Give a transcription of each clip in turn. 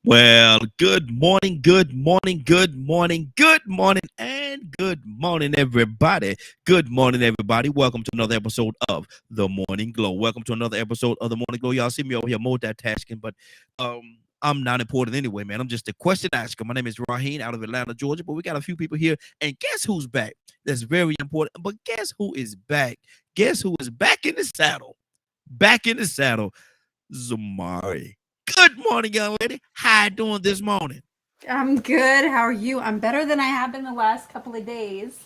Well, good morning, everybody. Good morning, everybody. Welcome to another episode of The Morning Glow. Welcome to another episode of The Morning Glow. Y'all see me over here multitasking, but I'm not important anyway, man. I'm just a question asker. My name is Raheen out of Atlanta, Georgia, but we got a few people here, and guess who's back? That's very important. But guess who is back? Guess who is back in the saddle? Back in the saddle. Zamari. Good morning, young lady. How you doing this morning? I'm good. How are you? I'm better than I have been the last couple of days.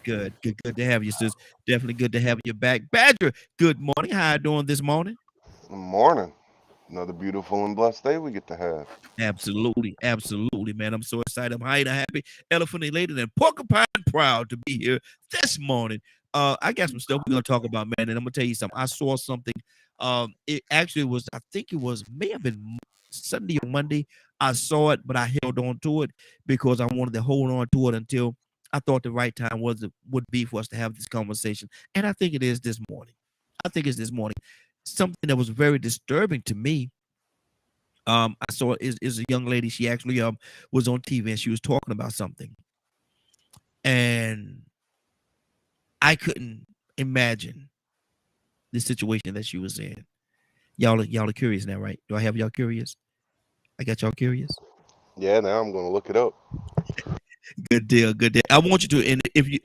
Good to have you, sis. Definitely good to have you back. Badger, good morning. How you doing this morning? Morning. Another beautiful and blessed day we get to have. Absolutely, man. I'm so excited. I'm high and happy, elephant elated, and porcupine proud to be here this morning. I got some stuff we're gonna talk about, man, and I'm gonna tell you something. I saw something. It actually was, I think it was, may have been Sunday or Monday. I saw it, but I held on to it because I wanted to hold on to it until I thought the right time would be for us to have this conversation, and I think it is this morning. I think it's this morning. Something that was very disturbing to me. I saw is a young lady. She actually was on TV and she was talking about something, and I couldn't imagine the situation that she was in. Y'all are curious now, right? Do I have y'all curious? I got y'all curious. Yeah, now I'm going to look it up. Good deal, good deal. I want you to, and if you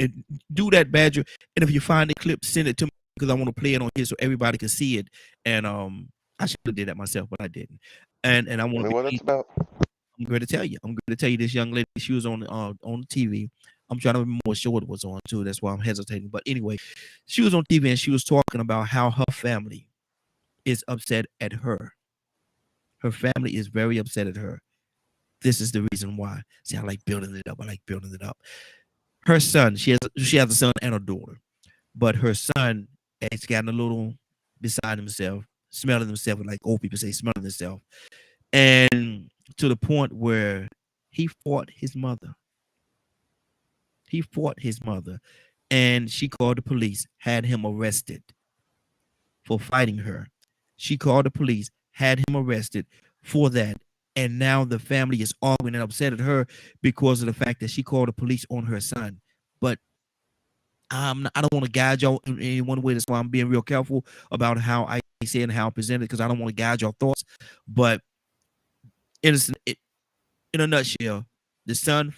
do that, Badger, and if you find the clip, send it to me because I want to play it on here so everybody can see it. And I should have did that myself, but I didn't. And I Tell want me to what be. it's about. I'm going to tell you. I'm going to tell you this young lady. She was on TV. I'm trying to remember what show it was on too. That's why I'm hesitating. But anyway, she was on TV and she was talking about how her family is upset at her. Her family is very upset at her. This is the reason why. See, I like building it up. I like building it up. Her son, she has a son and a daughter, but her son has gotten a little beside himself, smelling himself, like old people say, smelling himself, and to the point where he fought his mother. He fought his mother, and she called the police, had him arrested for fighting her. She called the police, had him arrested for that. And now the family is arguing and upset at her because of the fact that she called the police on her son. But I don't want to guide y'all in one way. That's why I'm being real careful about how I say it and how I present it because I don't want to guide your thoughts. But in a nutshell, the son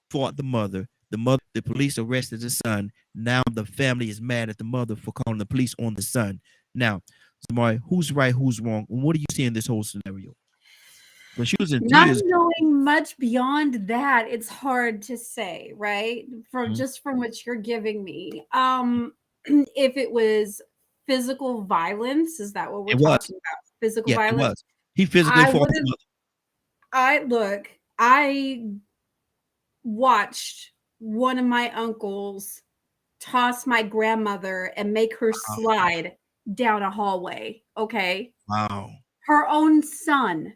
fought the mother. The police arrested the son. Now the family is mad at the mother for calling the police on the son. Now, Samari, who's right, who's wrong? And what do you see in this whole scenario? When she was in Not tears, knowing much beyond that, it's hard to say, right? From mhm, just from what you're giving me. If it was physical violence, is that what we're it was. talking about? Physical Yeah, it violence? was. He physically I fought would the have mother. I look, I watched one of my uncles toss my grandmother and make her Wow. slide down a hallway, okay? Wow. Her own son.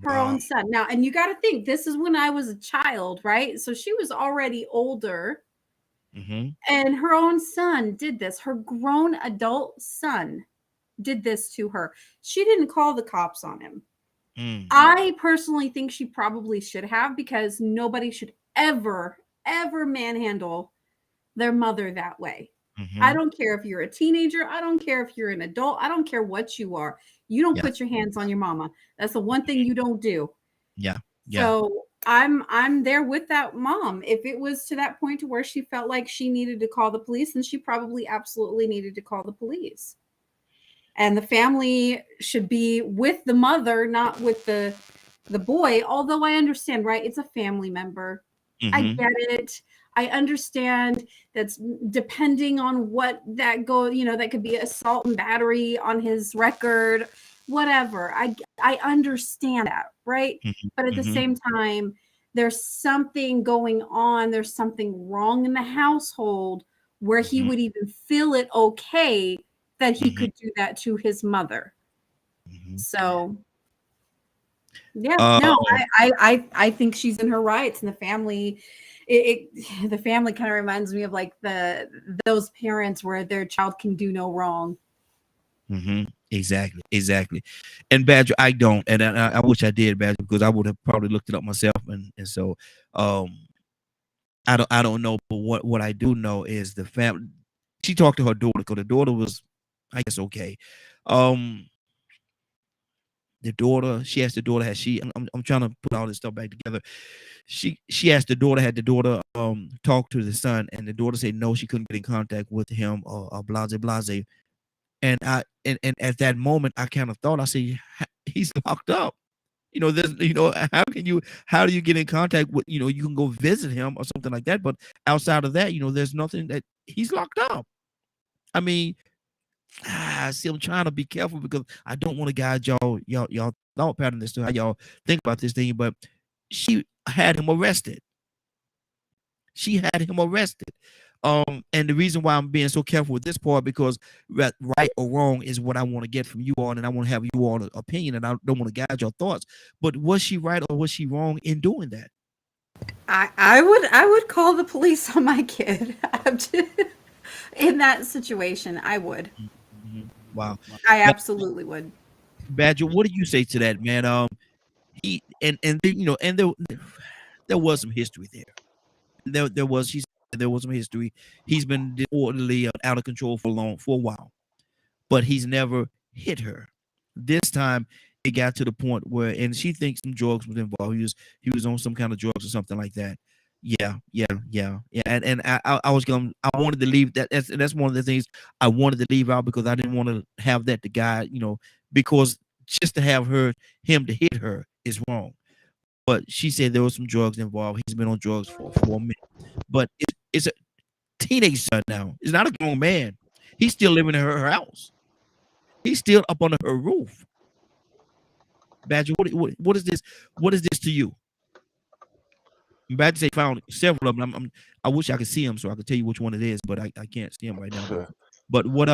Her Wow. own son. Now, and you got to think this is when I was a child, right? So she was already older, Mm-hmm. and her own son did this. Her grown adult son did this to her. She didn't call the cops on him. Mm. I personally think she probably should have because nobody should ever manhandle their mother that way. I Mm-hmm. don't care if you're a teenager. I don't care if you're an adult. I don't care what you are. You don't Yeah. put your hands on your mama. That's the one thing you don't do. Yeah. Yeah. So I'm there with that mom. If it was to that point to where she felt like she needed to call the police, then she probably absolutely needed to call the police. And the family should be with the mother, not with the boy. Although I understand, right? It's a family member. I Mm-hmm. get it. I understand that's depending on what that go, that could be assault and battery on his record, whatever. I understand that, right? But at the Mm-hmm. same time, there's something going on, there's something wrong in the household where he Mm-hmm. would even feel it okay that he Mm-hmm. could do that to his mother. Mm-hmm. So yeah, no, Uh, I think she's in her rights, and the family, the family kind of reminds me of like those parents where their child can do no wrong. Exactly. And Badger, I don't, and I wish I did, Badger, because I would have probably looked it up myself, and so um, I don't know, but what I do know is the family. She talked to her daughter because the daughter was, I guess, okay. Um, the daughter, she asked the daughter, had she? I'm trying to put all this stuff back together. She asked the daughter, had the daughter talk to the son, and the daughter said no, she couldn't get in contact with him or blase. And at that moment, I kind of thought, I said, he's locked up. There's, how do you get in contact with, you can go visit him or something like that. But outside of that, there's nothing, that he's locked up. I mean, see, I'm trying to be careful because I don't want to guide y'all thought pattern as to how y'all think about this thing. But she had him arrested. She had him arrested. And the reason why I'm being so careful with this part, because right or wrong is what I want to get from you all, and I want to have you all opinion, and I don't want to guide your thoughts. But was she right or was she wrong in doing that? I would call the police on my kid in that situation. I would. Wow. I absolutely would. Badger, what do you say to that, man? He and there was some history there. There was some history. He's been disorderly, out of control for a while, but he's never hit her. This time it got to the point where, and she thinks some drugs was involved. He was on some kind of drugs or something like that. Yeah. And I wanted to leave that. That's one of the things I wanted to leave out, because I didn't want to have that to guide, because just to have him to hit her is wrong. But she said there was some drugs involved. He's been on drugs for a minute. But it's a teenage son now. It's not a grown man. He's still living in her house. He's still up under her roof. Badger, what is this? What is this to you? Badger say found several of them. I wish I could see him so I could tell you which one it is, but I can't see him right now. But what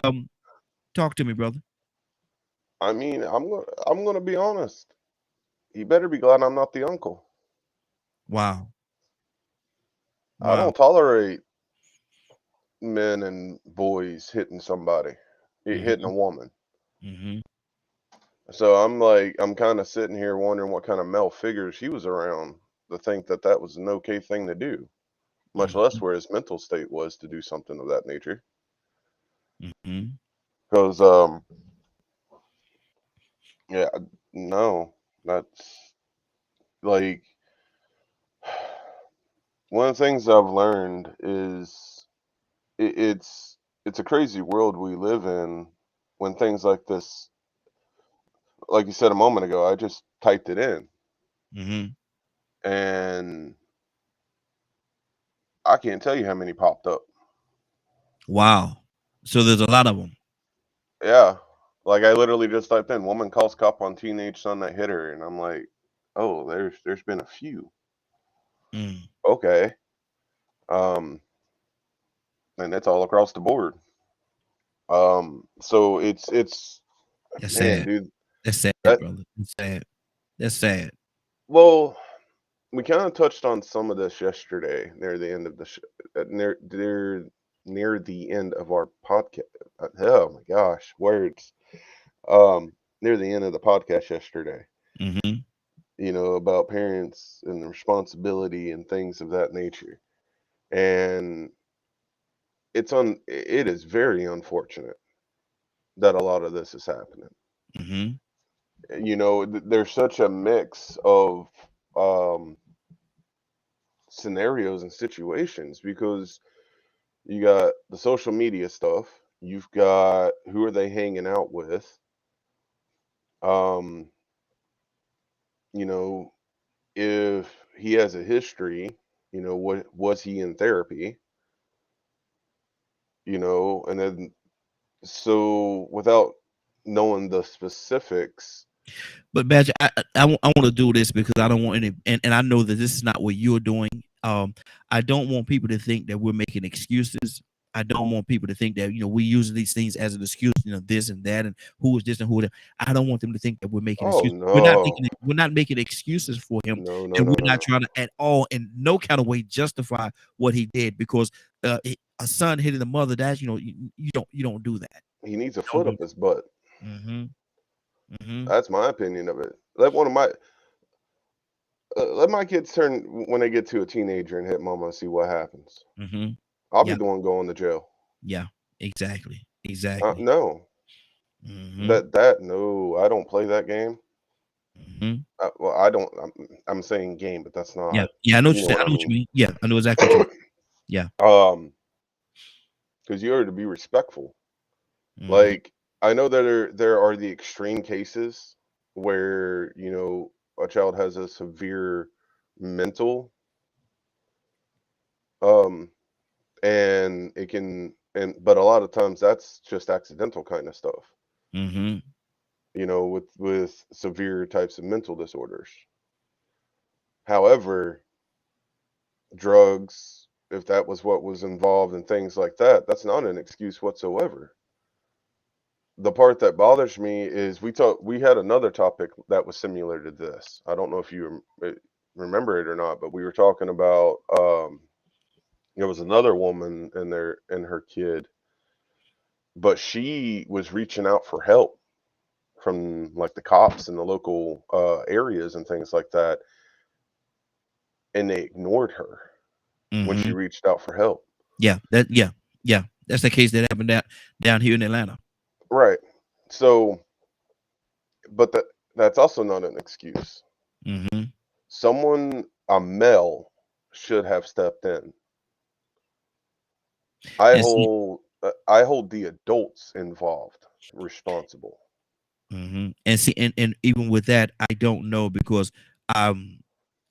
talk to me, brother. I mean, I'm gonna be honest. He better be glad I'm not the uncle. Wow. I don't tolerate men and boys hitting somebody, hitting a woman. So I'm kind of sitting here wondering what kind of male figures he was around to think that that was an okay thing to do, much less where his mental state was to do something of that nature. Because yeah, no, that's like one of the things I've learned is it's a crazy world we live in when things like this, like you said a moment ago, I just typed it in, and I can't tell you how many popped up. Wow. So there's a lot of them. Yeah. Like I literally just typed in woman calls cop on teenage son that hit her, and I'm like, oh, there's been a few. Okay. And it's all across the board. So it's that's man, sad, dude. That's sad, brother. That's sad. That's sad. Well, we kind of touched on some of this yesterday near the end of the near the end of our podcast. Oh my gosh, words. Near the end of the podcast yesterday. About parents and the responsibility and things of that nature. And it is very unfortunate that a lot of this is happening. There's such a mix of scenarios and situations, because you got the social media stuff, you've got who are they hanging out with, if he has a history, what was he in therapy, and then so without knowing the specifics. But Badger, I want to do this because I don't want any, and I know that this is not what you're doing. I don't want people to think that we're making excuses. I don't want people to think that we use these things as an excuse, this and that, and who is this and who that. I don't want them to think that we're making excuses. No. We're not making excuses for him, No, and we're not trying to at all, in no kind of way, justify what he did, because a son hitting the mother, that's you don't do that. He needs a foot up his butt. Mm-hmm. Mm-hmm. That's my opinion of it. Let my kids turn when they get to a teenager and hit mama and see what happens. Mm-hmm. I'll be Yeah. the one going to jail. Yeah. Exactly. Exactly. No, Mm-hmm. no, I don't play that game. Mm-hmm. Well, I don't. I'm saying game, but that's Yeah. not. Yeah. I know what You you're know saying. what I I know what you mean? mean. Yeah. I know exactly what you mean. Yeah. Because you are to be respectful. Mm-hmm. Like I know that there are the extreme cases where a child has a severe mental, um, and it can but a lot of times that's just accidental kind of stuff. Mm-hmm. With severe types of mental disorders. However, drugs, if that was what was involved and things like that, that's not an excuse whatsoever. The part that bothers me is we had another topic that was similar to this. I don't know if you remember it or not, but we were talking about there was another woman and her kid, but she was reaching out for help from like the cops in the local areas and things like that, and they ignored her when she Mm-hmm. reached out for help. Yeah. Yeah. That's the case that happened down here in Atlanta. Right. So, but that's also not an excuse. Mm-hmm. A male, should have stepped in. I And see, hold I hold the adults involved responsible. and even with that, I don't know because um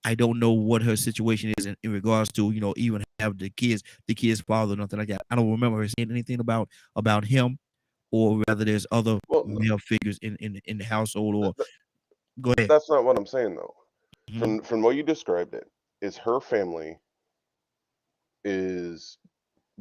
I don't know what her situation is in regards to, even have the kids father or nothing like that. I don't remember her saying anything about him, or whether there's other Well, male figures in the household. Or go ahead. that's not what I'm saying though. Hmm. From what you described, it is her family is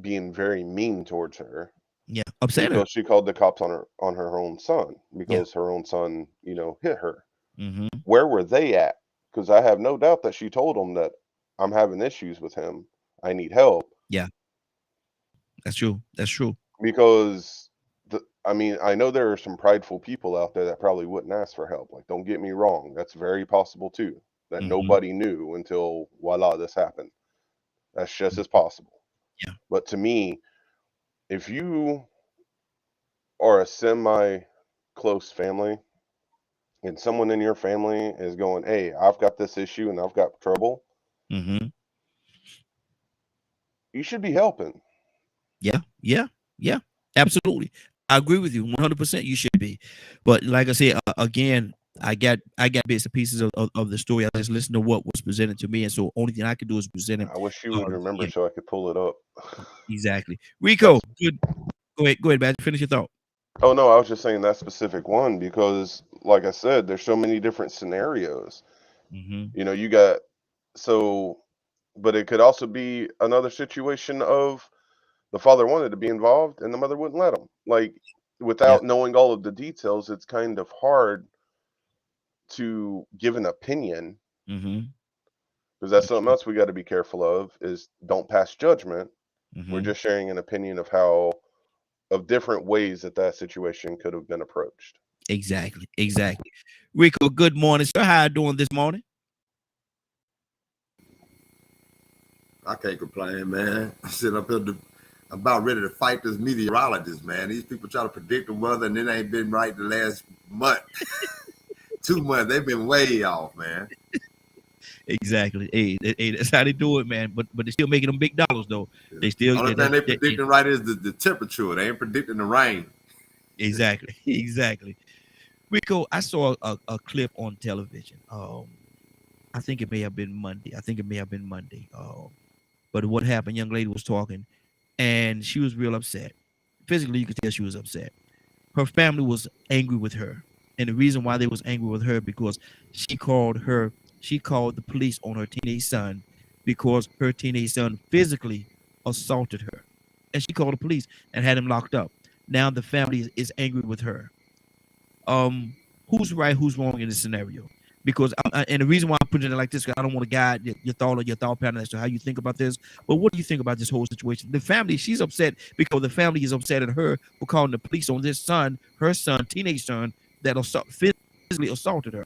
being very mean towards her Yeah, upset her. because she called the cops on her own son Yeah. because her own son, hit her. Hmm. Where were they at? Because I have no doubt that she told them that I'm having issues with him. I need help. Yeah, that's true. That's true. Because I mean, I know there are some prideful people out there that probably wouldn't ask for help. Like, don't get me wrong, that's very possible too. That Hmm. nobody knew until voila, this happened. That's just as possible. Yeah. But to me, if you are a semi close family and someone in your family is going, "Hey, I've got this issue and I've got trouble," Hmm. you should be helping. Yeah. Yeah. Yeah. Absolutely. I agree with you 100%. You should be, but like I said, again, I got bits and pieces of the story. I just listened to what was presented to me, and so only thing I could do is present it. I wish you would remember Yeah, so I could pull it up. exactly. Rico, That's good. Go ahead, man. Finish your thought. Oh no, I was just saying that specific one because, like I said, there's so many different scenarios. Hmm. You got so, but it could also be another situation of the father wanted to be involved and the mother wouldn't let him. Like, Yeah. without knowing all of the details, it's kind of hard to give an opinion Hmm. because that's something else we got to be careful of is don't pass judgment. We're Hmm. just sharing an opinion of different ways that situation could have been approached. Exactly. Exactly. Rico, good morning, sir. How you doing this morning? I can't complain, man. I'm sitting up here about ready to fight this meteorologist, man. These people try to predict the weather and it ain't been right the last month. 2 months, they've been way off, man. Exactly. Hey, that's how they do it, man. But they're still making them big dollars, though. They still Only thing they predicting right is the temperature. They ain't predicting the rain. exactly. Exactly. Rico, I saw a clip on television. I think it may have been Monday. I think it may have been Monday. But what happened? Young lady was talking, and she was real upset. Physically, you could tell she was upset. Her family was angry with her, and the reason why they was angry with her because she called the police on her teenage son because her teenage son physically assaulted her, and she called the police and had him locked up. Now the family is angry with her. Um, who's right, who's wrong in this scenario? because and the reason why I put it like this, 'cause I don't want to guide your thought or your thought pattern as to how you think about this. But what do you think about this whole situation? The family, she's upset because the family is upset at her for calling the police on this son, her son, teenage son, that physically assaulted her.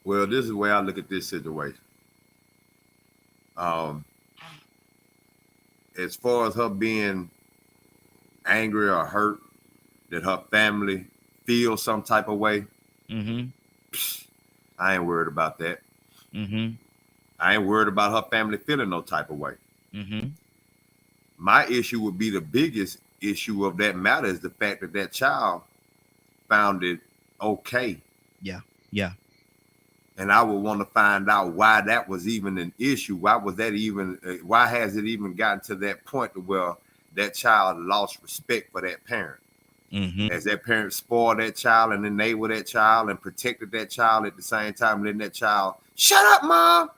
Well, this is where I look at this situation. As far as her being angry or hurt that her family feels some type of way, I ain't worried about that. I ain't worried about her family feeling no type of way. My issue would be the biggest issue of that matter is the fact that that child found it okay. Yeah. And I would want to find out why that was even an issue. Why was that even? Why has it even gotten to that point to where that child lost respect for that parent? As that parent spoiled that child and enabled that child and protected that child at the same time, letting that child shut up, mom.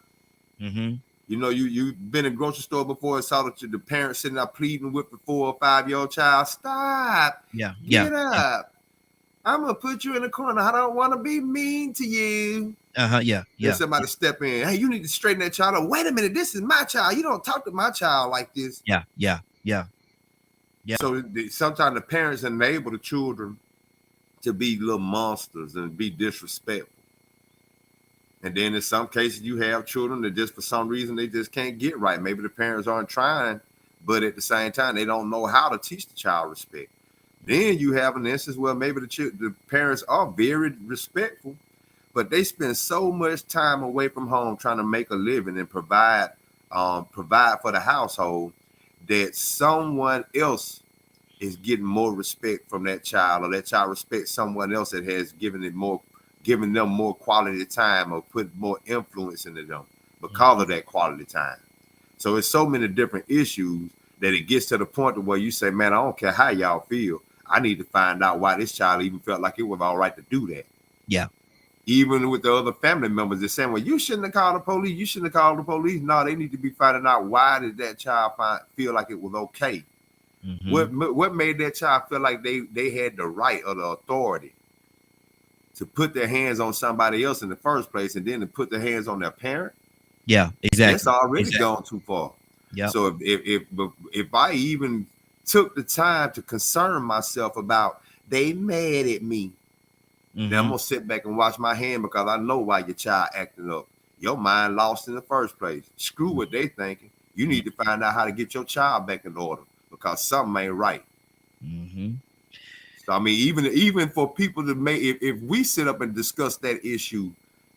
You know, you've been in a grocery store before and saw the parent sitting out pleading with the 4 or 5-year-old child. Stop. Get up. I'm gonna put you in the corner. I don't want to be mean to you. Yeah. Somebody step in. Hey, you need to straighten that child up. Wait a minute, this is my child. You don't talk to my child like this. Yeah. So sometimes the parents enable the children to be little monsters and be disrespectful. And then in some cases, you have children that just for some reason they just can't get right. Maybe the parents aren't trying, but at the same time, they don't know how to teach the child respect. Then you have an instance where maybe the parents are very respectful, but they spend so much time away from home trying to make a living and provide for the household that someone else is getting more respect from that child, or that child respects someone else that has given them more quality time or put more influence into them because of that quality time. So it's so many different issues that it gets to the point where you say, man, I don't care how y'all feel. I need to find out why this child even felt like it was all right to do that. Yeah. Even with the other family members, they're saying, well, you shouldn't have called the police. You shouldn't have called the police. No, they need to be finding out why did that child feel like it was okay. What made that child feel like they had the right or the authority to put their hands on somebody else in the first place, and then to put their hands on their parent? Yeah, exactly. That's already gone too far. Yeah. So if I even took the time to concern myself about they mad at me, then I'm gonna sit back and watch my hand, because I know why your child acting up. Your mind lost in the first place. Screw what they thinking. You need to find out how to get your child back in order, because something ain't right. So I mean, even for people to make, if we sit up and discuss that issue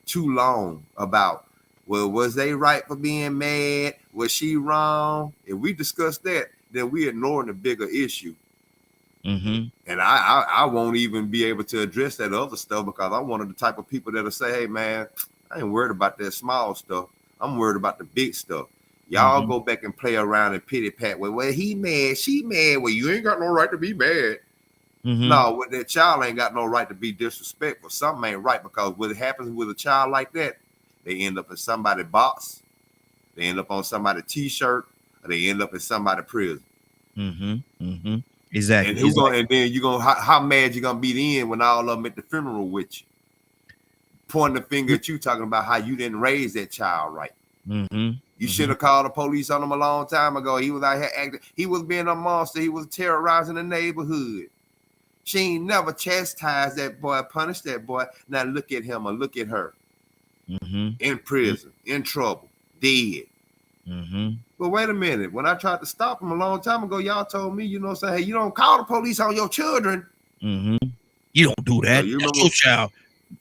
too long about, well, was they right for being mad? Was she wrong? If we discuss that, then we ignoring the bigger issue. And I won't even be able to address that other stuff, because I'm one of the type of people that'll say, hey man, I ain't worried about that small stuff. I'm worried about the big stuff. Y'all go back and play around and pity pat. Well, he mad, she mad. Well, you ain't got no right to be mad. No, with that child ain't got no right to be disrespectful. Something ain't right, because what happens with a child like that, they end up in somebody's box, they end up on somebody's t-shirt, or they end up in somebody's prison. Exactly. And then you gonna how mad you gonna be then when all of them at the funeral with you, pointing the finger at you, talking about how you didn't raise that child right. You should have called the police on him a long time ago. He was out here acting. He was being a monster. He was terrorizing the neighborhood. She ain't never chastised that boy, punished that boy. Now look at him or look at her. In prison, in trouble, dead. But wait a minute. When I tried to stop him a long time ago, y'all told me, you know what I'm saying, hey, you don't call the police on your children. You don't do that. So you remember your child.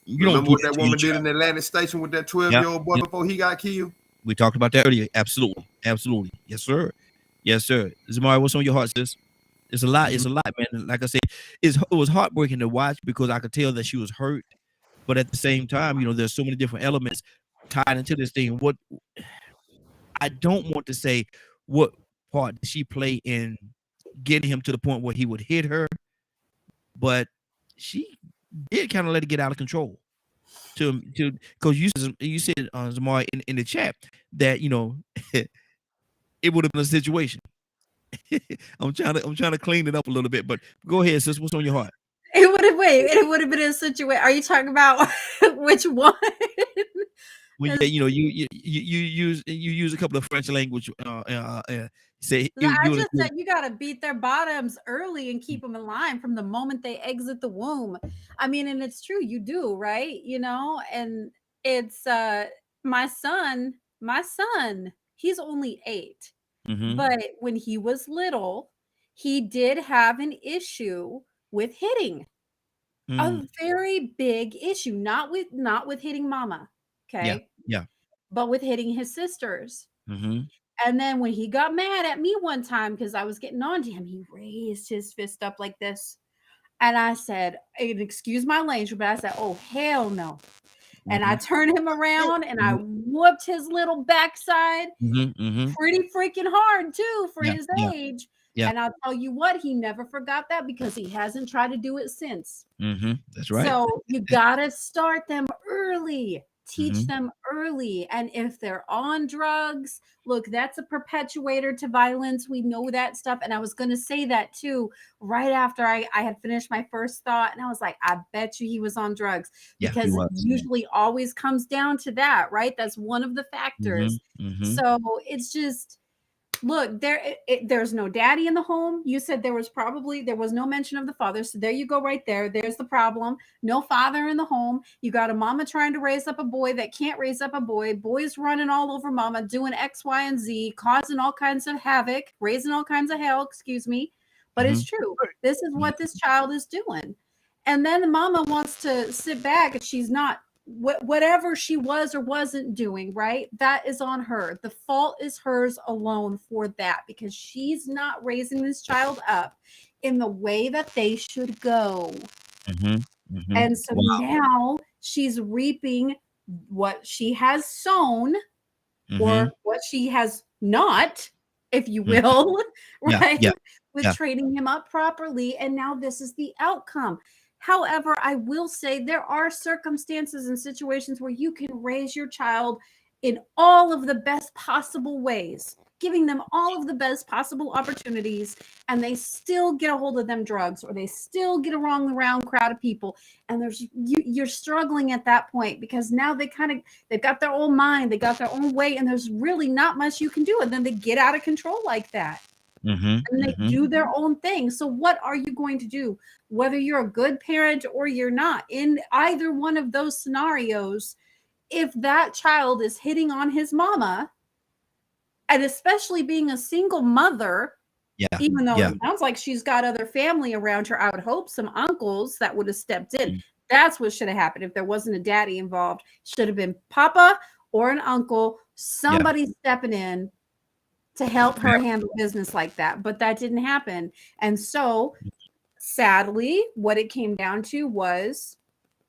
You remember don't do what that woman did in Atlantic Station with that 12-year-old boy before he got killed? We talked about that earlier. Absolutely. Yes, sir. Zamari, what's on your heart, sis? It's a lot. It's a lot, man. Like I said, it was heartbreaking to watch, because I could tell that she was hurt. But at the same time, you know, there's so many different elements tied into this thing. What I don't want to say, what part did she play in getting him to the point where he would hit her, but she did kind of let it get out of control. Because you said Zamari in the chat that, you know, it would have been a situation. I'm trying to clean it up a little bit, but go ahead, sis. What's on your heart? It would have been a situation. Are you talking about which one? When you use a couple of French language. Say I you just said you got to beat their bottoms early and keep them in line from the moment they exit the womb. I mean, and it's true, you do, right? And it's my son, he's only 8. Mhm. But when he was little, he did have an issue with hitting. A Mm. very big issue, not with hitting mama, Yeah. okay? Yeah. But with hitting his sisters. Mhm. And then when he got mad at me one time because I was getting on to him, he raised his fist up like this. And I said, and excuse my language, but I said, oh, hell no. And I Mhm. turned him around and I Mhm. whooped his little backside Mhm. Mhm. pretty freaking hard too for Yeah. his Yeah. age. Yeah. And I'll tell you what, he never forgot that because he hasn't tried to do it since. Mhm. That's right. So you gotta start them early, teach Mhm. them early. And if they're on drugs, look, that's a perpetuator to violence. We know that stuff. And I was gonna say that too, right after I had finished my first thought. And I was like, I bet you he was on drugs Yeah, he because it was. usually always comes down to that, right? That's one of the factors. Mhm. Mhm. So it's just look, there's no daddy in the home. You said there was no mention of the father. So there you go, right there. There's the problem. No father in the home. You got a mama trying to raise up a boy that can't raise up a boy. Boys running all over mama, doing X, Y, and Z, causing all kinds of havoc, raising all kinds of hell. Excuse me, but it's Mhm. true. This is what this child is doing. And then the mama wants to sit back and she's not whatever she was or wasn't doing, right? That is on her. The fault is hers alone for that because she's not raising this child up in the way that they should go. Mhm. Mhm. And so Wow. now she's reaping what she has sown Mhm. or what she has not, if you Mhm. will, Yeah. right? Yeah. With Yeah. training him up properly. And now this is the outcome. However, I will say there are circumstances and situations where you can raise your child in all of the best possible ways, giving them all of the best possible opportunities, and they still get a hold of them drugs or they still get around crowd of people. And you're struggling at that point because now they've got their own mind, they got their own way, and there's really not much you can do. And then they get out of control like that. Mhm. And they Mhm. do their own thing. So what are you going to do? Whether you're a good parent or you're not, in either one of those scenarios, if that child is hitting on his mama, and especially being a single mother, Yeah. even though Yeah. it sounds like she's got other family around her, I would hope some uncles that would have stepped in. Mm. That's what should have happened if there wasn't a daddy involved. Should have been papa or an uncle, somebody stepping in to help her handle business like that. But that didn't happen. And so sadly, what it came down to was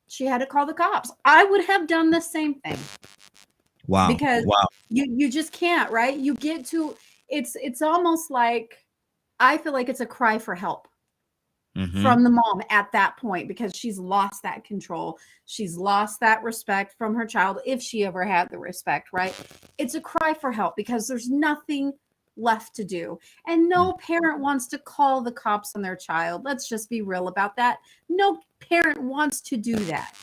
she had to call the cops. I would have done the same thing. Wow. Because Wow. you just can't, right? You get to it's almost like I feel like it's a cry for help Mhm. from the mom at that point because she's lost that control. She's lost that respect from her child if she ever had the respect, right? It's a cry for help because there's nothing left to do. And no parent wants to call the cops on their child. Let's just be real about that. No parent wants to do that.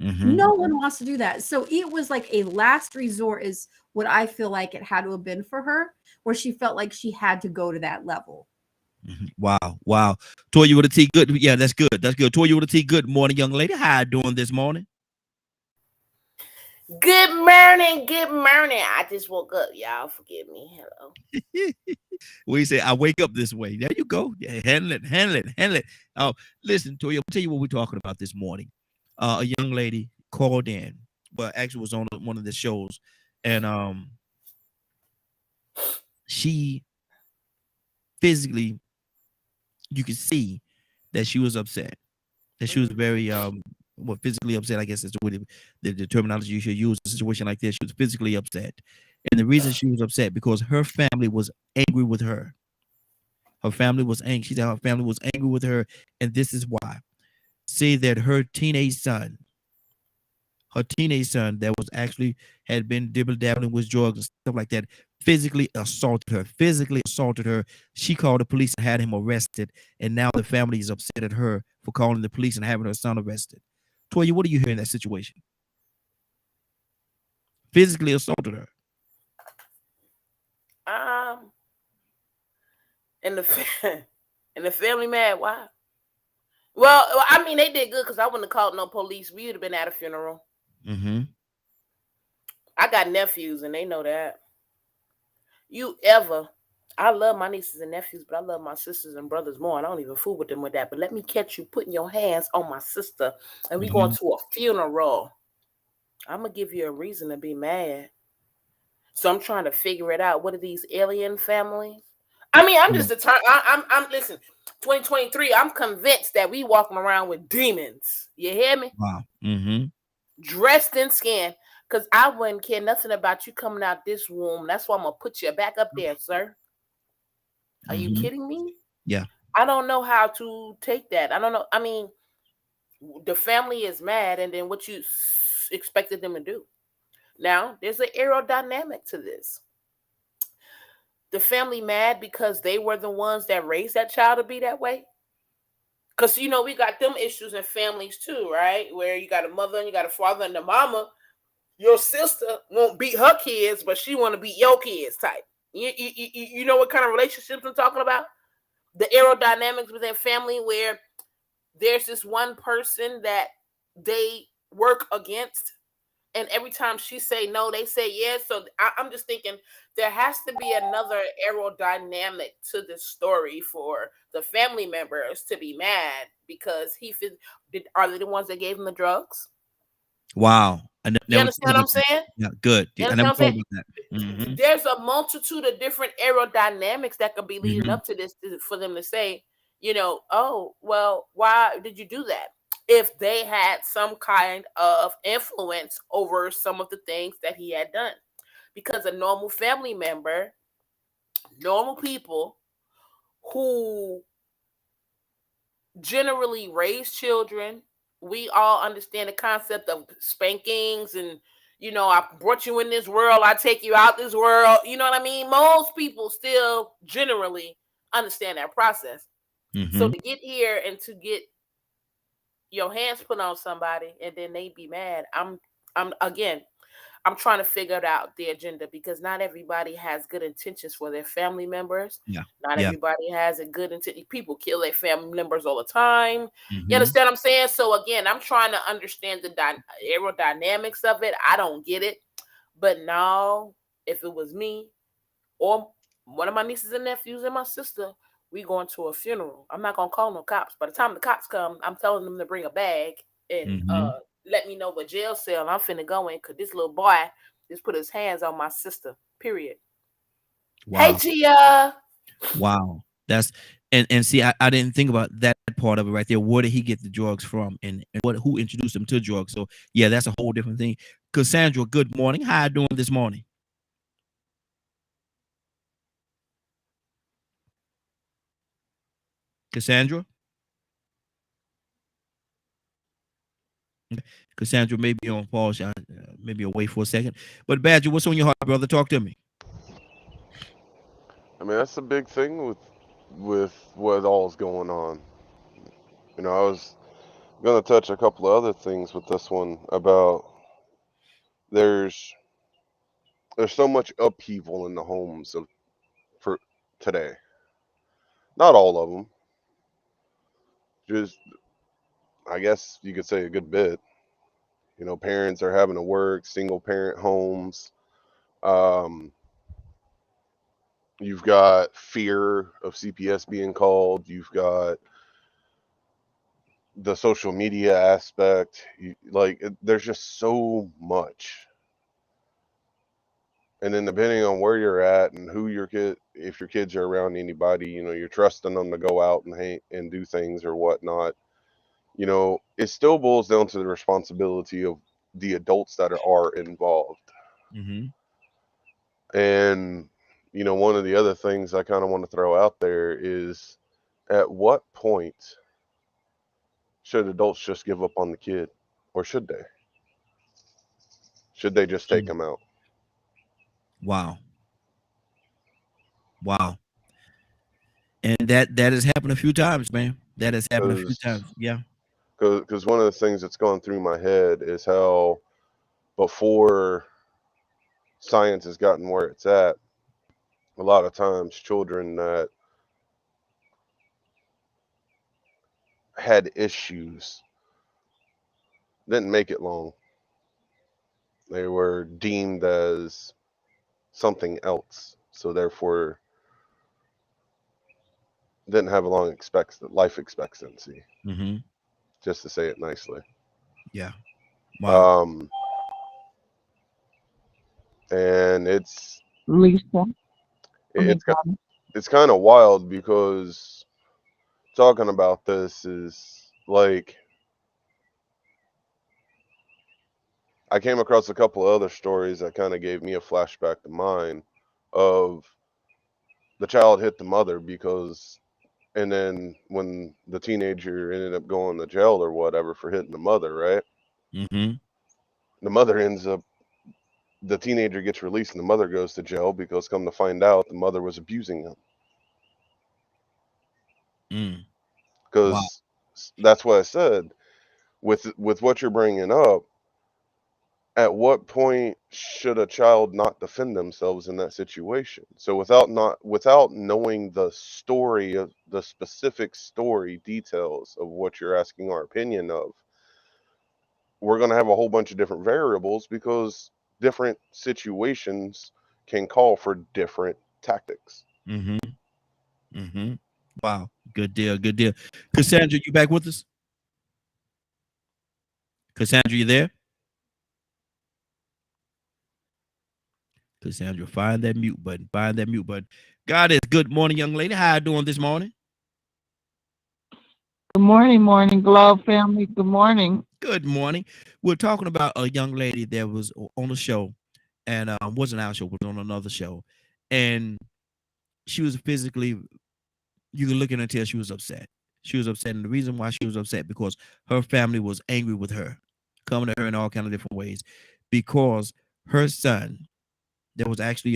Mhm. No one wants to do that. So it was like a last resort is what I feel like it had to have been for her, where she felt like she had to go to that level. Mhm. Wow. Wow. Toya with a T. Good. Yeah, that's good. That's good. Toya with a T. Good morning, young lady. How you doing this morning? Good morning. Good morning. I just woke up, y'all. Forgive me. Hello. We say I wake up this way. There you go. Yeah, handle it. Oh, listen, Toya, I'll tell you what we're talking about this morning. A young lady called in. Well, actually was on one of the shows, and she physically, you could see that she was upset. That she was very physically upset, I guess is the terminology you should use in a situation like this. She was physically upset. And the reason she was upset because her family was angry with her. Her family was angry. She said her family was angry with her, and this is why. Say that her teenage son that was actually had been dibble dabbling with drugs and stuff like that, physically assaulted her. She called the police and had him arrested, and now the family is upset at her for calling the police and having her son arrested. Toya, what do you hear in that situation? Physically assaulted her. And the and the family mad. Why? Well, I mean, they did good because I wouldn't have called no police. We would have been at a funeral. Mm-hmm. I got nephews, and they know that. I love my nieces and nephews, but I love my sisters and brothers more. And I don't even fool with them with that. But let me catch you putting your hands on my sister, and we going to a funeral. I'm gonna give you a reason to be mad. So I'm trying to figure it out. What are these alien families? I mean, I'm just I'm listen. 2023. I'm convinced that we walking around with demons. You hear me? Wow. Mm-hmm. Dressed in skin. Because I wouldn't care nothing about you coming out this womb. That's why I'm going to put you back up there, sir. Are you kidding me? Yeah. I don't know how to take that. I don't know. I mean, the family is mad, and then what you expected them to do. Now, there's an aerodynamic to this. The family mad because they were the ones that raised that child to be that way. Because, you know, we got them issues in families too, right? Where you got a mother and you got a father and the mama. Your sister won't beat her kids, but she want to beat your kids type. You know what kind of relationships I'm talking about? The aerodynamics within family where there's this one person that they work against, and every time she say no, they say yes. So I'm just thinking there has to be another aerodynamic to this story for the family members to be mad because are they the ones that gave him the drugs? Wow. You understand what I'm saying? Yeah, good. You never thought about that. Mm-hmm. There's a multitude of different aerodynamics that could be leading up to this for them to say, you know, oh, well, why did you do that? If they had some kind of influence over some of the things that he had done. Because a normal family member, normal people who generally raise children, we all understand the concept of spankings and, you know, I brought you in this world, I take you out this world. You know what I mean? Most people still generally understand that process. So to get here and to get your hands put on somebody and then they be mad, I'm trying to figure out the agenda because not everybody has good intentions for their family members. Yeah. Not everybody has a good intention. People kill their family members all the time. You understand what I'm saying? So again, I'm trying to understand the aerodynamics of it. I don't get it. But now, if it was me or one of my nieces and nephews and my sister, we going to a funeral. I'm not going to call no cops. By the time the cops come, I'm telling them to bring a bag and let me know what jail cell I'm finna go in because this little boy just put his hands on my sister. Period. Wow. Hey, Gia. Wow. That's and see, I didn't think about that part of it right there. Where did he get the drugs from, and who introduced him to drugs? So yeah, that's a whole different thing. Cassandra, good morning. How you doing this morning? Cassandra? Cassandra may be on pause, maybe away for a second. But Badger, what's on your heart, brother? Talk to me. I mean, that's the big thing with what all's going on. You know, I was gonna touch a couple of other things with this one about there's so much upheaval in the homes for today. Not all of them. Just, I guess you could say a good bit. You know, parents are having to work, single parent homes. You've got fear of CPS being called. You've got the social media aspect. There's just so much. And then depending on where you're at and who if your kids are around anybody, you know, you're trusting them to go out and do things or whatnot. You know, it still boils down to the responsibility of the adults that are involved. And, you know, one of the other things I kind of want to throw out there is at what point should adults just give up on the kid, or should they? Should they just take them out? Wow. Wow. And that has happened a few times, man. That has happened a few times. Yeah. Because one of the things that's going through my head is how before science has gotten where it's at, a lot of times children that had issues didn't make it long. They were deemed as something else, so therefore didn't have a long life expectancy, Mm-hmm. just to say it nicely. Yeah. Wow. And it's Lisa. it's kind of wild because talking about this is like I came across a couple of other stories that kind of gave me a flashback to mine of the child hit the mother because, and then when the teenager ended up going to jail or whatever for hitting the mother, right? Mm-hmm. The mother ends up, the teenager gets released and the mother goes to jail because come to find out the mother was abusing him. Mm. Because Wow. that's what I said with what you're bringing up. At what point should a child not defend themselves in that situation? So without knowing the story of the specific story details of what you're asking our opinion of, we're going to have a whole bunch of different variables because different situations can call for different tactics. Mm-hmm. Mm-hmm. Wow. Good deal. Good deal. Cassandra, you back with us? Cassandra, you there? Cassandra, find that mute button. Find that mute button. God is good morning, young lady. How you doing this morning? Good morning, Morning Glow family. Good morning. Good morning. We're talking about a young lady that was on a show, and wasn't our show, was on another show, and she was physically. You can look at her and tell she was upset. She was upset, and the reason why she was upset because her family was angry with her, coming to her in all kind of different ways, because her son, that was actually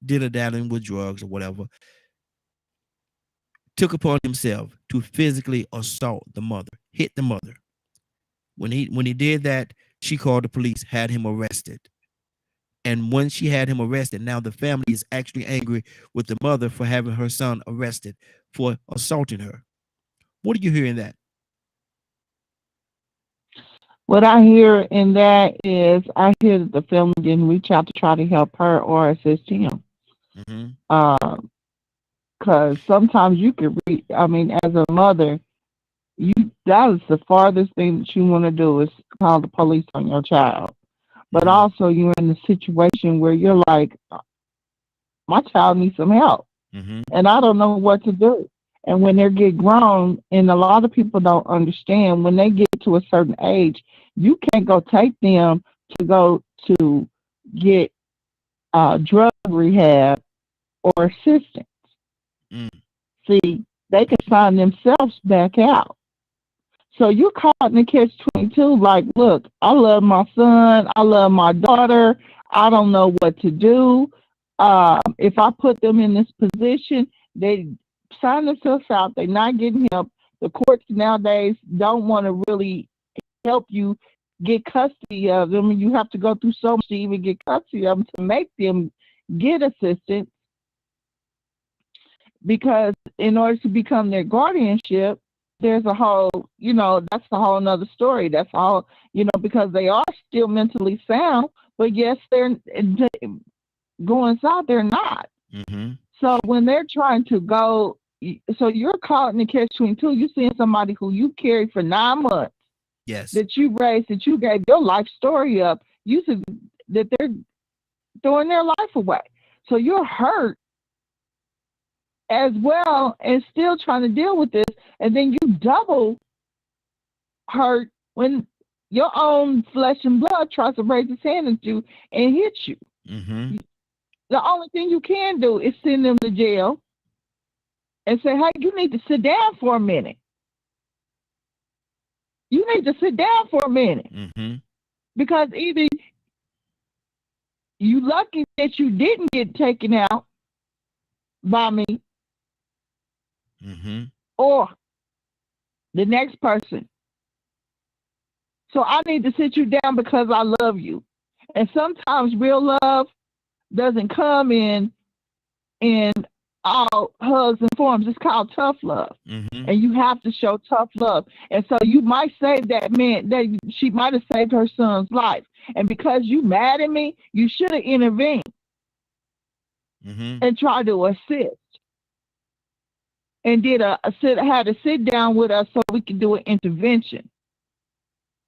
dilly-dallying with drugs or whatever, took upon himself to physically assault the mother, hit the mother. When he did that, she called the police, had him arrested. And when she had him arrested, now the family is actually angry with the mother for having her son arrested for assaulting her. What are you hearing that? What I hear in that is I hear that the family didn't reach out to try to help her or assist him. Mm-hmm. Because sometimes you could read, I mean, as a mother, that is the farthest thing that you want to do is call the police on your child. But also you're in a situation where you're like, my child needs some help. Mm-hmm. And I don't know what to do. And when they get grown, and a lot of people don't understand, when they get to a certain age, you can't go take them to go to get drug rehab or assistance. Mm. See, they can find themselves back out. So you're caught in the catch-22. Like, look, I love my son. I love my daughter. I don't know what to do. If I put them in this position, they sign themselves out. They're not getting help. The courts nowadays don't want to really help you get custody of them. You have to go through so much to even get custody of them to make them get assistance. Because in order to become their guardianship, there's a whole, that's a whole nother story. That's all, because they are still mentally sound, but yes, they're going inside, they're not. Mm-hmm. So when they're trying to go, so you're caught in the catch-22. You're seeing somebody who you carried for 9 months. Yes. That you raised, that you gave your life story up. You said that they're throwing their life away. So you're hurt as well and still trying to deal with this. And then you double hurt when your own flesh and blood tries to raise its hand at you and hit you. Mm-hmm. The only thing you can do is send them to jail and say, hey, you need to sit down for a minute. You need to sit down for a minute. Mm-hmm. Because either you lucky that you didn't get taken out by me Mm-hmm. or the next person. So I need to sit you down because I love you. And sometimes real love doesn't come in all hugs and forms. It's called tough love. Mm-hmm. And you have to show tough love. And so you might save that man, that she might have saved her son's life. And because you mad at me, you should have intervened Mm-hmm. and tried to assist. And had a sit down with us so we could do an intervention.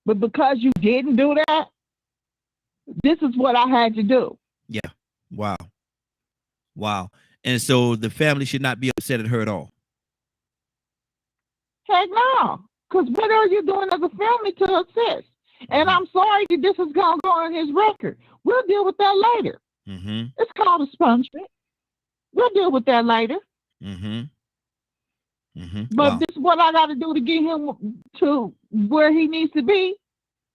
But because you didn't do that, this is what I had to do. Yeah. Wow. Wow. And so the family should not be upset at her at all. Heck no. Because what are you doing as a family to assist? And I'm sorry that this is going to go on his record. We'll deal with that later. Mm-hmm. It's called expungement. We'll deal with that later. Mm-hmm. Mm-hmm. But Wow. this is what I got to do to get him to where he needs to be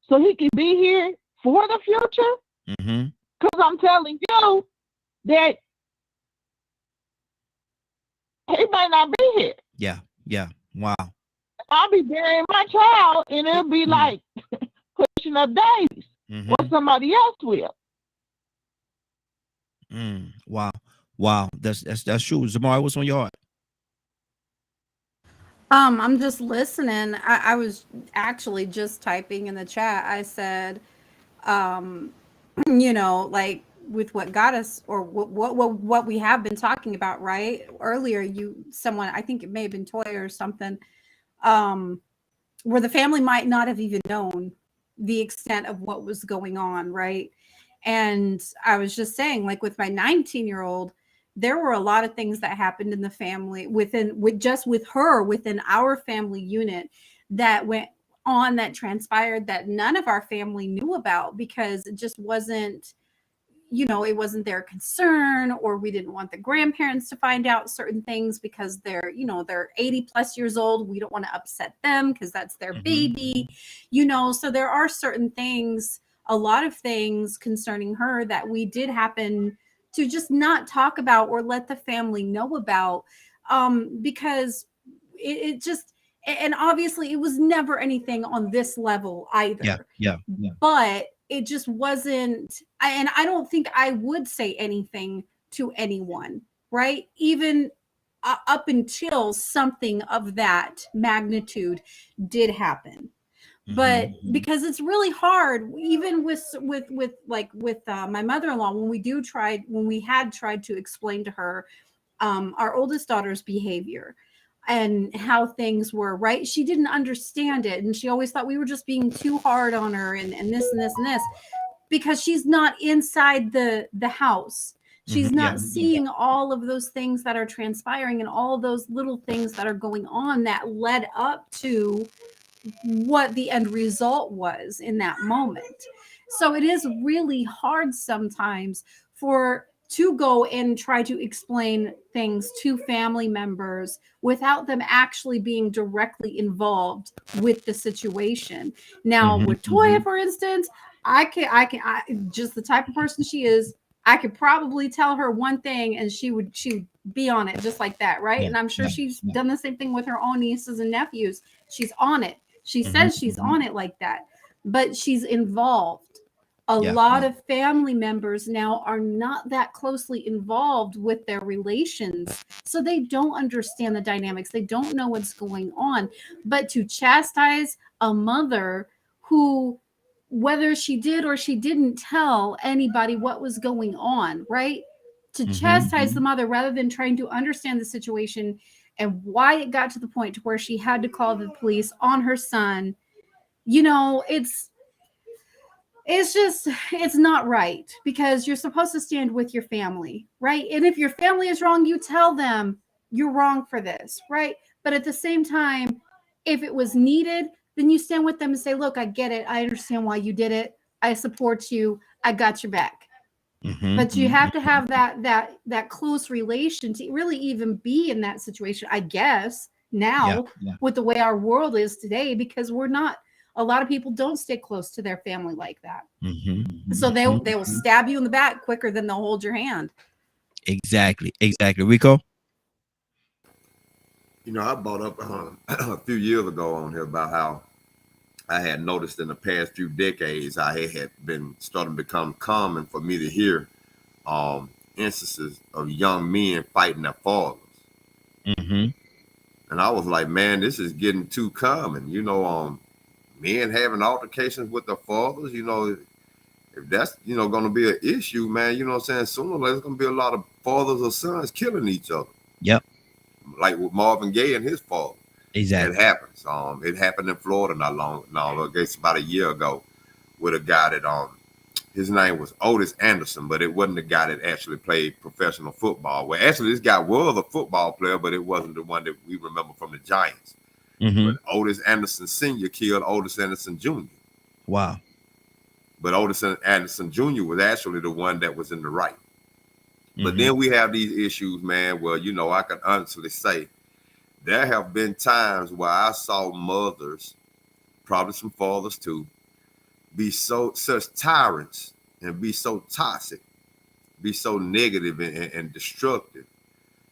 so he can be here for the future. Mm-hmm. Because I'm telling you that he might not be here. Yeah. Yeah. Wow. I'll be burying my child and it'll be like pushing up daisies Mm-hmm. or somebody else will. Wow. Wow. That's true. Zamari, what's on your heart? I'm just listening. I was actually just typing in the chat. I said, you know, like with what got us, or what we have been talking about, right? Earlier, someone, I think it may have been Toya or something, where the family might not have even known the extent of what was going on, right? And I was just saying, like with my 19-year-old, there were a lot of things that happened in the family with her within our family unit that went on, that transpired, that none of our family knew about because it just wasn't, you know, it wasn't their concern, or we didn't want the grandparents to find out certain things because they're 80 plus years old. We don't want to upset them because that's their baby, you know. So there are certain things, a lot of things concerning her that we did happen to just not talk about or let the family know about, because it just, and obviously it was never anything on this level either. Yeah. But it just wasn't, and I don't think I would say anything to anyone, right? Even up until something of that magnitude did happen. But because it's really hard, even with my mother-in-law, when we had tried to explain to her our oldest daughter's behavior and how things were, right? She didn't understand it. And she always thought we were just being too hard on her and this and this and this, because she's not inside the house. She's not seeing all of those things that are transpiring and all those little things that are going on that led up to what the end result was in that moment. So it is really hard sometimes to go and try to explain things to family members without them actually being directly involved with the situation. Now, with Toya, for instance, I just the type of person she is, I could probably tell her one thing and she would be on it just like that, right? And I'm sure she's done the same thing with her own nieces and nephews. She's on it. She says she's on it like that, but she's involved. A lot of family members now are not that closely involved with their relations, so they don't understand the dynamics. They don't know what's going on. But to chastise a mother who, whether she did or she didn't tell anybody what was going on, right? To chastise the mother rather than trying to understand the situation and why it got to the point to where she had to call the police on her son, you know, it's not right, because you're supposed to stand with your family, right? And if your family is wrong, you tell them you're wrong for this, right? But at the same time, if it was needed, then you stand with them and say, look, I get it. I understand why you did it. I support you. I got your back. But you have to have that close relation to really even be in that situation, I guess, now with the way our world is today, because a lot of people don't stay close to their family like that. So they will stab you in the back quicker than they'll hold your hand. Exactly. Rico? You know, I brought up a few years ago on here about how I had noticed in the past few decades how it had been starting to become common for me to hear instances of young men fighting their fathers. Mm-hmm. And I was like, man, this is getting too common. You know, men having altercations with their fathers, you know, if that's, you know, going to be an issue, man, you know what I'm saying? Sooner or later, there's going to be a lot of fathers or sons killing each other. Yep. Like with Marvin Gaye and his father. Exactly. It happens. It happened in Florida I guess about a year ago with a guy that, his name was Otis Anderson, but it wasn't the guy that actually played professional football. Well, actually, this guy was a football player, but it wasn't the one that we remember from the Giants. Mm-hmm. But Otis Anderson Sr. killed Otis Anderson Jr. Wow. But Otis Anderson Jr. was actually the one that was in the right. But Mhm. then we have these issues, man, where, you know, I can honestly say there have been times where I saw mothers, probably some fathers too, be such tyrants and be so toxic, be so negative and destructive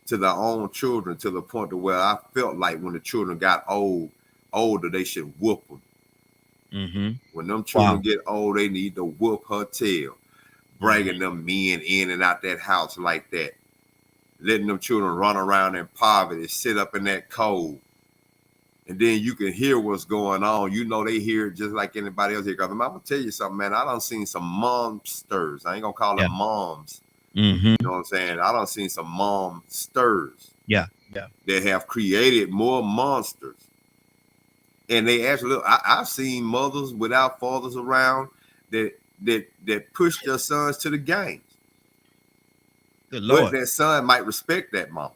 to their own children, to the point to where I felt like when the children got older, they should whoop them. Mm-hmm. When them children Wow. get old, they need to whoop her tail, bringing them men in and out that house like that, letting them children run around in poverty, sit up in that cold. And then you can hear what's going on. You know, they hear it just like anybody else here. Because I'm going to tell you something, man. I done seen some momsters. I ain't going to call them moms. Mm-hmm. You know what I'm saying? I done seen some momsters. Yeah. Yeah. That have created more monsters. And they actually, I've seen mothers without fathers around that push their sons to the games. Good But Lord. that son might respect that mama.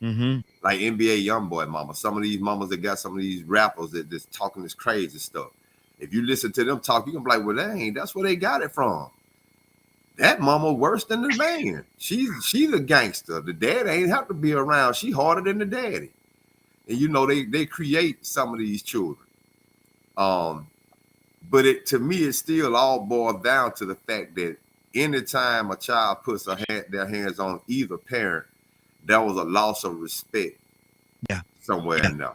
Mm-hmm. Like NBA Youngboy mama. Some of these mamas that got some of these rappers that just talking this crazy stuff. If you listen to them talk, you can be like, well, that's where they got it from. That mama worse than the man. She's a gangster. The dad ain't have to be around. She harder than the daddy. And you know, they create some of these children. But to me, it still all boils down to the fact that anytime a child puts their hands on either parent, that was a loss of respect. Yeah. Somewhere in there.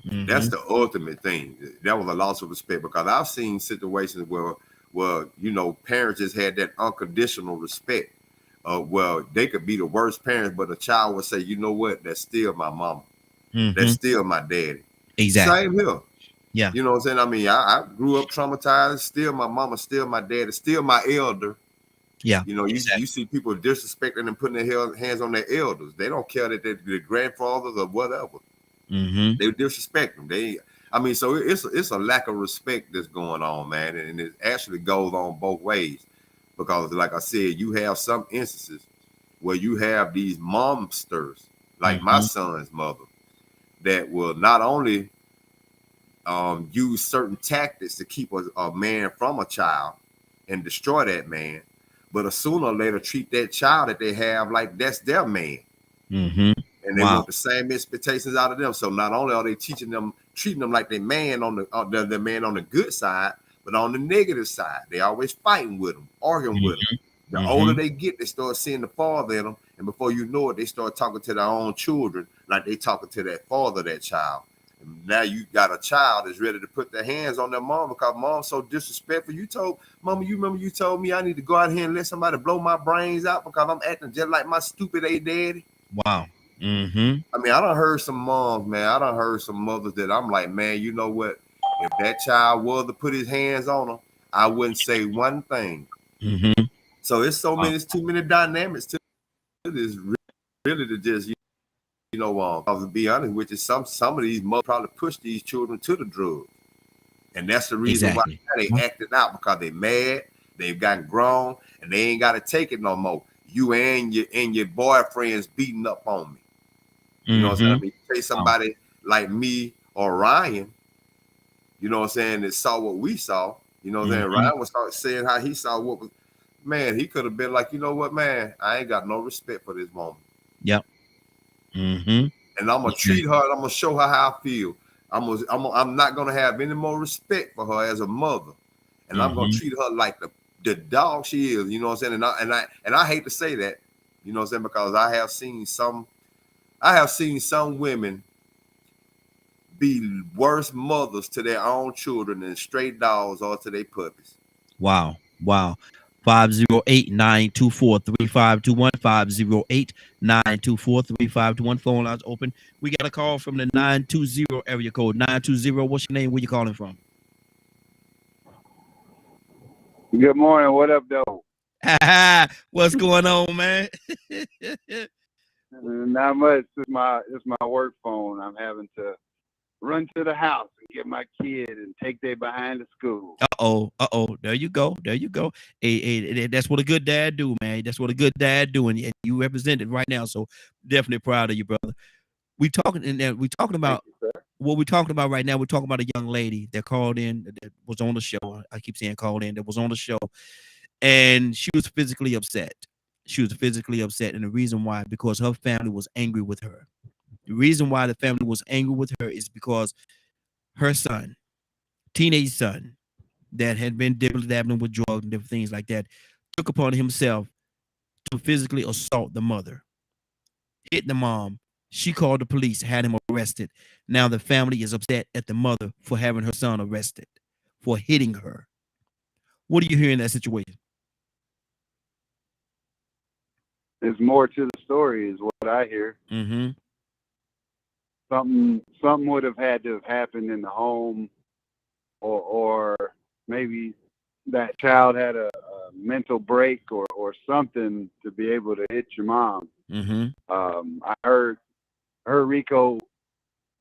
Mm-hmm. That's the ultimate thing. That was a loss of respect, because I've seen situations where you know, parents just had that unconditional respect. Well, they could be the worst parents, but a child would say, you know what, that's still my mama. Mm-hmm. That's still my daddy. Exactly. Same here. Yeah. You know what I'm saying? I mean, I grew up traumatized. Still my mama, still my daddy, still my elder. Yeah. You know, you see people disrespecting and putting their hands on their elders. They don't care that they're their grandfathers or whatever. Mm-hmm. They disrespect them. So it's a lack of respect that's going on, man. And it actually goes on both ways. Because like I said, you have some instances where you have these momsters, like my son's mother, that will not only use certain tactics to keep a man from a child and destroy that man, but sooner or later treat that child that they have like that's their man. Mm-hmm. And they want the same expectations out of them. So not only are they treating them like they man on the man on the good side, but on the negative side, they always fighting with them, arguing with them. The older they get, they start seeing the father in them, and before you know it, they start talking to their own children like they talking to that father, that child. And now you got a child that's ready to put their hands on their mom because mom's so disrespectful. Mama, you remember you told me I need to go out here and let somebody blow my brains out because I'm acting just like my stupid daddy. Wow. Mm-hmm. I mean, I done heard some moms, man. I done heard some mothers that I'm like, man, you know what? If that child was to put his hands on them, I wouldn't say one thing. Mm-hmm. So it's too many dynamics to this, really, to just, you know, to be honest with you, some of these mothers probably push these children to the drugs. And that's the reason why they acting out, because they mad, they've gotten grown, and they ain't got to take it no more. You and your boyfriends beating up on me. You know what I'm saying? I mean, say somebody like me or Ryan, you know what I'm saying, that saw what we saw. You know what I'm saying? Ryan was start saying how he saw what was, man, he could have been like, you know what, man, I ain't got no respect for this woman. Yep. Mm-hmm. And I'm gonna treat her, and I'm gonna show her how I feel. I'm not gonna have any more respect for her as a mother. And I'm gonna treat her like the dog she is, you know what I'm saying? And I hate to say that, you know what I'm saying, because I have seen some women be worse mothers to their own children than straight dogs are to their puppies. Wow. 508-924-3521. 508-924-3521. Phone lines open. We got a call from the 920 area code. 920. What's your name? Where you calling from? Good morning. What up, though? What's going on, man? Not much. It's my work phone. I'm having to run to the house and get my kid and take they behind to school. Uh-oh. There you go. Hey, that's what a good dad do, man. That's what a good dad do, and you represent it right now. So definitely proud of you, brother. We're talking about what we're talking about right now. We're talking about a young lady that called in, that was on the show. I keep saying called in, that was on the show, and she was physically upset. And the reason why, because her family was angry with her. The reason why the family was angry with her is because her son, teenage son, that had been dabbling with drugs and different things like that, took upon himself to physically assault the mother, hit the mom. She called the police, had him arrested. Now the family is upset at the mother for having her son arrested, for hitting her. What do you hear in that situation? There's more to the story, is what I hear. Mm-hmm. Something would have had to have happened in the home, or maybe that child had a mental break or something to be able to hit your mom. Mm-hmm. I heard Rico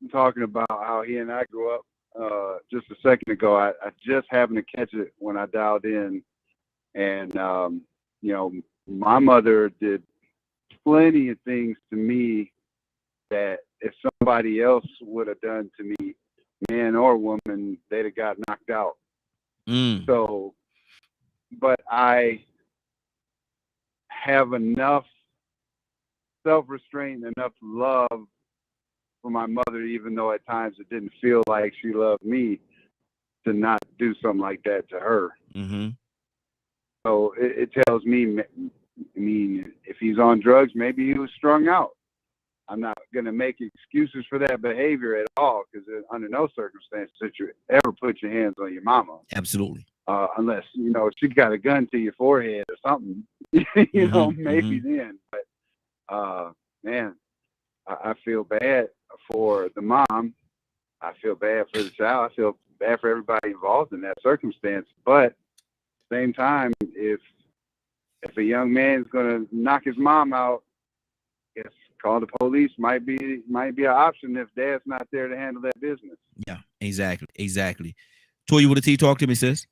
talking about how he and I grew up just a second ago. I just happened to catch it when I dialed in, and my mother did plenty of things to me that if somebody else would have done to me, man or woman, they'd have got knocked out. So, but I have enough self-restraint, enough love for my mother, even though at times it didn't feel like she loved me, to not do something like that to her. Mm-hmm. So it tells me, I mean, if he's on drugs, maybe he was strung out. I'm not going to make excuses for that behavior at all, because under no circumstances should you ever put your hands on your mama. Absolutely. Unless, she got a gun to your forehead or something, maybe then. But, man, I feel bad for the mom. I feel bad for the child. I feel bad for everybody involved in that circumstance. But at the same time, if a young man's going to knock his mom out, yes, call the police might be an option if dad's not there to handle that business. Yeah, exactly. Toya with a T, talk to me, sis.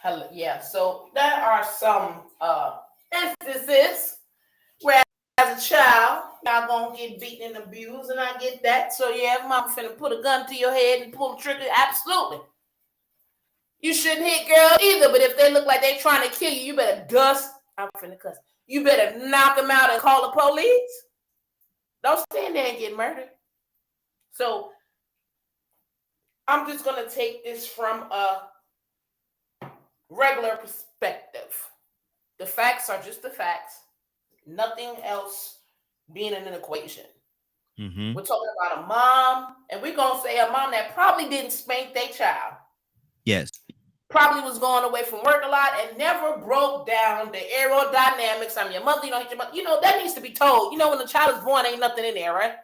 Hello, yeah. So there are some instances where, as a child, y'all gonna get beaten and abused, and I get that. So yeah, if mama finna put a gun to your head and pull the trigger, absolutely. You shouldn't hit girls either, but if they look like they trying to kill you, you better dust. I'm finna cuss. You better knock them out and call the police. Don't stand there and get murdered. So I'm just gonna take this from a regular perspective. The facts are just the facts. Nothing else being in an equation. Mm-hmm. We're talking about a mom, and we're gonna say a mom that probably didn't spank their child. Yes. Probably was going away from work a lot and never broke down the aerodynamics. I'm your mother, you don't hit your mother. That needs to be told. When the child is born, ain't nothing in there, right?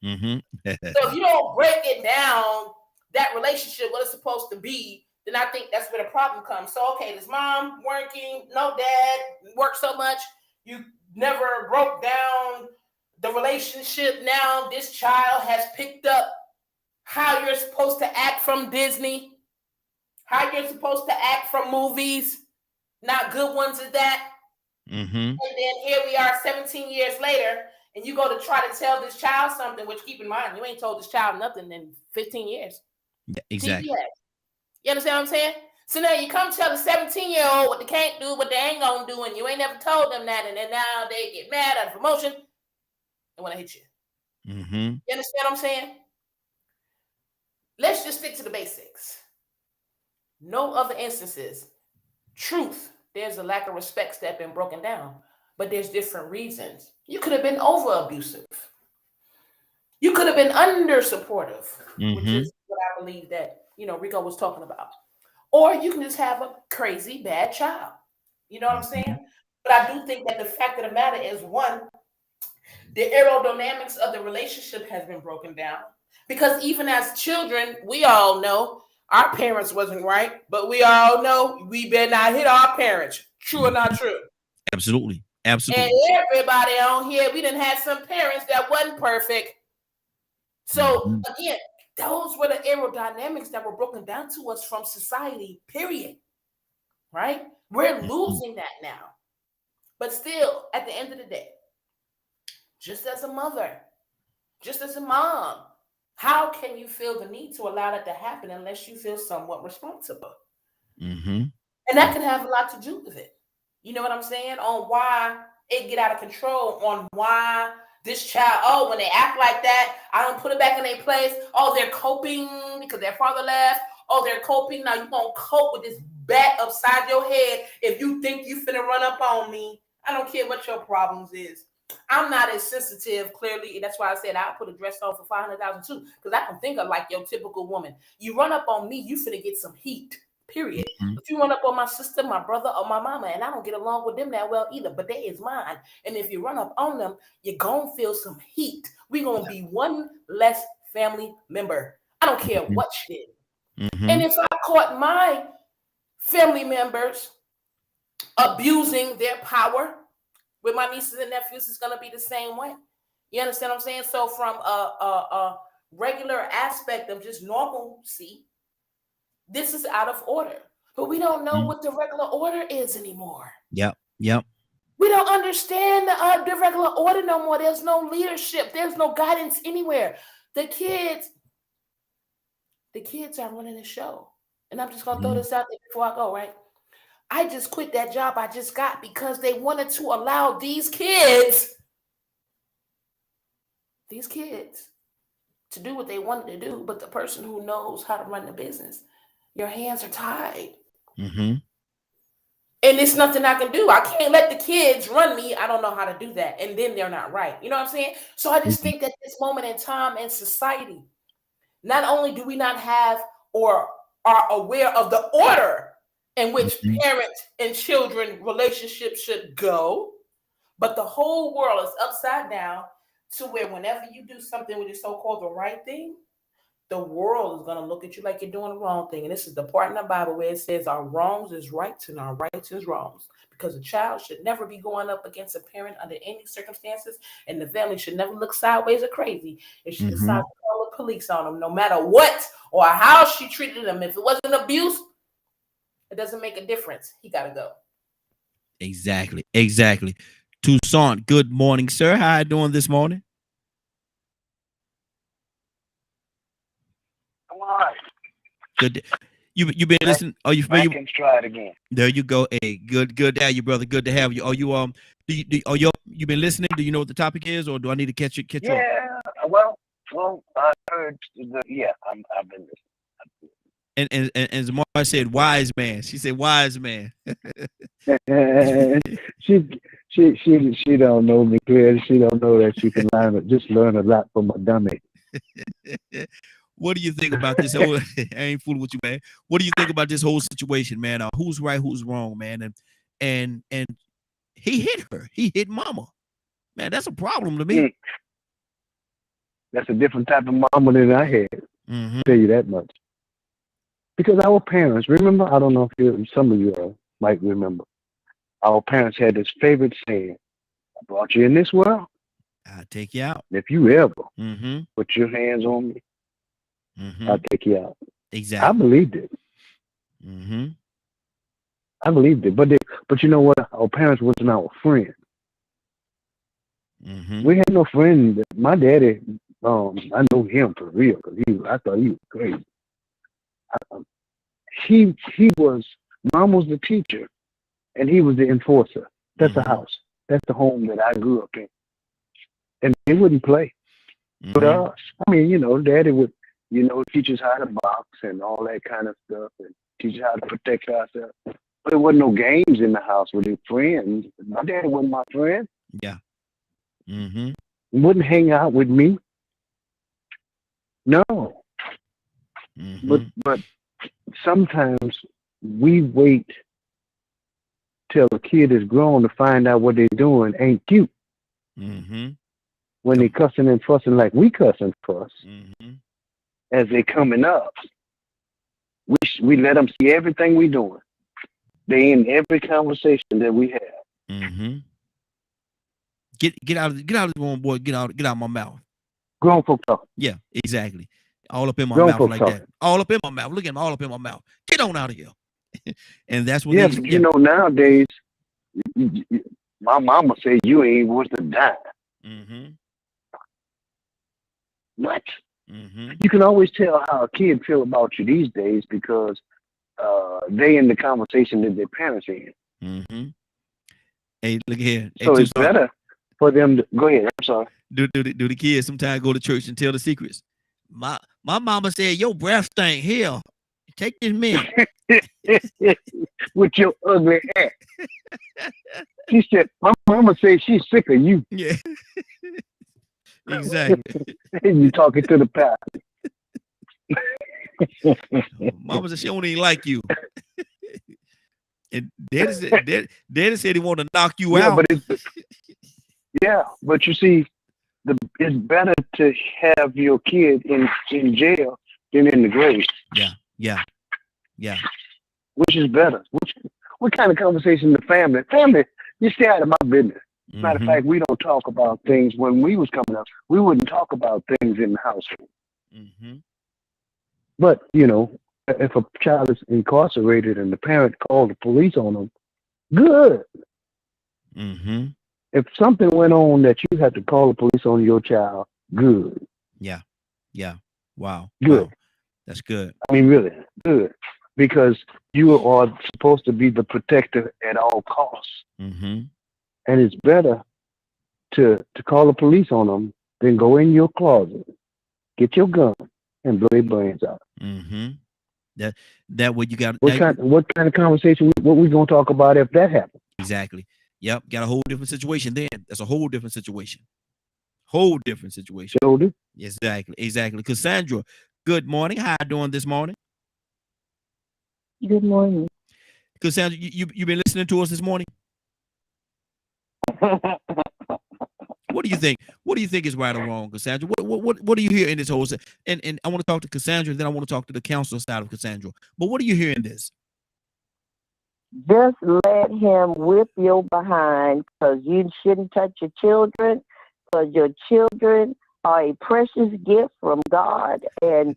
Mm-hmm. So if you don't break it down, that relationship, what it's supposed to be, then I think that's where the problem comes. So, okay, this mom working, no dad, worked so much, you never broke down the relationship. Now this child has picked up how you're supposed to act from Disney, how you're supposed to act from movies, not good ones at that. Mm-hmm. And then here we are 17 years later, and you go to try to tell this child something, which keep in mind, you ain't told this child nothing in 15 years. Yeah, exactly. TPS. You understand what I'm saying? So now you come tell the 17-year-old what they can't do, what they ain't gonna do, and you ain't never told them that, and then now they get mad at a promotion and want to hit you. Mm-hmm. You understand what I'm saying? Let's just stick to the basics. No other instances. Truth. There's a lack of respect that been broken down. but there's different reasons. You could have been over abusive. You could have been under supportive, which is what I believe that, Rico was talking about. Or you can just have a crazy bad child. You know what I'm saying? But I do think that the fact of the matter is, one, the aerodynamics of the relationship has been broken down. Because even as children, we all know our parents wasn't right, but we all know we better not hit our parents. True or not true? Absolutely. Absolutely. And everybody on here, we done had some parents that wasn't perfect. So again, those were the aerodynamics that were broken down to us from society, period. Right? We're losing that now. But still, at the end of the day, just as a mother, just as a mom, how can you feel the need to allow that to happen unless you feel somewhat responsible? And that can have a lot to do with it. You know what I'm saying? On why it get out of control, on why this child, when they act like that, I don't put it back in their place. Oh, they're coping because their father left. Oh, they're coping. Now you won't cope with this bat upside your head if you think you finna run up on me. I don't care what your problems is. I'm not as sensitive, clearly. And that's why I said I'll put a dress on for $500,000 too, because I don't think of like your typical woman. You run up on me, you finna get some heat, period. But you run up on my sister, my brother, or my mama, and I don't get along with them that well either, but they is mine. And if you run up on them, you're gonna feel some heat. We're gonna be one less family member. I don't care what you did. And if I caught my family members abusing their power with my nieces and nephews, it's going to be the same way. You understand what I'm saying? So from a regular aspect of just normalcy, this is out of order. But we don't know what the regular order is anymore. Yep. We don't understand the regular order no more. There's no leadership. There's no guidance anywhere. The kids are running the show. And I'm just going to throw this out there before I go, right? I just quit that job I just got because they wanted to allow these kids to do what they wanted to do. But the person who knows how to run the business, your hands are tied. And it's nothing I can do. I can't let the kids run me. I don't know how to do that. And then they're not right. You know what I'm saying? So I just think that this moment in time in society, not only do we not have or are aware of the order in which parent and children relationships should go, but the whole world is upside down to where whenever you do something with the so-called the right thing, the world is going to look at you like you're doing the wrong thing. And this is the part in the Bible where it says our wrongs is rights and our rights is wrongs, because a child should never be going up against a parent under any circumstances, and the family should never look sideways or crazy if she decides to call the police on them, no matter what or how she treated them. If it wasn't abuse, it doesn't make a difference. He got to go. Exactly. Toussaint, good morning, sir. How are you doing this morning? I'm all right. Good. You've been listening. Are you familiar? I can try it again. There you go. Hey, good to have you, brother. Good to have you. Are you you been listening? Do you know what the topic is, or do I need to catch you? Yeah. Well, I heard. I've been listening. And Zamar said, "Wise man." She said, "Wise man." she don't know me clearly. She don't know that she can learn a lot from a dummy. What do you think about this whole? I ain't fooling with you, man. What do you think about this whole situation, man? Who's right, who's wrong, man? And he hit her. He hit mama. Man, that's a problem to me. That's a different type of mama than I had. I'll tell you that much. Because our parents, remember, I don't know if some of you might remember, our parents had this favorite saying, "I brought you in this world, I'll take you out. If you ever put your hands on me, I'll take you out." Exactly. I believed it. I believed it. But you know what? Our parents wasn't our friend. We had no friend. My daddy, I know him for real because I thought he was crazy. He was, Mom was the teacher and he was the enforcer. That's the house. That's the home that I grew up in. And they wouldn't play with us. I mean, Daddy would, teach us how to box and all that kind of stuff and teach us how to protect ourselves. there wasn't no games in the house with his friends. My daddy wasn't my friend. Yeah. Mm-hmm. He wouldn't hang out with me. No. Mm-hmm. But sometimes we wait till a kid is grown to find out what they're doing ain't cute. Mm-hmm. When they cussing and fussing like we cuss and fuss Mm-hmm. as they coming up. We let them see everything we doing. They in every conversation that we have. Mm-hmm. Get out of the room, boy. Get out of my mouth. Grown folk talk. Yeah, exactly. All up in my Grown mouth folk like talking. that. All up in my mouth. Look at him, all up in my mouth. Get on out of here. And that's what Yeah, these, but you know, nowadays, my mama said you ain't worth a dime. Mm-hmm. What? Mm-hmm. You can always tell how a kid feel about you these days because they in the conversation that their parents are in. Mm-hmm. Hey, look here. Hey, So it's Tucson, better for them to go ahead. I'm sorry. do the kids sometimes go to church and tell the secrets? My mama said your breath stink. Here, take this mint. With your ugly ass. She said, my mama said she's sick of you. Yeah. Exactly. And you talking to the pastor. Mama said she don't even like you. And daddy said he wanted to knock you Yeah, out. but you see, it's better to have your kid in jail than in the grave. Yeah. Which is better? What kind of conversation the family? Family, you stay out of my business. Matter of fact, we don't talk about things. When we was coming up, we wouldn't talk about things in the household. Mm-hmm. But, you know, if a child is incarcerated and the parent called the police on them, good. Mm-hmm. If something went on that you had to call the police on your child, good. Yeah. Wow. Good. Wow. That's good. I mean, really, good. Because you are supposed to be the protector at all costs. Mm-hmm. And it's better to call the police on them than go in your closet, get your gun, and blow their brains out. Mm-hmm. That what you got. What kind of conversation? What we gonna talk about if that happens? Exactly. Yep. Got a whole different situation then. That's a whole different situation. Whole different situation. Shoulder. Exactly. Cassandra, good morning. How you doing this morning? Good morning. Cassandra, you been listening to us this morning? What do you think? What do you think is right or wrong, Cassandra? What do you hear in this whole? And I want to talk to Cassandra, then I want to talk to the counselor side of Cassandra. But what do you hear in this? Just let him whip your behind, because you shouldn't touch your children, because your children are a precious gift from God, and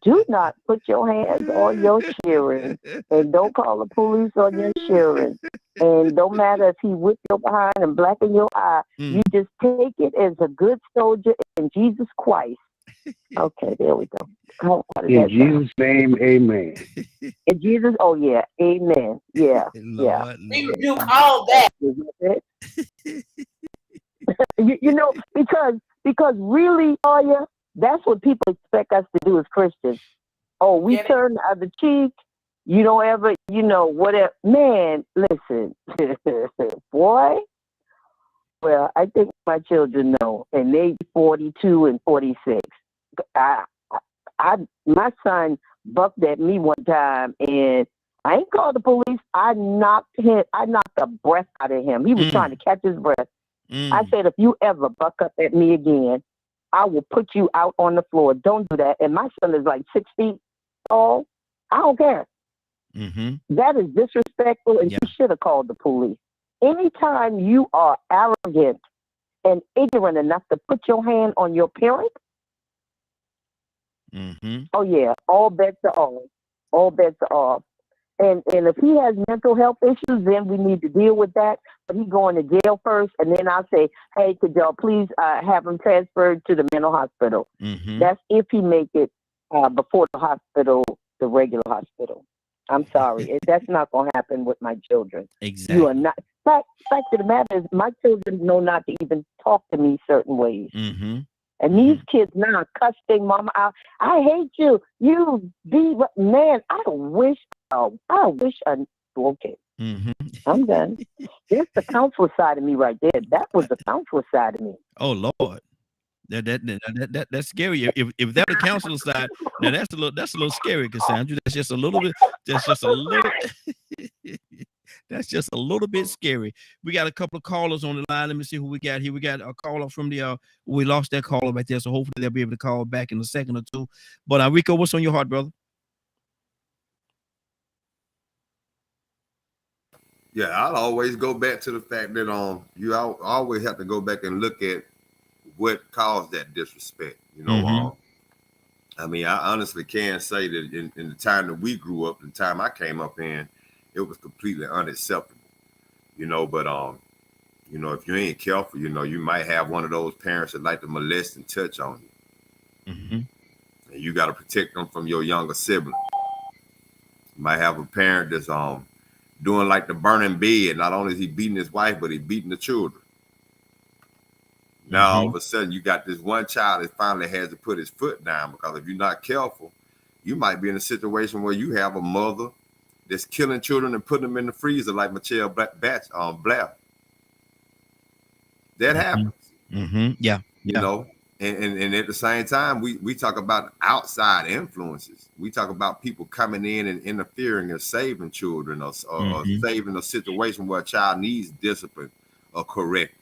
do not put your hands on your children, and don't call the police on your children, and don't matter if he whip your behind and blacken your eye, you just take it as a good soldier in Jesus Christ. Okay, there we go. In Jesus' name, amen. In Jesus, oh yeah, amen. Yeah, Lord, We do all that. you know, because really, Aya, that's what people expect us to do as Christians. Oh, we turn the other cheek. You don't ever, whatever. Man, listen, boy. Well, I think my children know, and they 42 and 46. My son bucked at me one time, and I ain't called the police. I knocked the breath out of him. He was trying to catch his breath. I said, if you ever buck up at me again, I will put you out on the floor. Don't do that. And my son is like 6 feet tall. I don't care. Mm-hmm. That is disrespectful, and you should have called the police. Anytime you are arrogant and ignorant enough to put your hand on your parent, oh yeah, all bets are off. All bets are off. And if he has mental health issues, then we need to deal with that. But he's going to jail first, and then I'll say, hey, could y'all please have him transferred to the mental hospital? That's if he make it before the hospital, the regular hospital. I'm sorry. That's not going to happen with my children. Exactly. You are not. Fact of the matter is, my children know not to even talk to me certain ways. And these kids now cuss their mama out. I hate you. You be man. I wish. Okay. Mm-hmm. I'm done. There's the counselor side of me right there. That was the counselor side of me. Oh Lord. That's scary. If that's the counselor side, now that's a little scary, Cassandra. That's just a little bit. That's just a little. That's just a little bit scary. We got a couple of callers on the line. Let me see who we got here. We got a caller from the. We lost that caller right there, so hopefully they'll be able to call back in a second or two. But Rico, what's on your heart, brother? Yeah, I'll always go back to the fact that you always have to go back and look at what caused that disrespect. You know, I mean, I honestly can say that in the time that we grew up, the time I came up in, it was completely unacceptable. You know, but you know, if you ain't careful, you know, you might have one of those parents that like to molest and touch on you. Mm-hmm. And you got to protect them from your younger sibling. You might have a parent that's doing like the burning bed. Not only is he beating his wife, but he beating the children. Now, all of a sudden, you got this one child that finally has to put his foot down, because if you're not careful, you might be in a situation where you have a mother that's killing children and putting them in the freezer like Michelle Blair. That happens. Mm-hmm. Yeah. You know, and at the same time, we talk about outside influences. We talk about people coming in and interfering and saving children or saving a situation where a child needs discipline or correcting.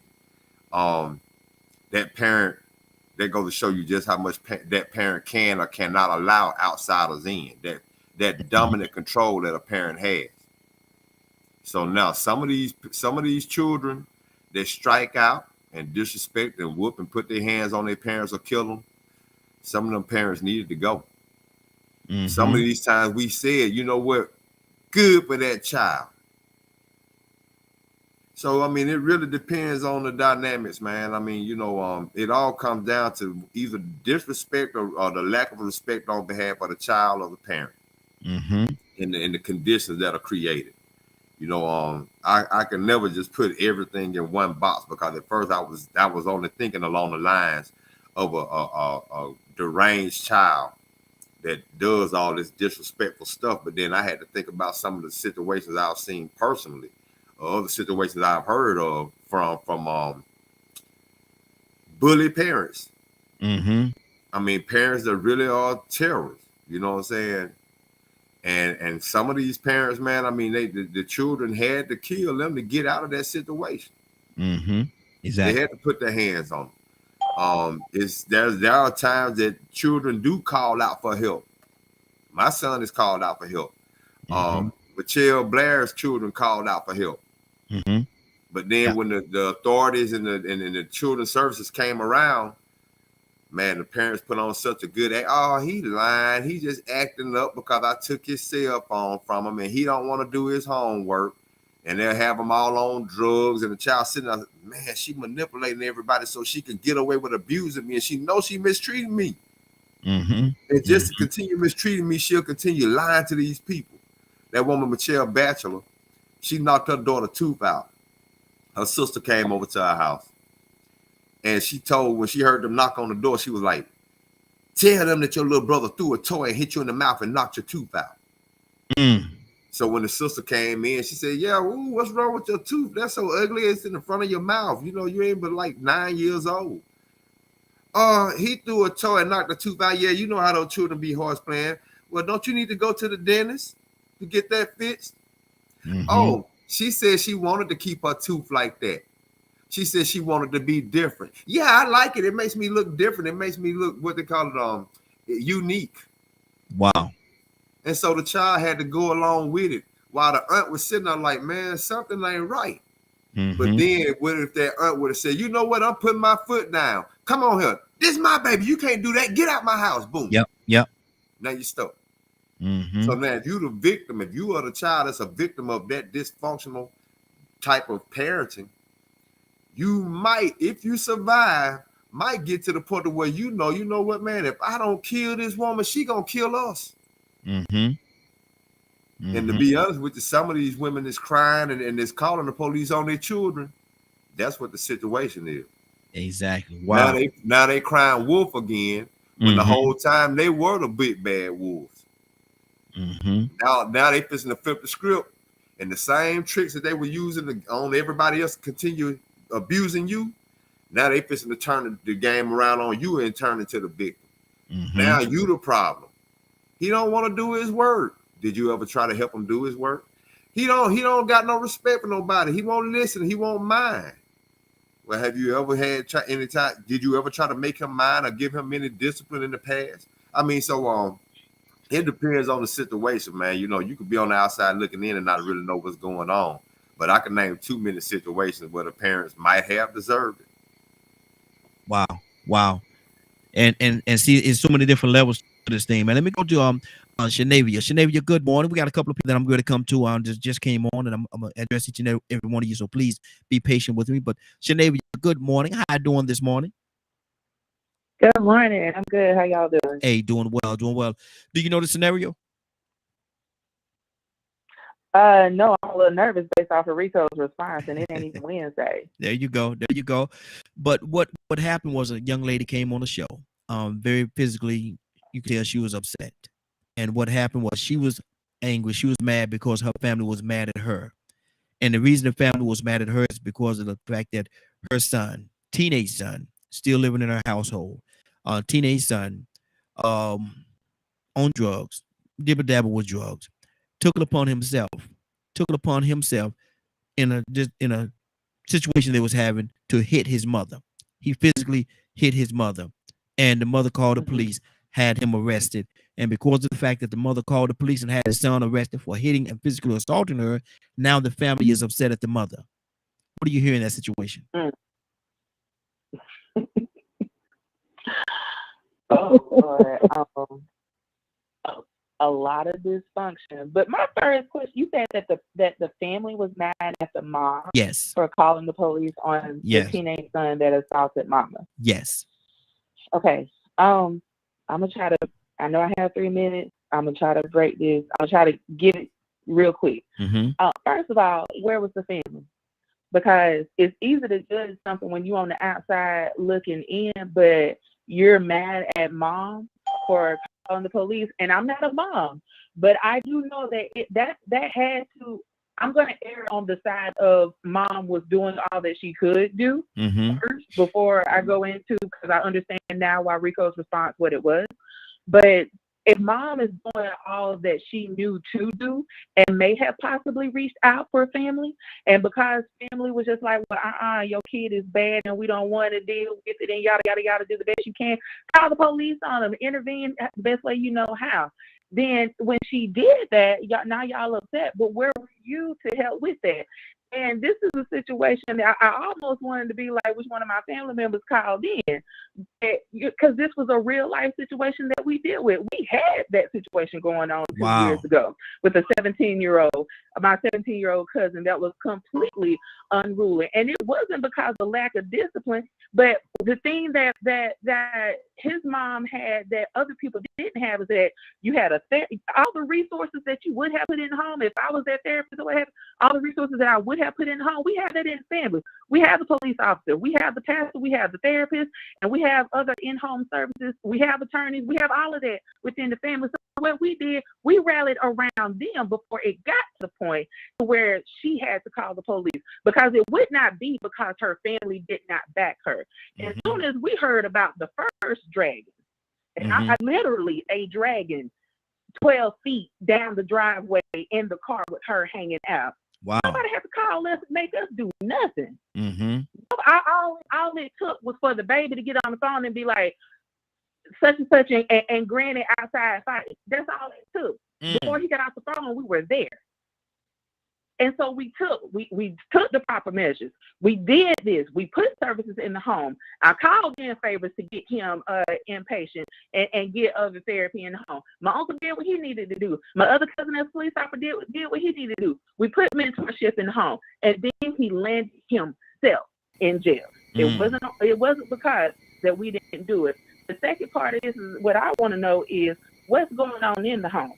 That parent, that goes to show you just how much that parent can or cannot allow outsiders in. That dominant control that a parent has. So now some of these children that strike out and disrespect and whoop and put their hands on their parents or kill them, some of them parents needed to go. Some of these times we said, you know what, good for that child. So, I mean, it really depends on the dynamics, man. I mean, you know, it all comes down to either disrespect or the lack of respect on behalf of the child or the parent in the conditions that are created. You know, I can never just put everything in one box, because at first I was only thinking along the lines of a deranged child that does all this disrespectful stuff. But then I had to think about some of the situations I've seen personally, or other situations I've heard of from bully parents. I mean, parents that really are terrorists. You know what I'm saying? And some of these parents, man, I mean, the children had to kill them to get out of that situation. Exactly. They had to put their hands on them. There are times that children do call out for help. My son is called out for help. Michelle Blair's children called out for help. But then when the authorities and the children's services came around, man, the parents put on such a good act. Oh, he lying. He just acting up because I took his cell phone from him and he don't want to do his homework. And they'll have them all on drugs. And the child sitting there, man, she manipulating everybody so she can get away with abusing me. And she knows she mistreating me. And just to continue mistreating me, she'll continue lying to these people. That woman, Michelle Batchelor, she knocked her daughter tooth out. Her sister came over to her house. And she told, when she heard them knock on the door, she was like, tell them that your little brother threw a toy and hit you in the mouth and knocked your tooth out. So when the sister came in, she said, yeah, ooh, what's wrong with your tooth? That's so ugly. It's in the front of your mouth. You know, you ain't but like 9 years old. He threw a toy and knocked the tooth out. Yeah, you know how those children be horse playing. Well, don't you need to go to the dentist to get that fixed? Oh, she said she wanted to keep her tooth like that. She said she wanted to be different. Yeah, I like it. It makes me look different. It makes me look, what they call it, unique. Wow. And so the child had to go along with it, while the aunt was sitting there like, man, something ain't right. But then what if that aunt would have said, you know what, I'm putting my foot down. Come on here. This is my baby. You can't do that. Get out my house. Boom. Yep. Now you're stuck. So now if you're the victim, if you are the child that's a victim of that dysfunctional type of parenting, you might, if you survive, might get to the point of where you know what, man, if I don't kill this woman, she gonna kill us. And to be honest with you, some of these women is crying and is calling the police on their children. That's what the situation is. Exactly. Wow. Now they crying wolf again, when the whole time they were the big bad wolves. Now they fixing to flip the script And the same tricks that they were using on everybody else continue abusing you, now they fixing to turn the game around on you and turn into the victim. Now you the problem. He don't want to do his work. Did you ever try to help him do his work? He don't got no respect for nobody. He won't listen. He won't mind. Well, have you ever had any time? Did you ever try to make him mind or give him any discipline in the past? I mean, so it depends on the situation, man. You know, you could be on the outside looking in and not really know what's going on. But I can name too many situations where the parents might have deserved it. Wow. And see, it's so many different levels to this thing, man. Let me go to Shanavia. Shanavia, good morning. We got a couple of people that I'm going to come to. Just came on, and I'm going to address each and every one of you. So please be patient with me. But Shanavia, good morning. How you doing this morning? Good morning. I'm good. How y'all doing? Hey, doing well. Do you know the scenario? No, I'm a little nervous based off of Rico's response, and it ain't even Wednesday. There you go. But what happened was a young lady came on the show. Very physically, you could tell she was upset. And what happened was she was angry. She was mad because her family was mad at her. And the reason the family was mad at her is because of the fact that her son, teenage son, still living in her household, teenage son, on drugs, dibble-dabble with drugs, took it upon himself in a situation they was having to hit his mother. He physically hit his mother, and the mother called the police, had him arrested. And because of the fact that the mother called the police and had his son arrested for hitting and physically assaulting her, now the family is upset at the mother. What do you hear in that situation? A lot of dysfunction. But my first question, you said that the family was mad at the mom, yes, for calling the police on the teenage son that assaulted mama. Yes. Okay. I'm gonna try to. I know I have 3 minutes. I'm gonna try to break this. I'm gonna try to get it real quick. First of all, where was the family? Because it's easy to judge something when you're on the outside looking in, but you're mad at mom for calling the police. And I'm not a mom, but I do know that that had to. I'm going to err on the side of mom was doing all that she could do first before I go into, because I understand now why Rico's response what it was. But if mom is doing all that she knew to do and may have possibly reached out for family, and because family was just like, well, your kid is bad and we don't want to deal with it and yada, yada, yada, do the best you can, call the police on them, intervene the best way you know how. Then when she did that, now y'all upset, but where were you to help with that? And this is a situation that I almost wanted to be like, which one of my family members called in, because this was a real life situation that we deal with. We had that situation going on 2 years ago with a 17-year-old, my 17-year-old cousin that was completely unruly. And it wasn't because of lack of discipline, but the thing that his mom had that other people didn't have is that you had all the resources that you would have put in home. If I was that therapist, or whatever, all the resources that I would have put in home, we have that in family. We have the police officer, we have the pastor, we have the therapist, and we have other in-home services. We have attorneys, we have all of that within the family. So what we did, we rallied around them before it got to the point where she had to call the police, because it would not be because her family did not back her. As soon as we heard about the first dragon, and I literally a dragon 12 feet down the driveway in the car with her hanging out. Wow. Nobody had to call us and make us do nothing. All it took was for the baby to get on the phone and be like, such and such, and granny outside fighting. That's all it took. Before he got off the phone, we were there. And so we took the proper measures. We did this. We put services in the home. I called in favors to get him inpatient and get other therapy in the home. My uncle did what he needed to do. My other cousin as a police officer did what he needed to do. We put mentorship in the home, and then he landed himself in jail. It wasn't because that we didn't do it. The second part of this is what I want to know is what's going on in the home.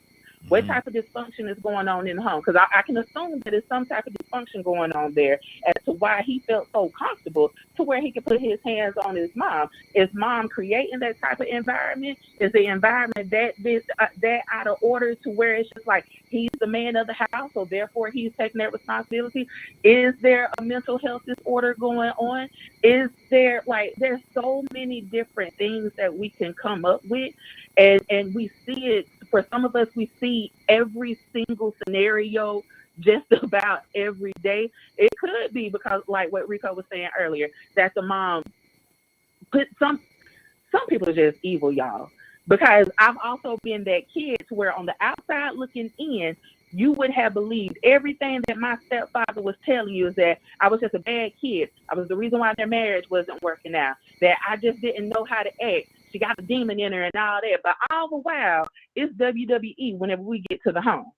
What type of dysfunction is going on in the home? Because I can assume that there's some type of dysfunction going on there as to why he felt so comfortable to where he could put his hands on his mom. Is mom creating that type of environment? Is the environment that out of order to where it's just like he's the man of the house, so therefore he's taking that responsibility? Is there a mental health disorder going on? Is there, like, there's so many different things that we can come up with, and we see it. For some of us, we see every single scenario just about every day. It could be because, like what Rico was saying earlier, that the mom put some people are just evil, y'all. Because I've also been that kid to where on the outside looking in, you would have believed everything that my stepfather was telling you, is that I was just a bad kid. I was the reason why their marriage wasn't working out, that I just didn't know how to act. She got a demon in her and all that. But all the while, it's WWE whenever we get to the home.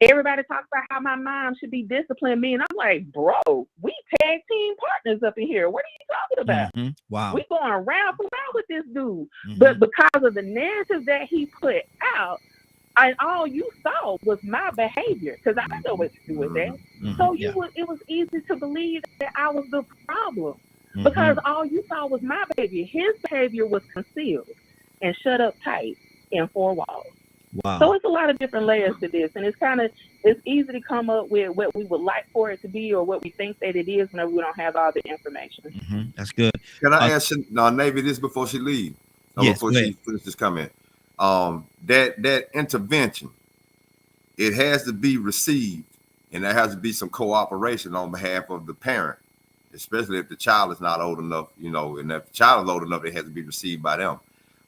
Everybody talks about how my mom should be disciplining me. And I'm like, bro, we tag team partners up in here. What are you talking about? Wow. We going round for round with this dude. But because of the narrative that he put out, and all you saw was my behavior, because I know what to do with that. So it was easy to believe that I was the problem. Because all you saw was my behavior. His behavior was concealed and shut up tight in four walls. Wow. So it's a lot of different layers to this, and it's easy to come up with what we would like for it to be or what we think that it is whenever we don't have all the information. That's good. Can I ask Navy this before she leaves? Yes, before she finishes this comment. That intervention, it has to be received, and there has to be some cooperation on behalf of the parent, especially if the child is not old enough, and if the child is old enough, it has to be received by them.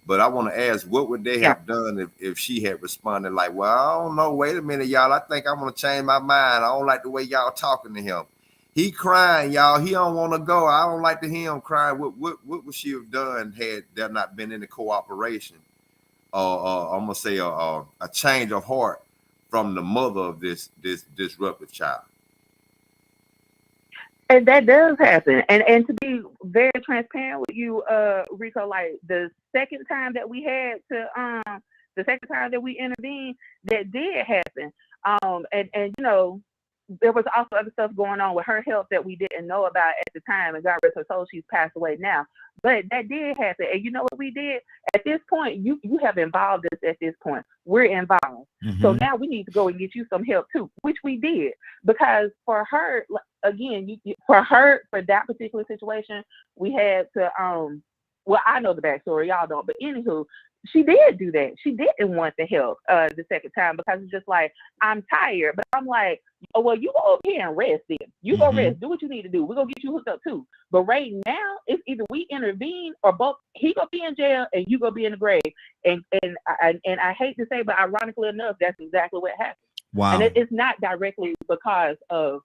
But I want to ask, what would they have done if she had responded like, well, I don't know, wait a minute, y'all, I think I'm going to change my mind. I don't like the way y'all talking to him. He crying, y'all. He don't want to go. I don't like to hear him crying. What would she have done had there not been any cooperation? I'm going to say a change of heart from the mother of this disruptive child. And that does happen. And to be very transparent with you, Rico, like the second time that we intervened, that did happen. And there was also other stuff going on with her health that we didn't know about at the time, and God rest her soul, she's passed away now. But that did happen. And you know what we did? At this point, you have involved us at this point. We're involved. So now we need to go and get you some help too, which we did. Because for her, again, for that particular situation, we had to, well, I know the backstory, y'all don't, but anywho, she did do that. She didn't want the help the second time because it's just like, I'm tired. But I'm like, oh, well, you go over here and rest then. You go rest. Do what you need to do. We're going to get you hooked up too. But right now, it's either we intervene or both. He going to be in jail and you going to be in the grave. And I hate to say, but ironically enough, that's exactly what happened. Wow. And it's not directly because of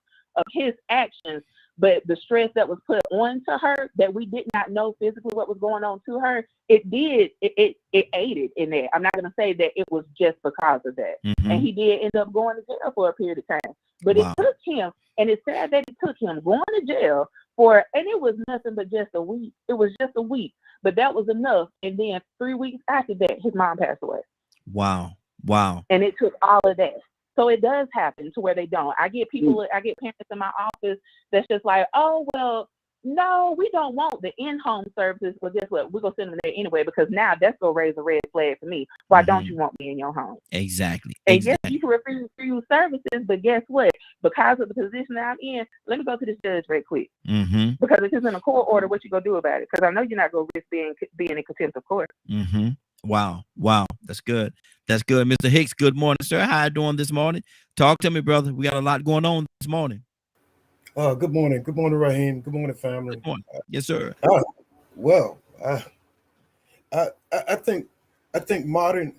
his actions, but the stress that was put onto her that we did not know physically what was going on to her, it aided in that. I'm not going to say that it was just because of that. And he did end up going to jail for a period of time. But it took him, and it's sad that it took him going to jail and it was nothing but just a week. It was just a week, but that was enough. And then 3 weeks after that, his mom passed away. Wow. And it took all of that. So it does happen to where they don't. I get parents in my office that's just like, oh, well, no, we don't want the in-home services. Well, guess what? We're going to send them there anyway, because now that's going to raise a red flag for me. Why don't you want me in your home? Exactly. And yes, you can refuse services, but guess what? Because of the position that I'm in, let me go to this judge right quick. Because if it's in a court order, what you going to do about it? Because I know you're not going to risk being in contempt of court. Wow. That's good. Mr. Hicks, good morning, sir. How you doing this morning? Talk to me, brother. We got a lot going on this morning. Good morning. Good morning, Raheem. Good morning, family. Good morning. Yes, sir. I think modern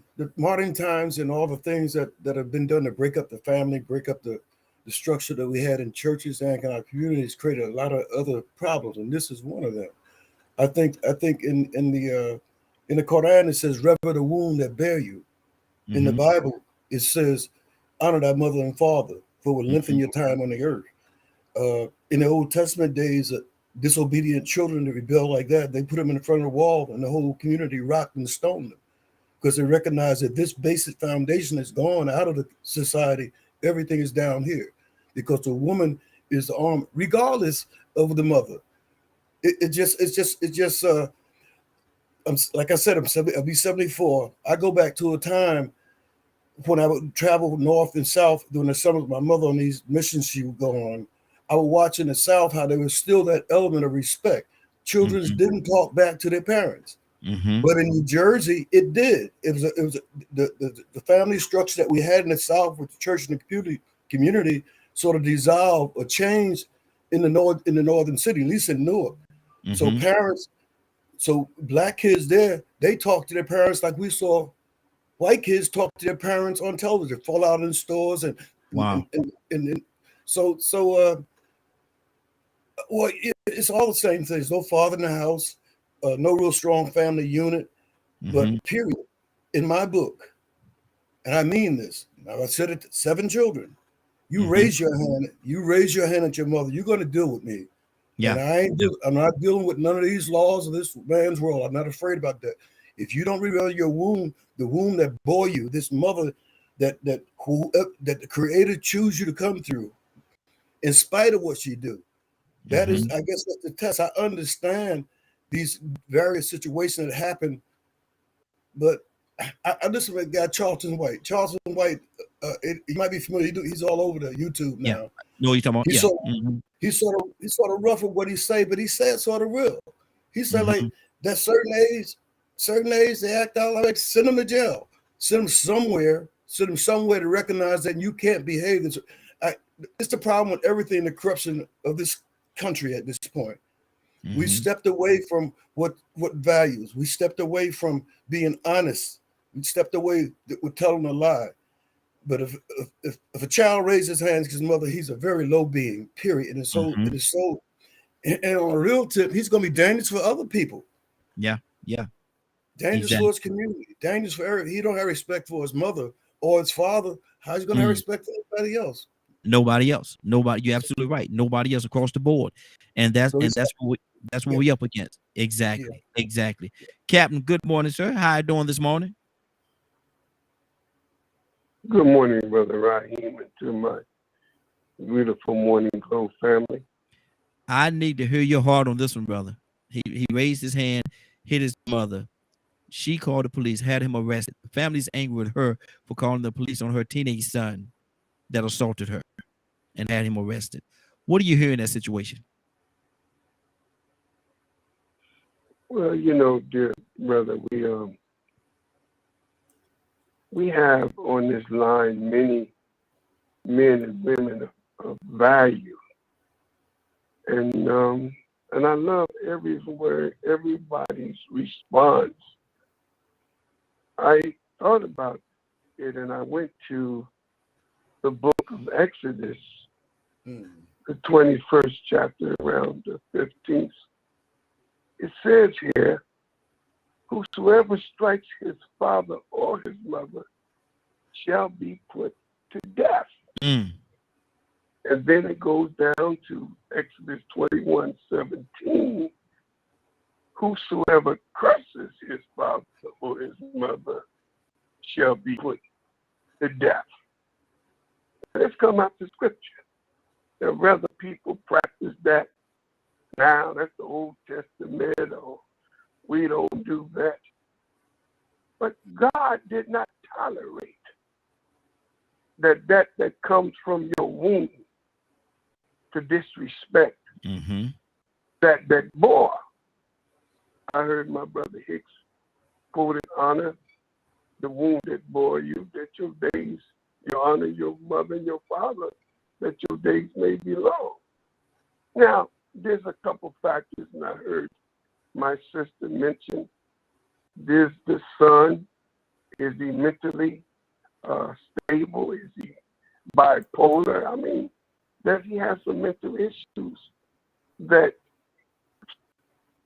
times and all the things that have been done to break up the family, break up the structure that we had in churches and in our communities created a lot of other problems, and this is one of them. I think in the Quran it says, "Rever the womb that bear you." In the Bible it says, "Honor thy mother and father, for it will lengthen your time on the earth." In the Old Testament days, disobedient children that rebel like that, they put them in front of the wall and the whole community rocked and stoned them. because they recognize that this basic foundation is gone out of the society. Everything is down here because the woman is the arm, regardless of the mother. It's just. Like I said, I'll be 74. I go back to a time when I would travel north and south during the summer with my mother on these missions she would go on. I would watch in the South how there was still that element of respect. Children didn't talk back to their parents. But in New Jersey, it did. It was the family structure that we had in the South with the church and the community sort of dissolved or changed in the northern city, at least in Newark. So parents, so black kids there, they talk to their parents like we saw white kids talk to their parents on television, fall out in stores and well, it's all the same things. No father in the house, no real strong family unit, but period. In my book, and I mean this. Now I said it. 7 children. You raise your hand. You raise your hand at your mother. You're going to deal with me. Yeah. And I'm not dealing with none of these laws of this man's world. I'm not afraid about that. If you don't reveal your womb, the womb that bore you, this mother that the Creator choose you to come through, in spite of what she do. That is, I guess that's the test. I understand these various situations that happen, but I listen to a guy, Charlton White. Charlton White, he might be familiar. He's all over the YouTube now. Yeah. No, you're talking about. He's sort of rough with what he say, but he said sort of real. He said like that certain age they act out like send them to jail, send them somewhere to recognize that you can't behave. It's the problem with everything, the corruption of this country at this point. We stepped away from what values. We stepped away from being honest. We stepped away with telling a lie. But if a child raises his hands to his mother, he's a very low being, period. And and on a real tip, he's going to be dangerous for other people. Yeah. Dangerous for his community. Dangerous for everyone. He don't have respect for his mother or his father. How's he going to have respect for anybody else? Nobody else. Nobody. You're absolutely right. Nobody else across the board. And that's what we're up against. Exactly. Captain, good morning, sir. How you doing this morning? Good morning, Brother Raheem, and to my beautiful Morning Glow family. I need to hear your heart on this one, brother. He raised his hand, hit his mother. She called the police, had him arrested. The family's angry with her for calling the police on her teenage son that assaulted her and had him arrested. What do you hear in that situation? Well, dear brother, we have on this line many men and women of value, and I love everybody's response. I thought about it, and I went to the book of Exodus, the 21st chapter, around the 15th. It says here, whosoever strikes his father or his mother shall be put to death. And then it goes down to Exodus 21:17. Whosoever curses his father or his mother shall be put to death. Let's come out to scripture. There are other people practice that now. That's the Old Testament, or we don't do that. But God did not tolerate that comes from your womb to disrespect that boy. I heard my brother Hicks quoted, honor the womb that bore you, that your days, you honor your mother and your father, that your days may be long. Now, there's a couple factors, and I heard my sister mention, there's the son. Is he mentally stable? Is he bipolar? I mean, does he have some mental issues that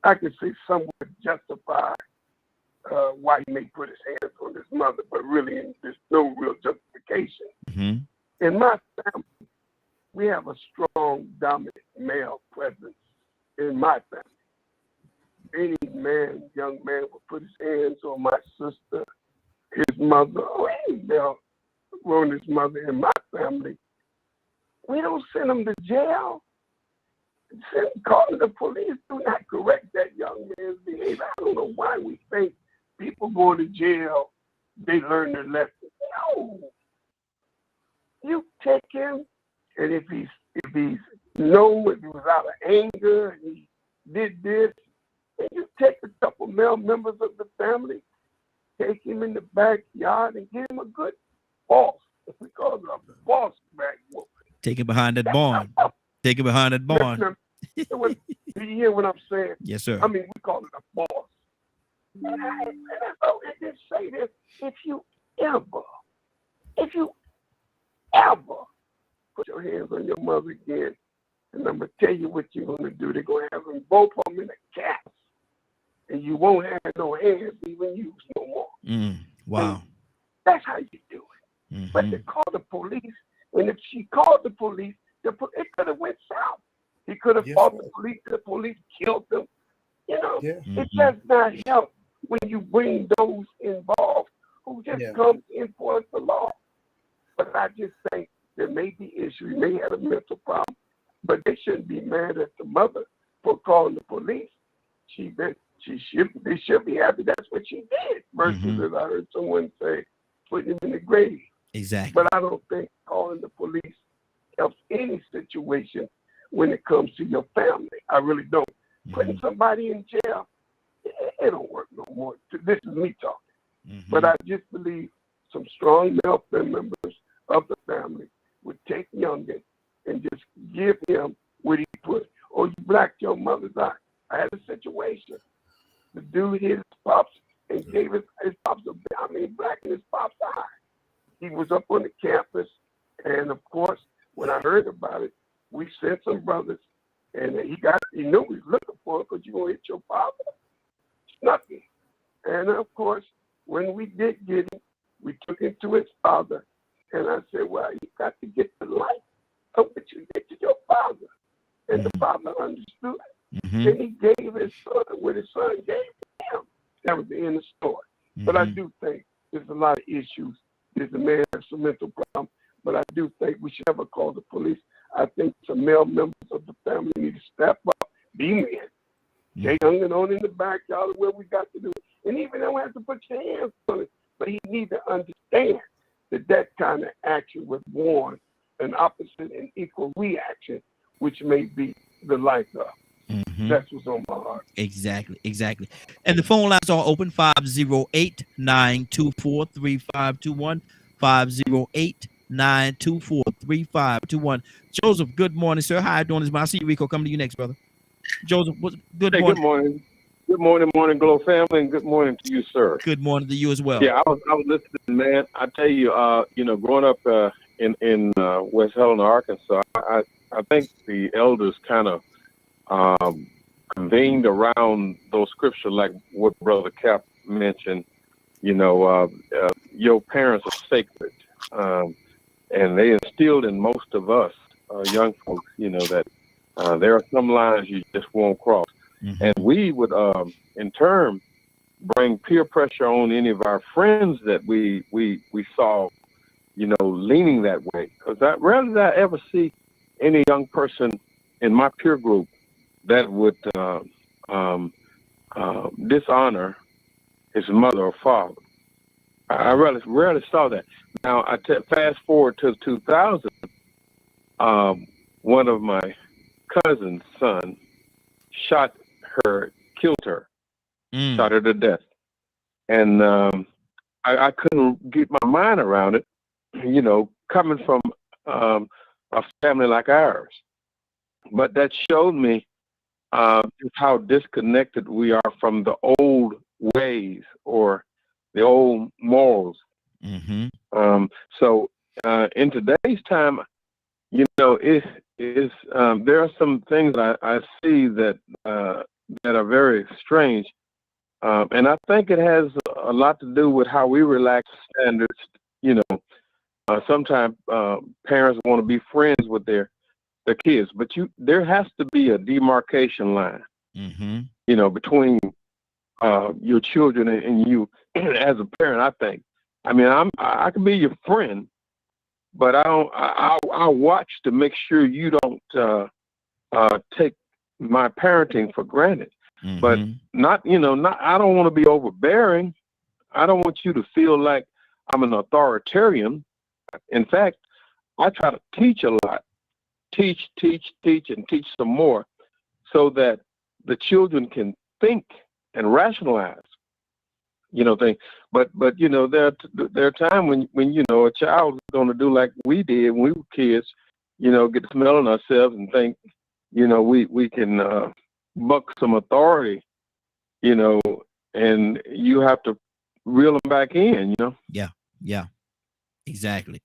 I could say some would justify why he may put his hands on his mother, but really there's no real justification. In my family, we have a strong, dominant male presence in my family. Any man, young man, will put his hands on my sister mother or any male erroneous mother in my family, we don't send them to jail. Calling the police do not correct that young man's behavior. I don't know why we think people go to jail, they learn their lesson. No. You take him, and if he was out of anger and he did this, and you take a couple male members of the family, take him in the backyard and give him a good boss. We call it a boss back whooping. Take it behind that barn. Take it behind that barn. Do you hear what I'm saying? Yes, sir. I mean, we call it a boss. And I just say this: if you ever put your hands on your mother again, and I'm gonna tell you what you're gonna do. They're gonna have them both of them in a cast, and you won't have no hands even used no more. Wow. And that's how you do it. Mm-hmm. But to call the police, and if she called the police, it could have went south. He could have fought the police killed them. You know, it does not help when you bring those involved who just come to enforce the law. But I just think there may be issues. He may have a mental problem, but they shouldn't be mad at the mother for calling the police. They should be happy that's what she did. Versus, as I heard someone say, putting him in the grave. Exactly. But I don't think calling the police helps any situation when it comes to your family. I really don't. Putting somebody in jail, it don't work no more. This is me talking. But I just believe some strong male members of the family would take Youngin and just give him what he put. Or you blacked your mother's eye. I had a situation. The dude hit his pops and gave his pops blacking his pops eye. He was up on the campus, and of course, when I heard about it, we sent some brothers, and he knew we was looking for him because you gonna hit your father. Nothing. And of course, when we did get him, we took him to his father, and I said, well, you got to get the life of what you did to your father. And the father understood. And he gave his son what his son gave to him. That was the end of the story. But I do think there's a lot of issues. There's a man has some mental problem, but I do think we should never call the police. I think some male members of the family need to step up, be men. Take Youngin on in the backyard where we got to do it. And even don't have to put your hands on it, but he needs to understand that kind of action would warrant an opposite and equal reaction, which may be the life of. That's what's on my heart. Exactly. And the phone lines are open, 508-924-3521, 508-924-3521. Joseph, good morning, sir. How you doing? I see you, Rico. Coming to you next, brother. Joseph, good morning. Good morning. Good morning, Glow family, and good morning to you, sir. Good morning to you as well. Yeah, I was listening, man. I tell you, growing up in West Helena, Arkansas, I think the elders kind of convened around those scriptures, like what Brother Cap mentioned. Your parents are sacred, and they instilled in most of us young folks, that there are some lines you just won't cross. And we would, in turn, bring peer pressure on any of our friends that we saw, leaning that way. Because rarely did I ever see any young person in my peer group that would dishonor his mother or father. I rarely saw that. Now, fast forward to 2000, one of my cousin's son killed her, shot her to death. And I couldn't get my mind around it, coming from a family like ours. But that showed me just how disconnected we are from the old ways or the old morals. So in today's time, there are some things I see that are very strange, and I think it has a lot to do with how we relax standards. Sometimes parents want to be friends with their kids, but there has to be a demarcation line, between your children and you as a parent. I think I mean, I can be your friend, but I watch to make sure you don't take my parenting for granted. But not, I don't want to be overbearing. I don't want you to feel like I'm an authoritarian. In fact, I try to teach a lot, teach, and teach some more, so that the children can think and rationalize, things. But there are times when a child is going to do like we did when we were kids, get smelling ourselves and think, we can buck some authority, and you have to reel them back in, Yeah. Exactly.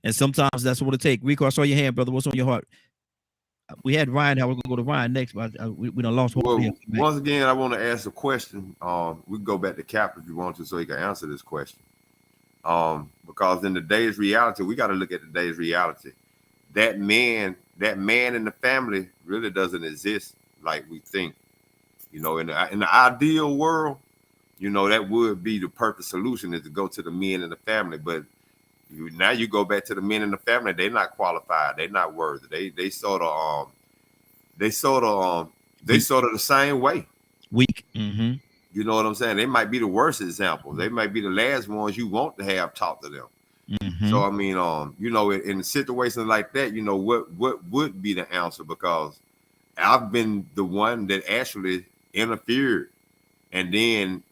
And sometimes that's what it takes. Rico, I saw your hand, brother. What's on your heart? We had Ryan. How we're gonna go to Ryan next, but we done lost hope. Well, once again, I want to ask a question. We can go back to Cap if you want to, so he can answer this question. Because in today's reality, we got to look at today's reality. That man in the family really doesn't exist like we think. In the ideal world, that would be the perfect solution, is to go to the men in the family. But now you go back to the men in the family, they're not qualified, they're not worthy. They sort of the same way. Weak. You know what I'm saying? They might be the worst examples. They might be the last ones you want to have talk to them. So I mean, in situations like that, what would be the answer? Because I've been the one that actually interfered, and then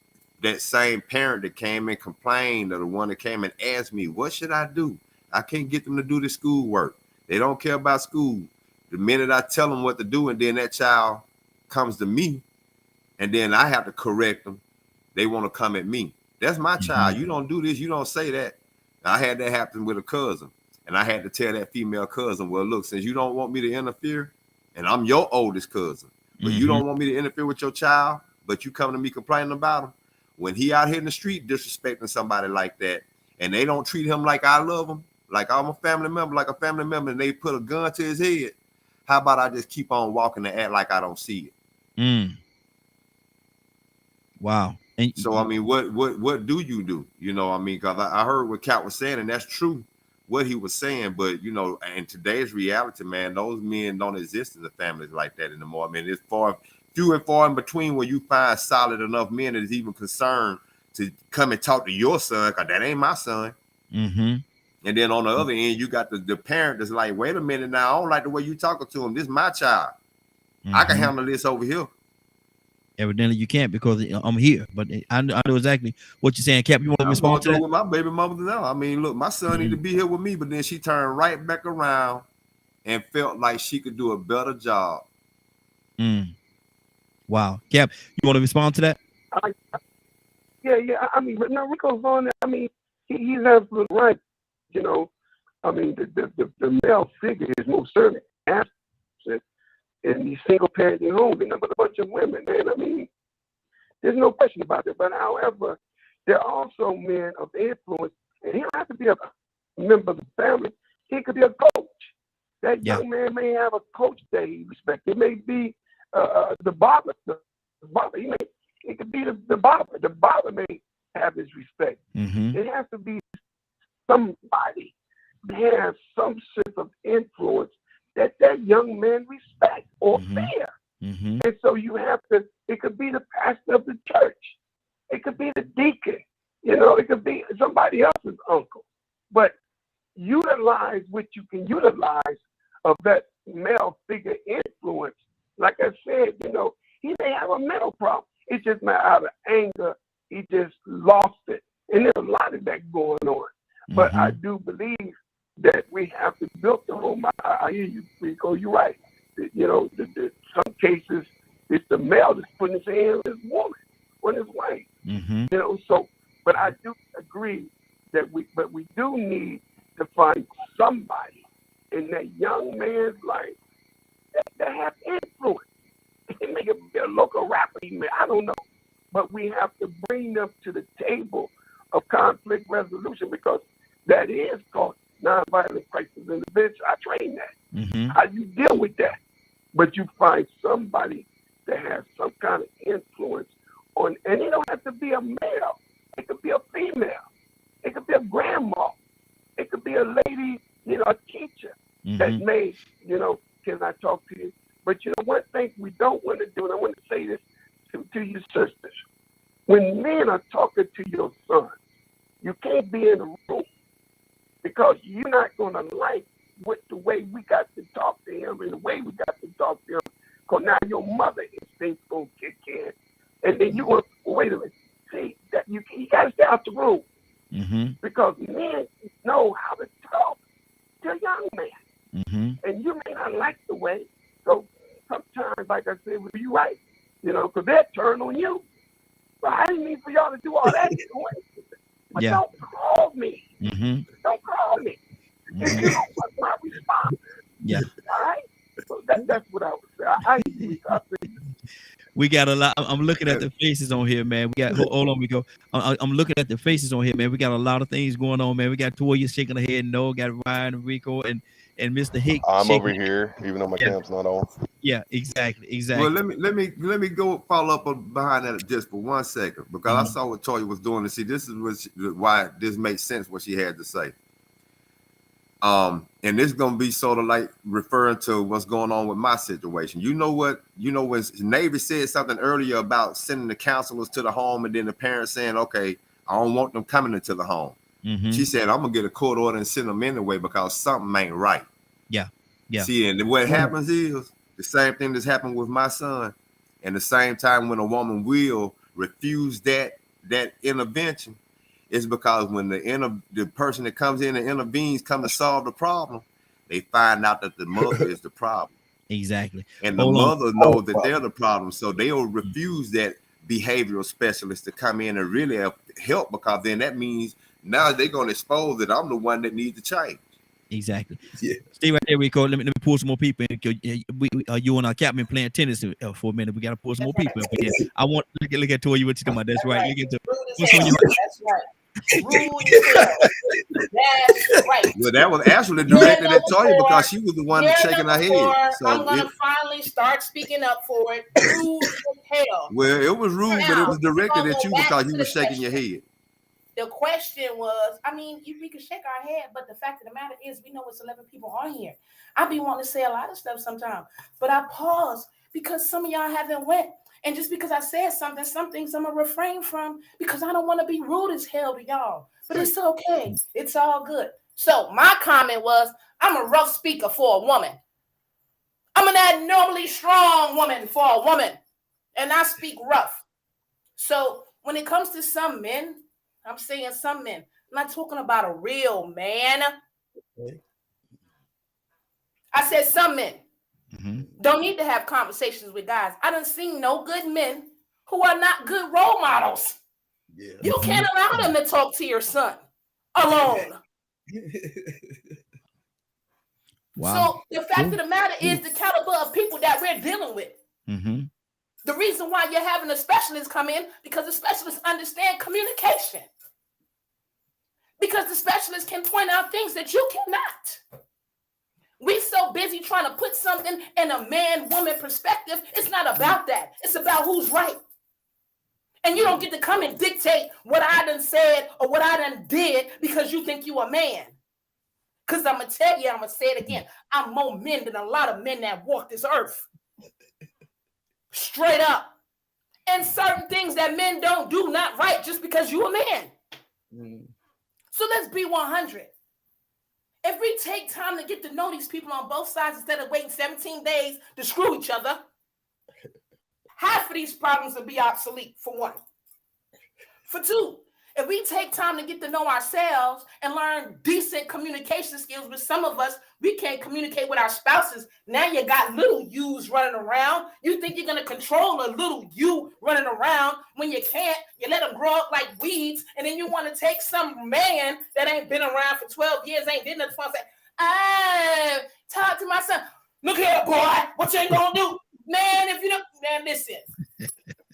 that same parent that came and complained, or the one that came and asked me, what should I do? I can't get them to do the schoolwork. They don't care about school. The minute I tell them what to do, and then that child comes to me, and then I have to correct them, they want to come at me. That's my child. You don't do this. You don't say that. I had that happen with a cousin, and I had to tell that female cousin, well, look, since you don't want me to interfere, and I'm your oldest cousin, but you don't want me to interfere with your child, but you come to me complaining about him, when he out here in the street disrespecting somebody like that, and they don't treat him like I love him, like I'm a family member, and they put a gun to his head, how about I just keep on walking and act like I don't see it? Wow. And so, I mean, what do you do? Because I heard what Cat was saying, and that's true, what he was saying. But, in today's reality, man, those men don't exist in the families like that anymore. I mean, it's few and far in between where you find solid enough men that is even concerned to come and talk to your son, because that ain't my son. And then on the other end, you got the parent that's like, wait a minute now, I don't like the way you talking to him. This is my child. I can handle this over here. Evidently you can't, because I'm here. But I know exactly what you're saying. Cap, you want to respond to that? With my baby mama now. I mean, look, my son need to be here with me, but then she turned right back around and felt like she could do a better job. Wow. Cap, you want to respond to that? Yeah. I mean, but no, Rico's on there. I mean, he's absolutely right. I mean, the male figure is most certainly absent in these single parenting homes, but a bunch of women, man. I mean, there's no question about it. But however, there are also men of influence, and he don't have to be a member of the family. He could be a coach. That young man may have a coach that he respects. It may be the barber. It could be the barber. The barber may have his respect. It has to be somebody that has some sense of influence that young man respect or fear. And so you have to, it could be the pastor of the church. It could be the deacon. It could be somebody else's uncle. But utilize what you can utilize of that male figure influence. Like I said, he may have a mental problem. It's just out of anger, he just lost it. And there's a lot of that going on. But I do believe that we have to build the home. I hear you, Rico. You're right. Some cases, it's the male that's putting his hand on his woman, on his wife. So, but I do agree that we do need to find somebody in that young man's life that have influence. It may be a local rapper, I don't know. But we have to bring them to the table of conflict resolution, because that is called nonviolent crisis intervention. I train that. How you deal with that. But you find somebody that has some kind of influence on, and it don't have to be a male. It could be a female. It could be a grandma. It could be a lady, a teacher that may, can I talk to you? But one thing we don't want to do, and I want to say this to you sisters. When men are talking to your son, you can't be in the room because you're not going to like the way we got to talk to him and the way we got to talk to him. Because now your mother instinct's going to kick in. And then you're going to, wait a minute, see, that you got to stay out the room. Because men know how to talk to a young man. And you may not like the way. So sometimes, like I said, you're right, because they'll turn on you. But I didn't mean for y'all to do all that. But don't call me. Don't call me. If you don't want my response. Yeah. All right? So that's what I would say. We got a lot. I'm looking at the faces on here, man. We got hold on, we go. I'm looking at the faces on here, man. We got a lot of things going on, man. We got Toya shaking her head, no, got Ryan and Rico and Mr. Hicks. I'm over here, even though my cam's not on. Yeah, exactly. Well, let me go follow up behind that just for 1 second, because I saw what Toya was doing. And see, this is why this makes sense what she had to say. And this is gonna be sort of like referring to what's going on with my situation. You know when Navy said something earlier about sending the counselors to the home, and then the parents saying, "Okay, I don't want them coming into the home." She said, "I'm gonna get a court order and send them anyway because something ain't right." Yeah. See, and what happens is the same thing that's happened with my son. And the same time when a woman will refuse that intervention, it's because when the person that comes in and intervenes come to solve the problem, they find out that the mother is the problem. Exactly. And the mother knows that they're the problem, so they'll refuse that behavioral specialist to come in and really help, because then that means now they're going to expose that I'm the one that needs to change. Exactly. Yeah. Stay right there, Rico. Let me pull some more people in. You and our captain playing tennis for a minute. We got to pull some more people up here. I want look at Toya. What you talking about? That's right. Look at That's right. Rude as hell. That's right. Well, that was actually directed at Toya because she was the one shaking her head. So I'm gonna finally start speaking up for it. Rude as hell. Well, it was rude, but it was directed at you because you were shaking your head. The question was, we can shake our head, but the fact of the matter is, we know it's 11 people on here. I be wanting to say a lot of stuff sometimes, but I pause because some of y'all haven't went. And just because I said something, some things I'm going to refrain from because I don't want to be rude as hell to y'all. But it's okay. It's all good. So my comment was, I'm a rough speaker for a woman. I'm an abnormally strong woman for a woman. And I speak rough. So when it comes to some men, I'm saying some men. I'm not talking about a real man. I said some men don't need to have conversations with guys. I done seen no good men who are not good role models. Yeah. You can't allow them to talk to your son alone. Wow. So the fact of the matter is the caliber of people that we're dealing with. The reason why you're having a specialist come in, because the specialists understand communication. Because the specialist can point out things that you cannot. We're so busy trying to put something in a man-woman perspective. It's not about that. It's about who's right. And you don't get to come and dictate what I done said or what I done did because you think you a man. Because I'm going to tell you, I'm going to say it again. I'm more men than a lot of men that walk this earth. Straight up. And certain things that men don't do not right just because you a man. So let's be 100. If we take time to get to know these people on both sides instead of waiting 17 days to screw each other, half of these problems will be obsolete, for one. For two, if we take time to get to know ourselves and learn decent communication skills, with some of us, we can't communicate with our spouses. Now you got little yous running around. You think you're going to control a little you running around when you can't. You let them grow up like weeds, and then you want to take some man that ain't been around for 12 years, ain't did nothing for and say, talk to my son. Look here, boy, what you ain't going to do? Man, if you don't, man, listen.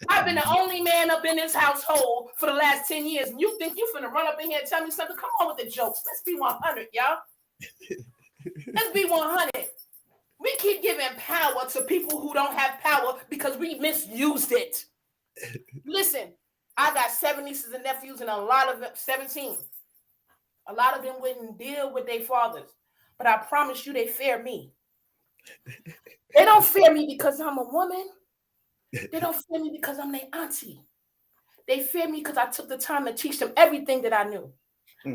I've been the only man up in this household for the last 10 years. And you think you finna run up in here and tell me something? Come on with the jokes. Let's be 100, y'all. Let's be 100. We keep giving power to people who don't have power because we misused it. Listen, I got 7 nieces and nephews and a lot of them, 17. A lot of them wouldn't deal with their fathers, but I promise you they fear me. They don't fear me because I'm a woman. They don't fear me because I'm their auntie. They fear me because I took the time to teach them everything that I knew,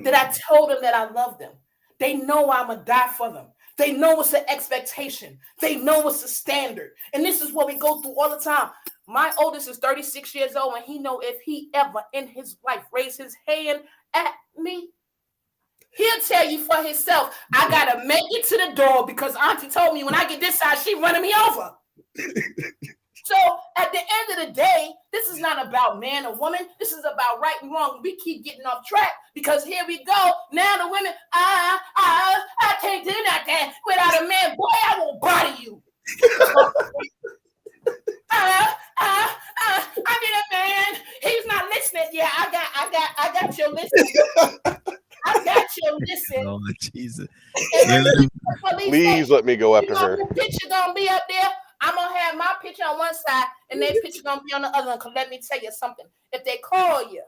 that I told them that I love them. They know I'm going to die for them. They know it's the expectation. They know it's the standard. And this is what we go through all the time. My oldest is 36 years old, and he know if he ever in his life raise his hand at me, he'll tell you for himself, I got to make it to the door because auntie told me when I get this side, she running me over. So at the end of the day, this is not about man or woman. This is about right and wrong. We keep getting off track because here we go. Now the women, I can't do nothing without a man. Boy, I will body you. I need a man. He's not listening. Yeah, I got your listen. I got your listen. Oh, Jesus. Please let me go after her. The picture gonna be up there. I'm gonna have my picture on one side and their picture gonna be on the other one. Cause let me tell you something. If they call you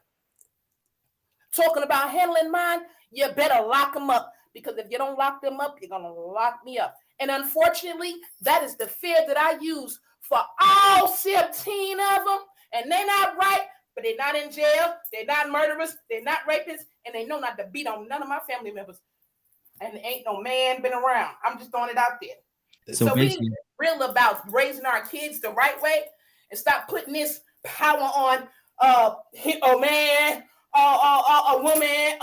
talking about handling mine, you better lock them up. Because if you don't lock them up, you're gonna lock me up. And unfortunately, that is the fear that I use for all 17 of them. And they're not right, but they're not in jail. They're not murderers. They're not rapists. And they know not to beat on none of my family members. And there ain't no man been around. I'm just throwing it out there. So we need to be real about raising our kids the right way and stop putting this power on a man, a woman,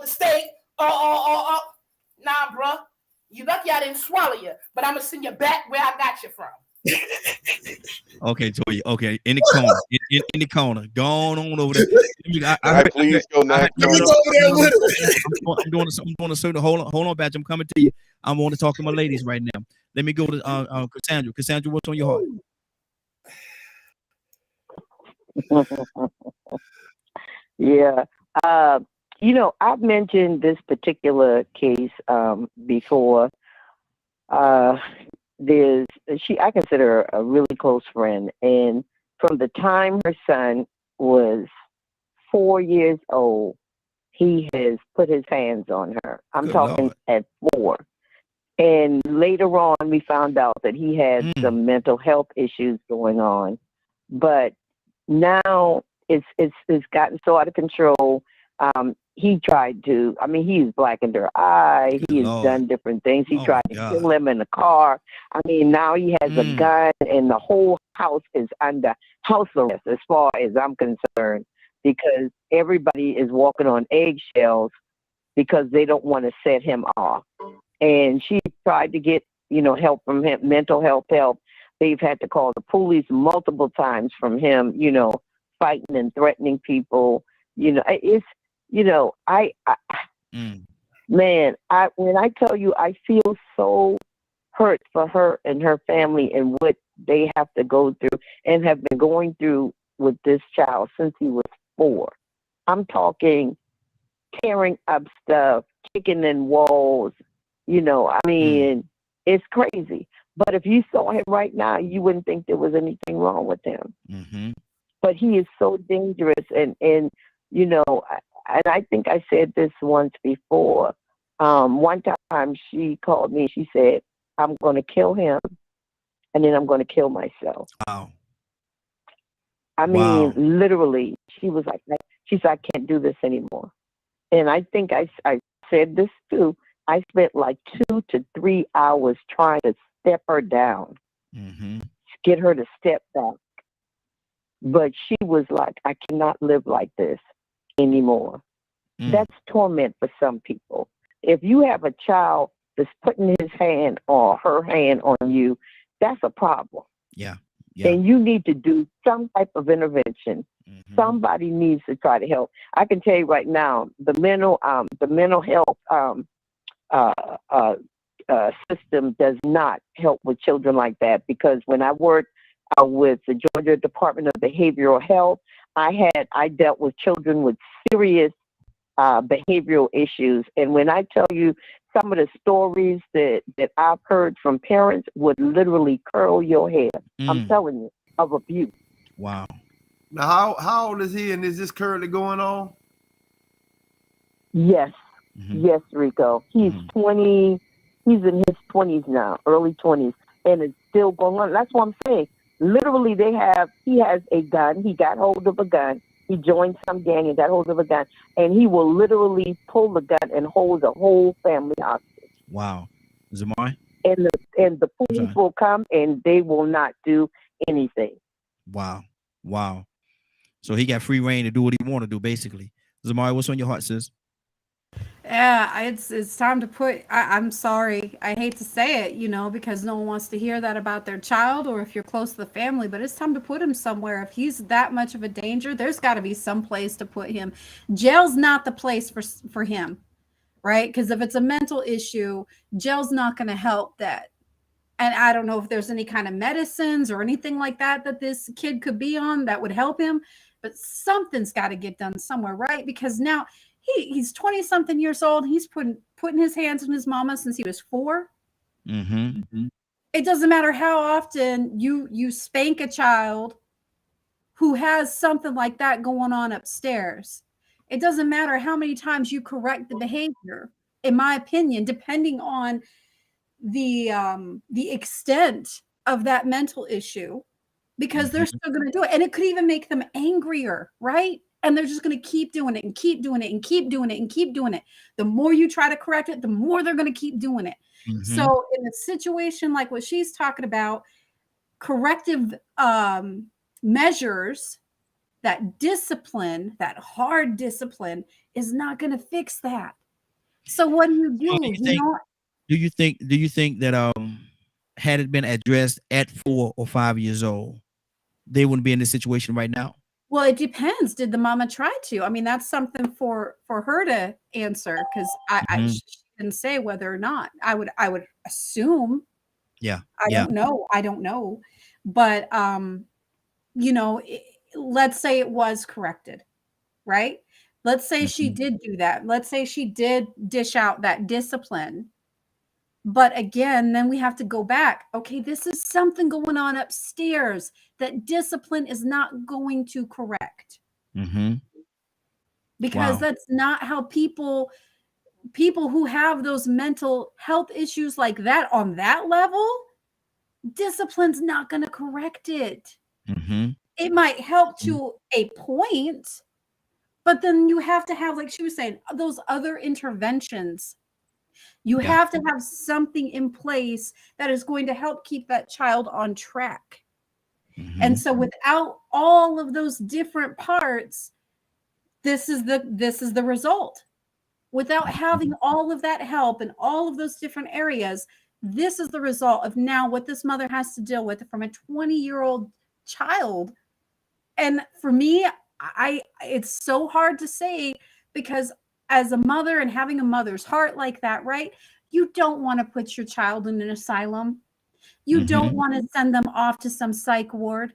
the state. Nah, bro. You lucky I didn't swallow you, but I'm gonna send you back where I got you from. Okay, Toya. Okay, in the corner, in the corner. Go on over there. Please go next. I'm doing a certain. Hold on, Badge. I'm coming to you. I want to talk to my ladies right now. Let me go to Cassandra. Cassandra, what's on your heart? Yeah. I've mentioned this particular case before. I consider her a really close friend, and from the time her son was 4 years old, he has put his hands on her. I'm talking at 4. And later on, we found out that he had some mental health issues going on. But now it's gotten so out of control. He tried to, he's blackened her eye. He has done different things. He tried to kill him in the car. Now he has a gun, and the whole house is under house arrest as far as I'm concerned, because everybody is walking on eggshells because they don't want to set him off. And she tried to get, help from him, mental health help. They've had to call the police multiple times from him, fighting and threatening people. When I tell you, I feel so hurt for her and her family and what they have to go through and have been going through with this child since he was 4. I'm talking tearing up stuff, kicking in walls. It's crazy. But if you saw him right now, you wouldn't think there was anything wrong with him. Mm-hmm. But he is so dangerous. And I think I said this once before. One time she called me. She said, I'm going to kill him, and then I'm going to kill myself. Wow. Literally, she was like, she said, I can't do this anymore. And I think I said this too. I spent like 2 to 3 hours trying to step her down, get her to step back. But she was like, I cannot live like this anymore. That's torment for some people. If you have a child that's putting his hand or her hand on you, that's a problem. Yeah. And you need to do some type of intervention. Somebody needs to try to help. I can tell you right now, the mental health system does not help with children like that, because when I worked with the Georgia Department of Behavioral Health, I dealt with children with serious behavioral issues. And when I tell you some of the stories that I've heard from parents would literally curl your hair. I'm telling you, of abuse. Wow. Now, how old is he, and is this currently going on? Yes, Mhm. yes, Rico. He's 20. He's in his 20s now, early 20s, and it's still going on. That's what I'm saying. Literally, he has a gun. He got hold of a gun. He joined some gang and got hold of a gun, and he will literally pull the gun and hold the whole family hostage. Wow. Zamari? And the police will come and they will not do anything. Wow. Wow. So he got free reign to do what he want to do, basically. Zamari, what's on your heart, sis? Yeah, it's time to put. I'm sorry, I hate to say it, because no one wants to hear that about their child, or if you're close to the family. But it's time to put him somewhere. If he's that much of a danger, there's got to be some place to put him. Jail's not the place for him, right? Because if it's a mental issue, jail's not going to help that. And I don't know if there's any kind of medicines or anything like that this kid could be on that would help him. But something's got to get done somewhere, right? Because now he's 20-something years old. He's putting his hands on his mama since he was 4. Mm-hmm. It doesn't matter how often you spank a child who has something like that going on upstairs. It doesn't matter how many times you correct the behavior, in my opinion, depending on the extent of that mental issue, because they're still going to do it. And it could even make them angrier, right? And they're just going to keep doing it and keep doing it and keep doing it and keep doing it. The more you try to correct it, the more they're going to keep doing it. Mm-hmm. So in a situation like what she's talking about, corrective measures, that discipline, that hard discipline, is not going to fix that. So what do you do? Do you think that had it been addressed at 4 or 5 years old, they wouldn't be in this situation right now? Well, it depends. Did the mama try to? I mean, that's something for her to answer, because she didn't say whether or not. I would assume. Yeah. I don't know. But let's say it was corrected, right? Let's say she did do that. Let's say she did dish out that discipline. But again, then we have to go back. Okay, this is something going on upstairs that discipline is not going to correct. Mm-hmm. Because that's not how people who have those mental health issues like that on that level, discipline's not going to correct it. Mm-hmm. It might help to a point, but then you have to have, like she was saying, those other interventions. You have to have something in place that is going to help keep that child on track. Mm-hmm. And so without all of those different parts, this is the result. Without having all of that help in all of those different areas, this is the result of now what this mother has to deal with from a 20-year-old child. And for me, it's so hard to say, because as a mother and having a mother's heart like that, right? You don't want to put your child in an asylum. You don't want to send them off to some psych ward.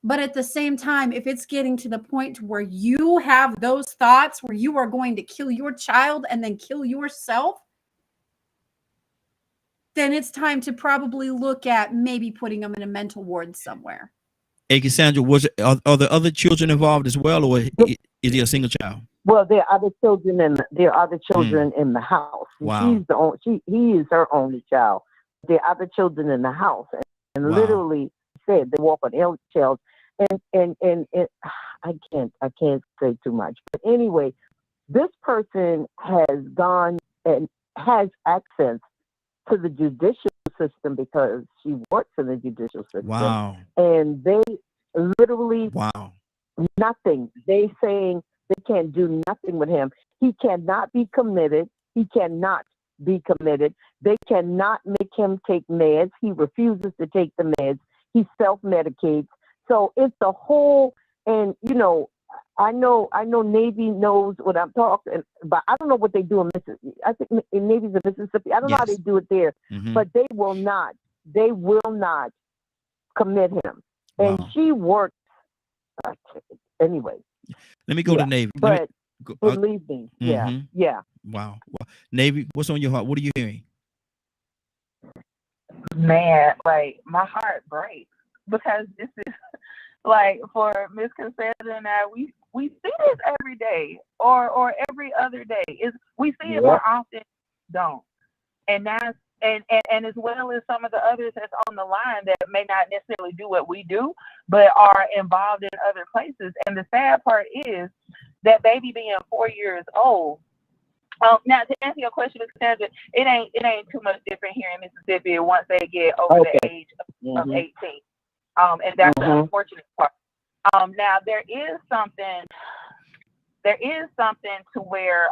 But at the same time, if it's getting to the point where you have those thoughts where you are going to kill your child and then kill yourself, then it's time to probably look at maybe putting them in a mental ward somewhere. Hey, Cassandra, are there other children involved as well, or is he a single child? Well, there are other children in the house. Wow. He is her only child. There are other children in the house, and literally said they walk on eggshells. And I can't say too much. But anyway, this person has gone and has access to the judicial system because she works in the judicial system. Wow. And they literally nothing. They saying they can't do nothing with him. He cannot be committed. He cannot be committed. They cannot make him take meds. He refuses to take the meds. He self-medicates. So it's a whole, and I know Navy knows what I'm talking about. I don't know what they do in Mississippi. I think in Navy's in Mississippi. I don't know how they do it there, but they will not commit him. And she works anyway. Let me go to Navy. But believe me, yeah. Wow. Navy, what's on your heart? What are you hearing? Man, like my heart breaks, because this is like, for Miss Cassandra and I, we see this every day or every other day. We see it more often, don't. And that's and as well as some of the others that's on the line that may not necessarily do what we do, but are involved in other places. And the sad part is that baby being 4 years old. Now to answer your question, Cassandra, it ain't too much different here in Mississippi once they get over the age of 18. And that's the unfortunate part. Now there is something to where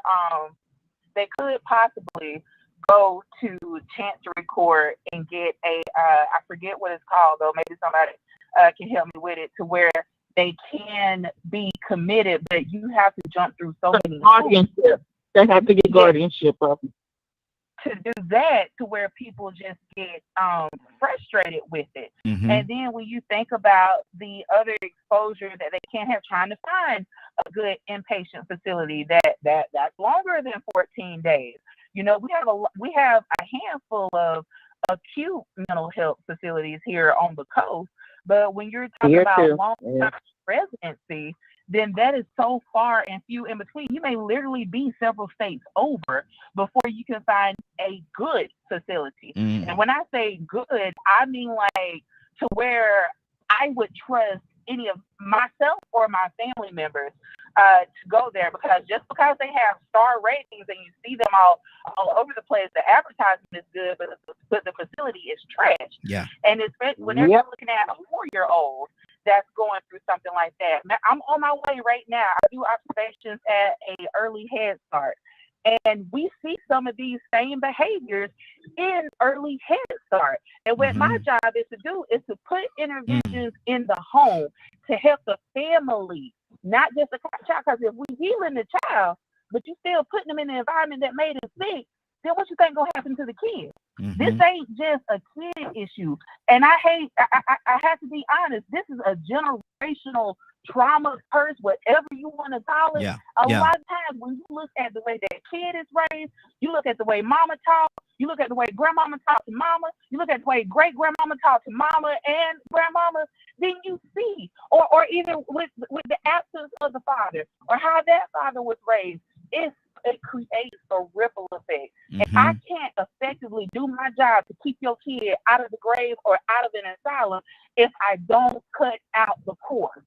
they could possibly go to Chancery Court and get a I forget what it's called though, maybe somebody can help me with it, to where they can be committed, but you have to jump through so many guardianship. They have to get guardianship of them. To do that, to where people just get frustrated with it. And then when you think about the other exposure that they can't have, trying to find a good inpatient facility that's longer than 14 days. You know, we have a handful of acute mental health facilities here on the coast, but when you're talking about long-term residency, then that is so far and few in between. You may literally be several states over before you can find a good facility. And when I say good, I mean like to where I would trust any of myself or my family members to go there, because just because they have star ratings and you see them all over the place, the advertisement is good, but the facility is trash. Yeah. And it's whenever you're looking at a 4-year-old that's going through something like that. Now, I'm on my way right now. I do observations at a early Head Start, and we see some of these same behaviors in early Head Start. And what my job is to do is to put interventions in the home to help the family, not just the child. Because if we healing the child, but you still putting them in an environment that made him sick, then what you think gonna happen to the kid? This ain't just a kid issue. And I have to be honest, this is a generational trauma curse, whatever you want to call it. A lot of times when you look at the way that kid is raised, you look at the way mama talk, you look at the way grandmama talk to mama, you look at the way great grandmama talk to mama and grandmama, then you see, or even with the absence of the father, or how that father was raised, it creates a ripple effect. And I can't effectively do my job to keep your kid out of the grave or out of an asylum if I don't cut out the core.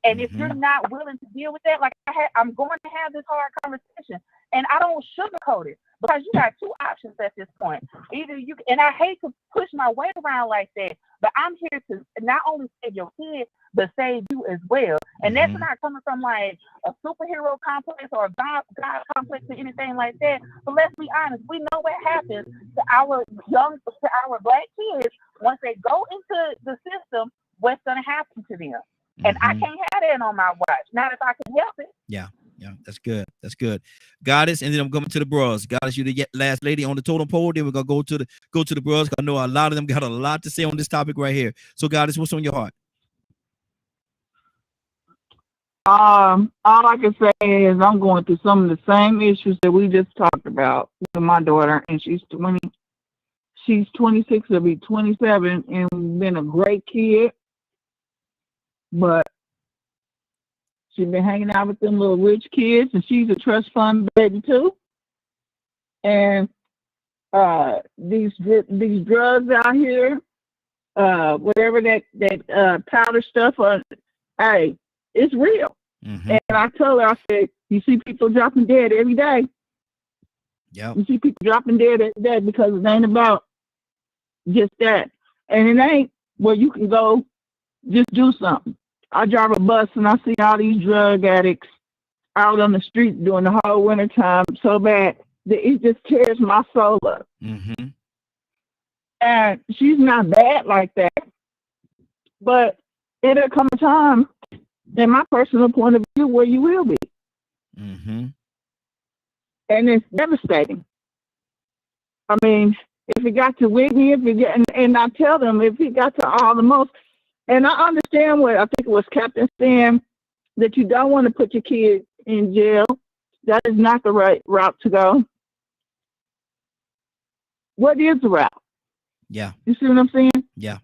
And if you're not willing to deal with that, like I'm going to have this hard conversation, and I don't sugarcoat it, because you got two options at this point. Either you, and I hate to push my weight around like that, but I'm here to not only save your kid, but save you as well. And that's not coming from like a superhero complex or a God complex or anything like that. But let's be honest, we know what happens to our black kids once they go into the system, what's going to happen to them. And I can't have that on my watch. Not if I can help it. Yeah, that's good. That's good. Goddess, and then I'm going to the bros. Goddess, you the last lady on the totem pole. Then we're gonna go to the bros. I know a lot of them got a lot to say on this topic right here. So, Goddess, what's on your heart? All I can say is I'm going through some of the same issues that we just talked about with my daughter, and she's 20. She's 26. She'll be 27, and been a great kid. But she's been hanging out with them little rich kids, and she's a trust fund baby too. And these drugs out here, whatever that powder stuff, hey, it's real. And I told her, I said, you see people dropping dead every day. Yeah. You see people dropping dead every day because it ain't about just that, and it ain't where you can go. Just do something. I drive a bus and I see all these drug addicts out on the street during the whole winter time so bad that it just tears my soul up. And she's not bad like that, but it'll come a time, in my personal point of view, where you will be. And it's devastating. I mean, if it got to Whitney, and I tell them, if it got to all the most. And I understand what I think it was Captain saying, that you don't want to put your kid in jail. That is not the right route to go. What is the route? Yeah. You see what I'm saying? Yeah.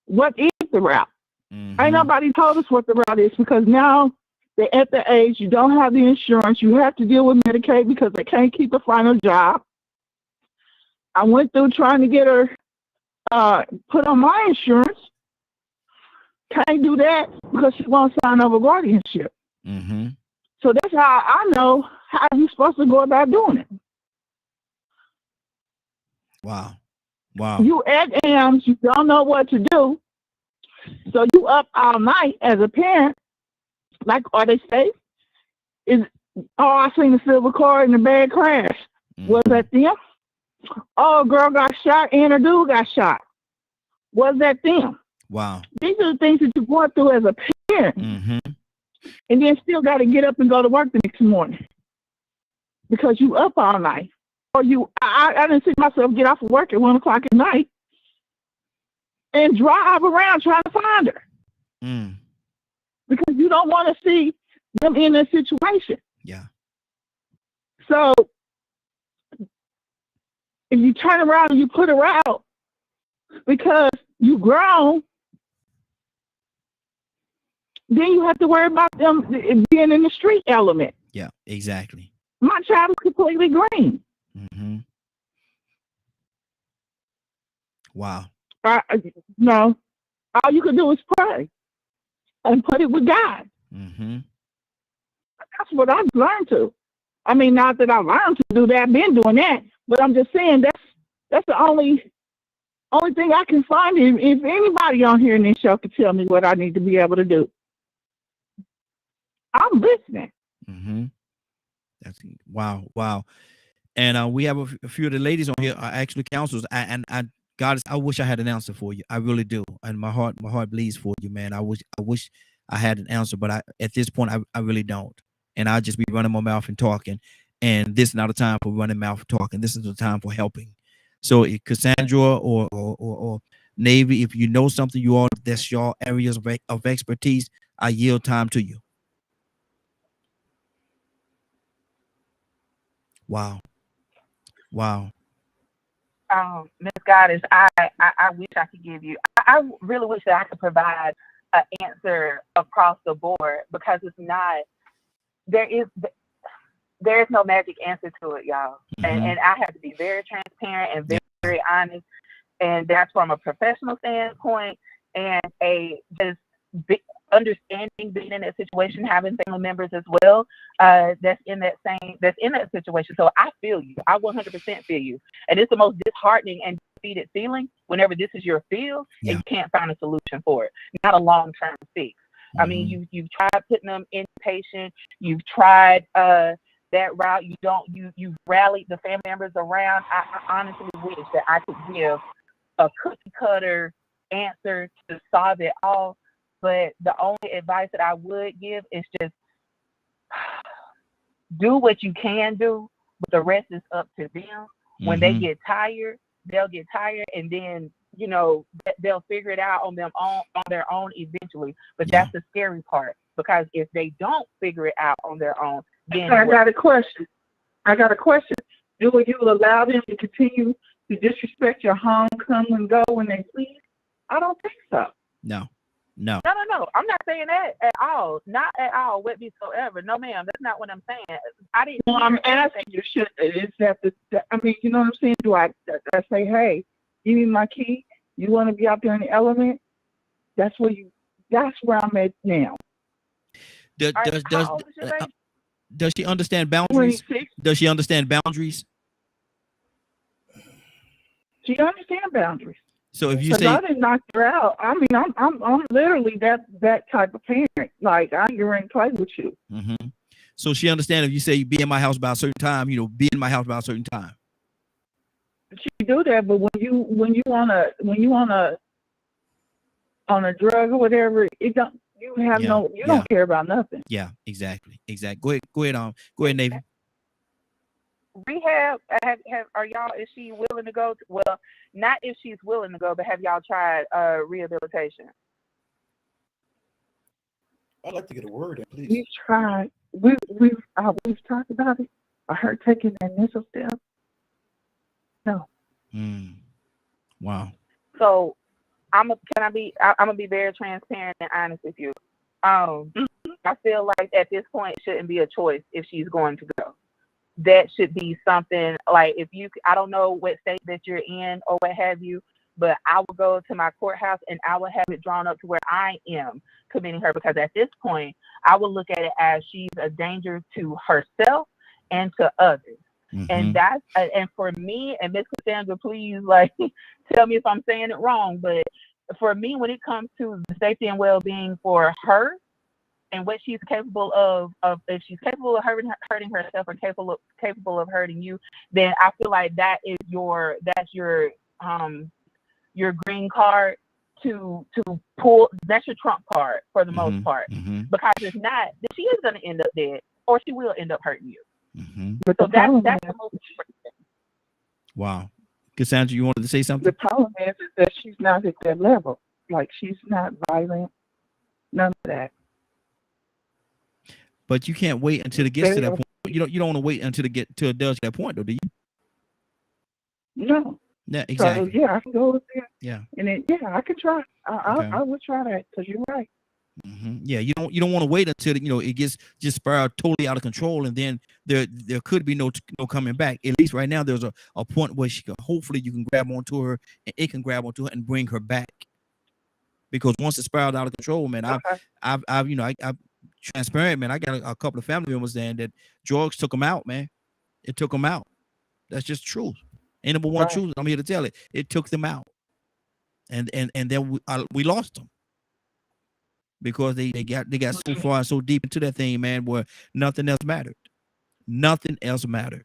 What is the route? Ain't nobody told us what the route is, because now They're at the age you don't have the insurance. You have to deal with Medicaid because they can't keep a final job. I went through trying to get her put on my insurance. Can't do that because she won't sign over guardianship. Mm-hmm. So that's how I know how you're supposed to go about doing it. Wow. Wow. You at AMS, you don't know what to do. So you up all night as a parent. Like, are they safe? I seen the silver car in the bad crash. Was that them? Oh, a girl got shot and a dude got shot. Was that them? Wow. These are the things that you're going through as a parent. Mm-hmm. And then still got to get up and go to work the next morning because you up all night. Or I didn't see myself get off of work at 1 o'clock at night and drive around trying to find her. Mm. Because you don't want to see them in a situation. Yeah. So if you turn around and you put her out because you grown, then you have to worry about them being in the street element. Yeah, exactly. My child is completely green. Mm-hmm. Wow. No, all you can do is pray and put it with God. Mm-hmm. That's what I've learned to. I mean, not that I learned to do that, I've been doing that, but I'm just saying that's the only thing I can find. If anybody on here in this show could tell me what I need to be able to do, I'm listening. Mm-hmm. That's wow. And we have a few of the ladies on here are actually counselors. I wish I had an answer for you. I really do. And my heart bleeds for you, man. I wish I had an answer, but at this point I really don't. And I'll just be running my mouth and talking. And this is not a time for running mouth and talking. This is the time for helping. So if Cassandra or Navy, if you know something, that's your areas of expertise, I yield time to you. Wow. Miss Goddess, I wish I could give you. I really wish that I could provide an answer across the board because it's not. There is no magic answer to it, y'all. Mm-hmm. And I have to be very transparent and very honest. And that's from a professional standpoint and understanding being in that situation, having family members as well that's in that situation. So I feel you. I 100% feel you. And it's the most disheartening and defeated feeling whenever this is your field and you can't find a solution for it. Not a long-term fix. Mm-hmm. I mean, you've tried putting them inpatient. You've tried that route. You've rallied the family members around. I honestly wish that I could give a cookie cutter answer to solve it all. But the only advice that I would give is just do what you can do, but the rest is up to them. Mm-hmm. When they get tired, they'll get tired, and then they'll figure it out on their own eventually. But that's the scary part, because if they don't figure it out on their own, then I got a question. Do you allow them to continue to disrespect your home, come and go when they please? I don't think so. No. No. I'm not saying that at all. Not at all whatsoever. No, ma'am. That's not what I'm saying. I didn't. No, I'm asking you. I mean, you know what I'm saying? Do I say, hey, give me my key? You want to be out there in the element? That's where I'm at now. Does she understand boundaries? 26. Does she understand boundaries? She understands boundaries. So if you say I didn't knock her out, I mean, I'm literally that type of parent. Like, I ain't going to play with you. Mm-hmm. So she understands if you say be in my house by a certain time, be in my house by a certain time. She do that, but when you on a drug or whatever, it don't. You have don't care about nothing. Yeah, exactly. Go ahead, Navy. Rehab, are y'all, is she willing to go? Well, not if she's willing to go, but have y'all tried rehabilitation? I'd like to get a word in, please. We've tried. We've talked about it. I heard taking the initial step. No. Wow. So I'm gonna be very transparent and honest with you. I feel like at this point it shouldn't be a choice if she's going to go. That should be something like if you, I don't know what state that you're in or what have you, but I will go to my courthouse and I will have it drawn up to where I am committing her, because at this point I will look at it as she's a danger to herself and to others. And that's and for me, and Miss Cassandra, please like tell me if I'm saying it wrong, but for me, when it comes to the safety and well-being for her and what she's capable of if she's capable of hurting herself or capable of hurting you, then I feel like that's your green card to pull. That's your trump card for the most part, because if not, then she is going to end up dead, or she will end up hurting you. But So the problem that's is, the most important thing. Wow. Cassandra, you wanted to say something? the problem is that she's not at that level. Like, she's not violent, none of that. But you can't wait until it gets to that point. You don't want to wait until it does that point, though, do you? No. Yeah, exactly. So yeah, I can go with that. Yeah. And then I could try. Okay. I would try that, because you're right. Yeah, you don't want to wait until it gets just spiraled totally out of control, and then there could be no coming back. At least right now, there's a point where she can, hopefully you can grab onto her, and it can grab onto her and bring her back. Because once it spiraled out of control, man, I've transparent, man. I got a couple of family members there that drugs took them out, man. It took them out. That's just truth. Ain't number one truth. I'm here to tell it. It took them out, and then we lost them. Because they got so far and so deep into that thing, man, where nothing else mattered. Nothing else mattered.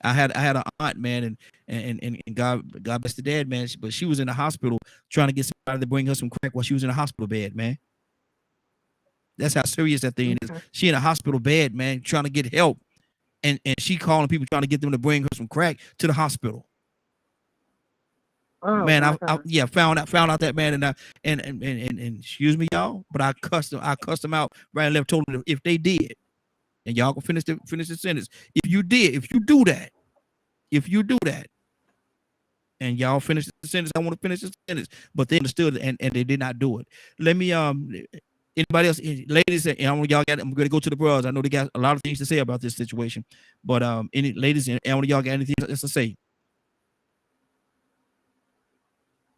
I had an aunt, man, and God bless the dead, man. But she was in the hospital trying to get somebody to bring her some crack while she was in a hospital bed, man. That's how serious that thing is. She in a hospital bed, man, trying to get help, and she calling people trying to get them to bring her some crack to the hospital. Oh, man, I found out that, man, and excuse me, y'all, but I cussed them out right and left. Told them if they did, and y'all can finish the sentence. If you do that, and y'all finish the sentence, I want to finish the sentence. But they understood and they did not do it. Let me anybody else, ladies, and I'm going to go to the bros. I know they got a lot of things to say about this situation, but any ladies and y'all got anything else to say?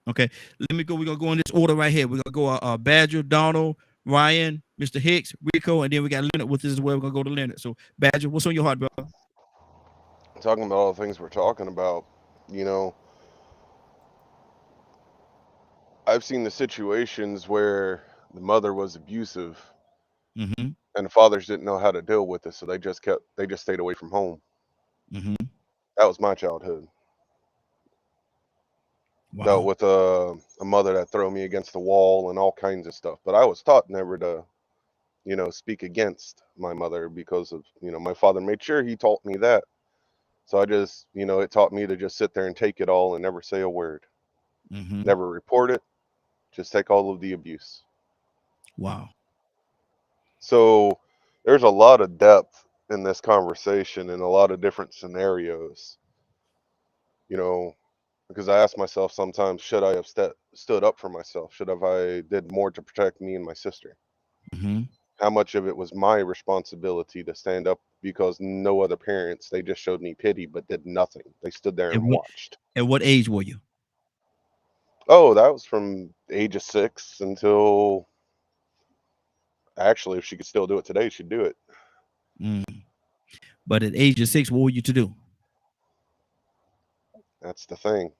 Okay, let me go. We're gonna go in this order right here. We're gonna go Badger, Donald, Ryan, Mr. Hicks, Rico, and then we got Leonard with us as well. We're gonna go to Leonard. So Badger, what's on your heart, bro? Talking about all the things we're talking about, I've seen the situations where the mother was abusive, and the fathers didn't know how to deal with it, so they just stayed away from home. That was my childhood. Wow. Dealt with a mother that threw me against the wall and all kinds of stuff. But I was taught never to, speak against my mother because of, my father made sure he taught me that. So I just, it taught me to just sit there and take it all and never say a word. Never report it. Just take all of the abuse. Wow. So there's a lot of depth in this conversation and a lot of different scenarios, because I ask myself sometimes, should I have stood up for myself? Should have I did more to protect me and my sister? How much of it was my responsibility to stand up, because no other parents, they just showed me pity but did nothing. They stood there and watched. At what age were you? Oh, that was from the age of 6 until, actually, if she could still do it today, she'd do it. But at age of 6, what were you to do? That's the thing.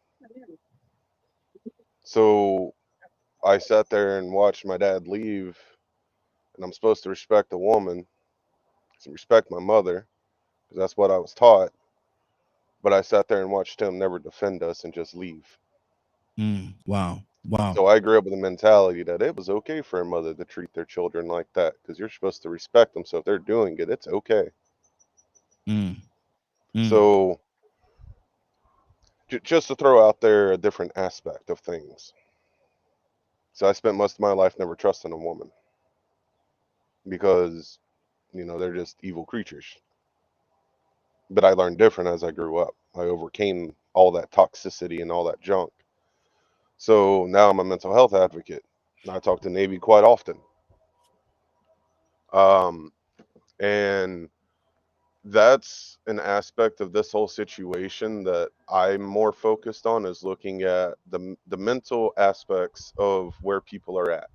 So I sat there and watched my dad leave, and I'm supposed to respect a woman, respect my mother, because that's what I was taught. But I sat there and watched him never defend us and just leave. Wow. So I grew up with a mentality that it was okay for a mother to treat their children like that, because you're supposed to respect them. So if they're doing it, it's okay. So just to throw out there a different aspect of things. So I spent most of my life never trusting a woman, because, they're just evil creatures. But I learned different as I grew up. I overcame all that toxicity and all that junk. So now I'm a mental health advocate. I talk to Navy quite often. And that's an aspect of this whole situation that I'm more focused on, is looking at the mental aspects of where people are at,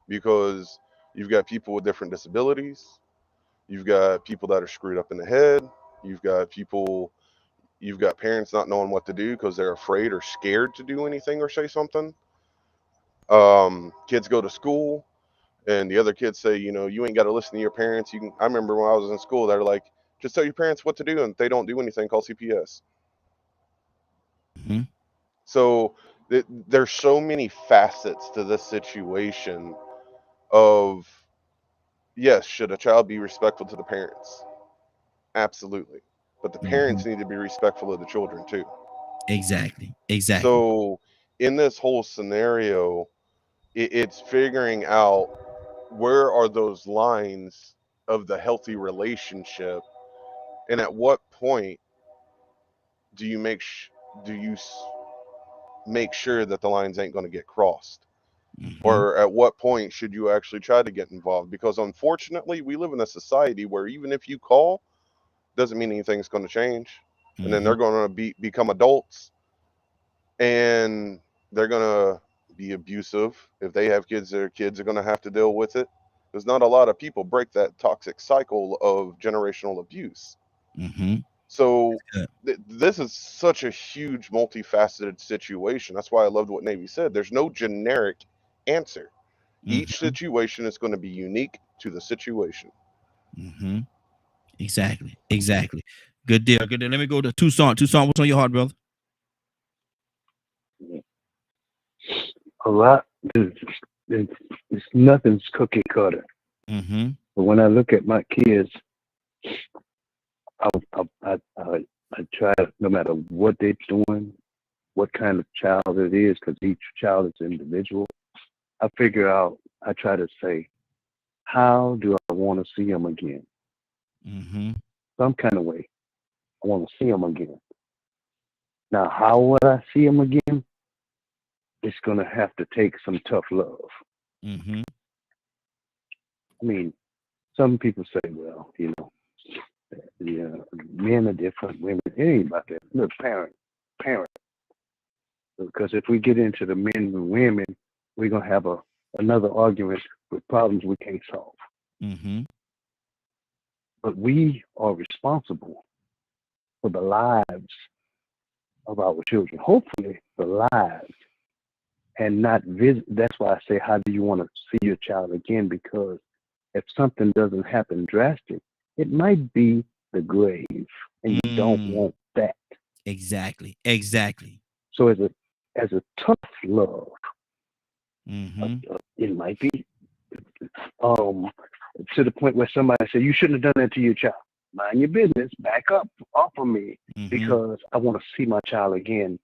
because you've got people with different disabilities, you've got people that are screwed up in the head, you've got parents not knowing what to do because they're afraid or scared to do anything or say something. Kids go to school and the other kids say, you ain't got to listen to your parents. I remember when I was in school, they're like, just tell your parents what to do, and if they don't do anything, call CPS. Mm-hmm. So there's so many facets to this situation of, yes, should a child be respectful to the parents? Absolutely. But the parents need to be respectful of the children too. Exactly. So in this whole scenario, it's figuring out where are those lines of the healthy relationship, and at what point do you make sure that the lines ain't going to get crossed? Or at what point should you actually try to get involved? Because unfortunately, we live in a society where even if you call, doesn't mean anything's going to change. And then they're going to become adults, and they're going to be abusive. If they have kids, their kids are going to have to deal with it. There's not a lot of people break that toxic cycle of generational abuse. So this is such a huge, multifaceted situation. That's why I loved what Navy said. There's no generic answer. Each situation is going to be unique to the situation. Exactly. Good deal. Let me go to Tucson. What's on your heart, brother? A lot. It's nothing's cookie cutter. But when I look at my kids, I try, no matter what they're doing, what kind of child it is, because each child is individual. I try to say, how do I want to see them again? Some kind of way. I want to see them again. Now, how would I see them again? It's going to have to take some tough love. I mean, some people say, well, men are different, women. It ain't about that. Look, parent. Because if we get into the men and women, we're going to have another argument with problems we can't solve. But we are responsible for the lives of our children. Hopefully, the lives, and not visit. That's why I say, how do you want to see your child again? Because if something doesn't happen drastic, it might be the grave, and you don't want that. Exactly. So as a tough love, it might be to the point where somebody said, you shouldn't have done that to your child. Mind your business, back up off of me, because I want to see my child again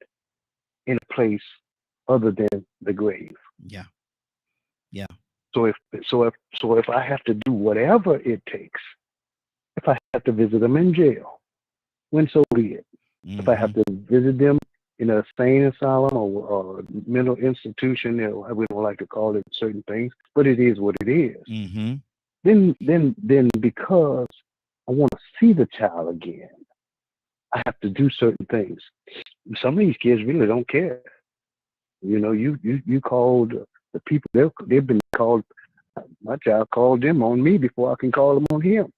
in a place other than the grave. Yeah. So if I have to do whatever it takes, if I have to visit them in jail, when so be it. If I have to visit them in a sane asylum or mental institution, we don't like to call it certain things, but it is what it is. Then because I want to see the child again, I have to do certain things. Some of these kids really don't care. You called the people, they've been called. My child called them on me before I can call them on him.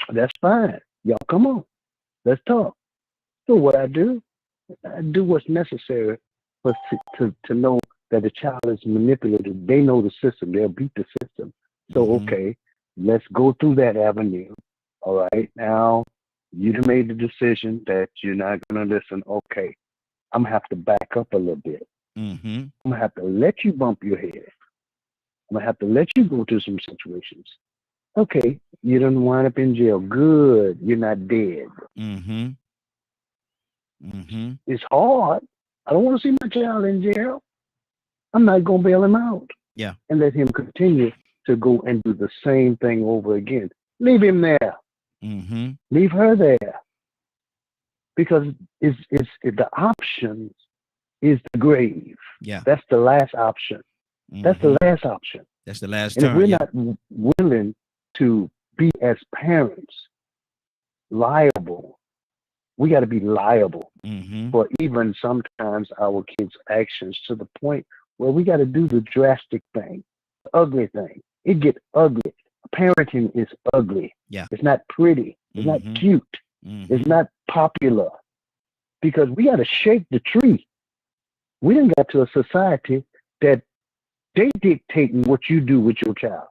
That's fine. Y'all come on. Let's talk. So what I do what's necessary to know that the child is manipulated. They know the system. They'll beat the system. So, okay, let's go through that avenue. All right. Now, you've made the decision that you're not going to listen. Okay. I'm going to have to back up a little bit. I'm going to have to let you bump your head. I'm going to have to let you go through some situations. Okay. You didn't wind up in jail. Good. You're not dead. It's hard. I don't want to see my child in jail. I'm not going to bail him out. Yeah. And let him continue to go and do the same thing over again. Leave him there. Leave her there. Because it's the option is the grave. Yeah. That's the last option. That's the last option. That's the last And if turn. we're Yeah. not willing to be as parents liable, we got to be liable for even sometimes our kids' actions, to the point where we got to do the drastic thing, the ugly thing. It get ugly. Parenting is ugly. Yeah. It's not pretty. It's not cute. It's not popular, because we got to shake the tree. We done got to a society that they dictating what you do with your child.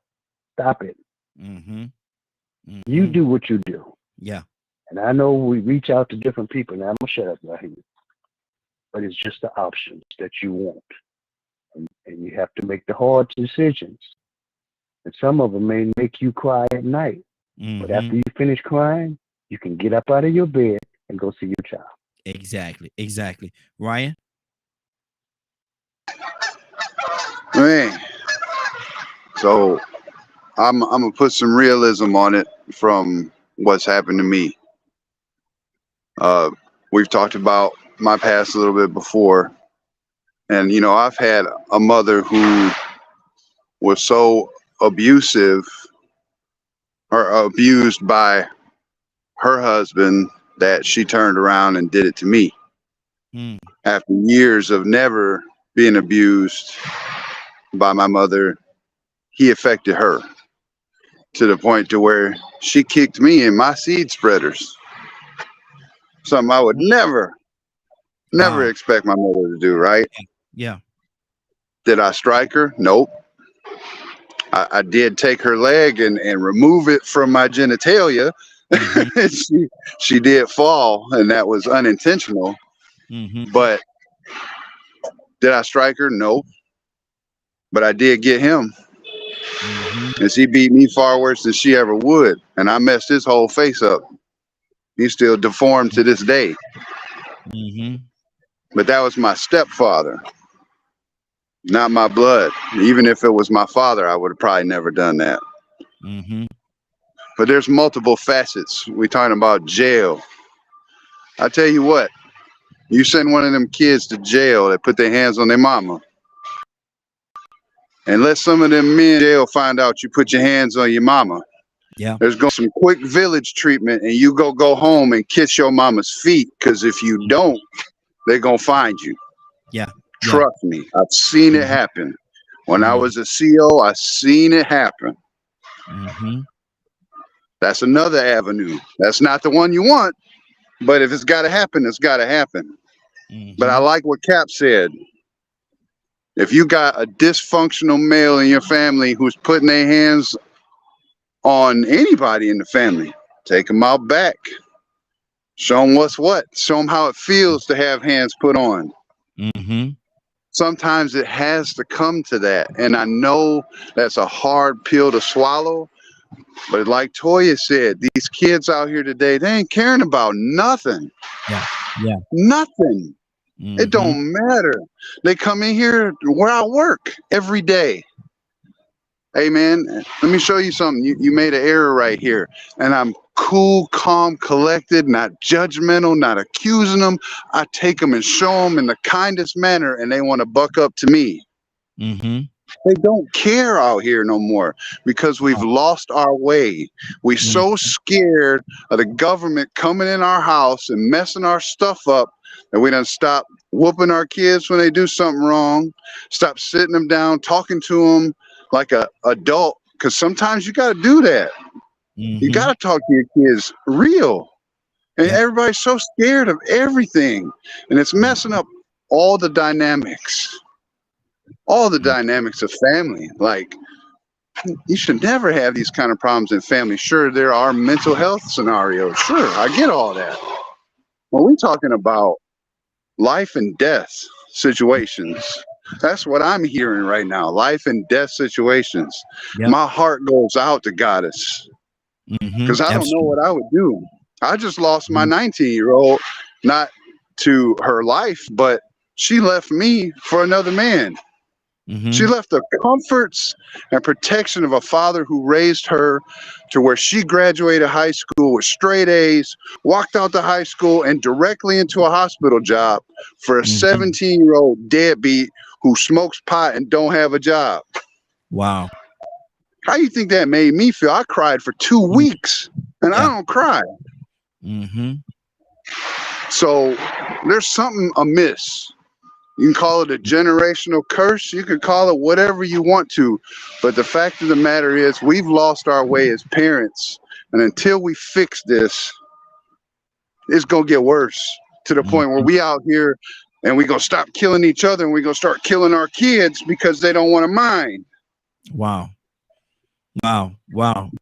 Stop it. You do what you do. Yeah. And I know we reach out to different people. Now I'm gonna shut up right here. But it's just the options that you want. And you have to make the hard decisions. And some of them may make you cry at night. But after you finish crying, you can get up out of your bed and go see your child. Exactly. Exactly. Ryan? Man, so I'm gonna put some realism on it from what's happened to me. We've talked about my past a little bit before, and you know, I've had a mother who was so abusive or abused by her husband that she turned around and did it to me. After years of never being abused by my mother, he affected her to the point to where she kicked me in my seed spreaders. Something I would never expect my mother to do, right? Yeah. Did I strike her? Nope. I did take her leg and remove it from my genitalia. She did fall, and that was unintentional. But did I strike her? No. But I did get him. And she beat me far worse than she ever would. And I messed his whole face up. He's still deformed to this day. But that was my stepfather, not my blood. Even if it was my father, I would have probably never done that. But there's multiple facets. We're talking about jail. I tell you what, you send one of them kids to jail that put their hands on their mama, and let some of them men in jail find out you put your hands on your mama. Yeah. There's going to be some quick village treatment, and you go home and kiss your mama's feet, because if you don't, they're going to find you. Yeah. Trust me. I've seen it happen. When I was a CO, I seen it happen. That's another avenue. That's not the one you want, but if it's got to happen, it's got to happen. But I like what Cap said. If you got a dysfunctional male in your family who's putting their hands on anybody in the family, take them out back. Show them what's what. Show them how it feels to have hands put on. Sometimes it has to come to that. And I know that's a hard pill to swallow. But like Toya said, these kids out here today, they ain't caring about nothing. Yeah. Nothing. It don't matter. They come in here where I work every day. Hey, man, let me show you something. You made an error right here. And I'm cool, calm, collected, not judgmental, not accusing them. I take them and show them in the kindest manner, and they want to buck up to me. They don't care out here no more because we've lost our way. We're so scared of the government coming in our house and messing our stuff up that we done stop whooping our kids when they do something wrong, stop sitting them down, talking to them like a adult, because sometimes you got to do that. You got to talk to your kids real. And everybody's so scared of everything, and it's messing up all the dynamics. All the dynamics of family. Like, you should never have these kind of problems in family. Sure, there are mental health scenarios. Sure, I get all that. When we're talking about life and death situations, that's what I'm hearing right now. Life and death situations. My heart goes out to Goddess, because I don't know what I would do. I just lost my 19-year-old, not to her life, but she left me for another man. She left the comforts and protection of a father who raised her to where she graduated high school with straight A's, walked out to high school and directly into a hospital job for a 17-year-old deadbeat who smokes pot and don't have a job. Wow. How you think that made me feel? I cried for 2 weeks, and I don't cry. Mm-hmm. So there's something amiss. You can call it a generational curse. You can call it whatever you want to. But the fact of the matter is we've lost our way as parents. And until we fix this, it's going to get worse to the point where we out here and we're going to stop killing each other and we're going to start killing our kids because they don't want to mind. Wow.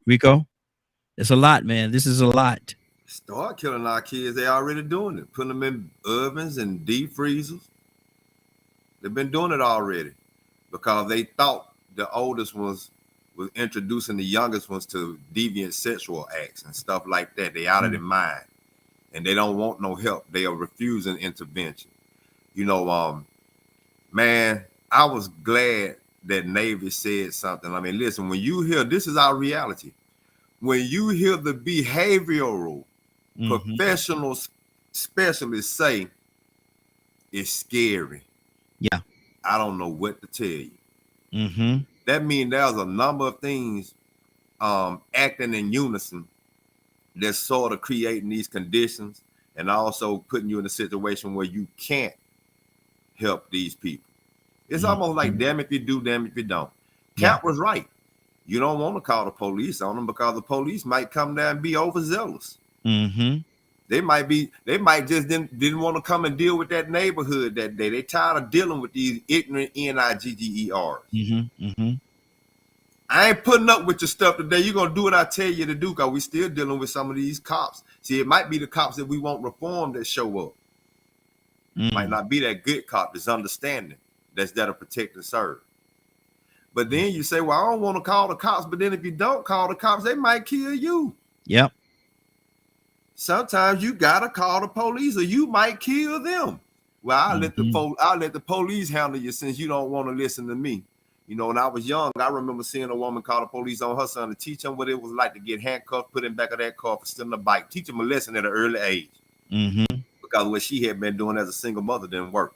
Rico, it's a lot, man. This is a lot. Start killing our kids. They already doing it. Putting them in ovens and deep freezers. They've been doing it already because they thought the oldest ones was introducing the youngest ones to deviant sexual acts and stuff like that. They out of their mind and they don't want no help. They are refusing intervention. You know, man, I was glad that Navy said something. I mean, listen, when you hear, this is our reality. When you hear the behavioral professional specialists say it's scary. Yeah. I don't know what to tell you. That means there's a number of things acting in unison that's sort of creating these conditions and also putting you in a situation where you can't help these people. It's almost like damn if you do, damn if you don't. Cap was right. You don't want to call the police on them because the police might come down and be overzealous. They might just didn't want to come and deal with that neighborhood that day. They tired of dealing with these ignorant NIGGERs. I ain't putting up with your stuff today. You're going to do what I tell you to do because we still dealing with some of these cops. See, it might be the cops that we want reform that show up. Might not be that good cop that's understanding, that's there to protect and serve. But then you say, well, I don't want to call the cops. But then if you don't call the cops, they might kill you. Yep. Sometimes you got to call the police or you might kill them. Well, I'll let the police handle you since you don't want to listen to me. You know, when I was young, I remember seeing a woman call the police on her son to teach him what it was like to get handcuffed, put in back of that car for stealing a bike, teach him a lesson at an early age. Because what she had been doing as a single mother didn't work.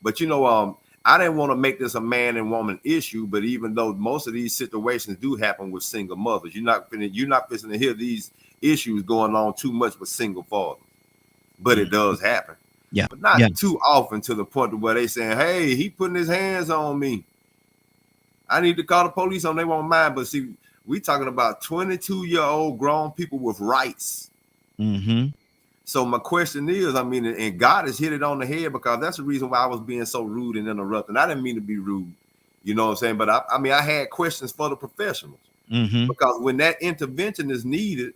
But, you know, I didn't want to make this a man and woman issue, but even though most of these situations do happen with single mothers, you're not fixing to hear these issues going on too much with single fathers. But it does happen. Yeah. But not too often to the point where they saying, hey, he putting his hands on me. I need to call the police on they won't mind. But see, we talking about 22-year-old grown people with rights. So my question is, I mean, and God has hit it on the head because that's the reason why I was being so rude and interrupting. I didn't mean to be rude, you know what I'm saying? But I mean, I had questions for the professionals because when that intervention is needed,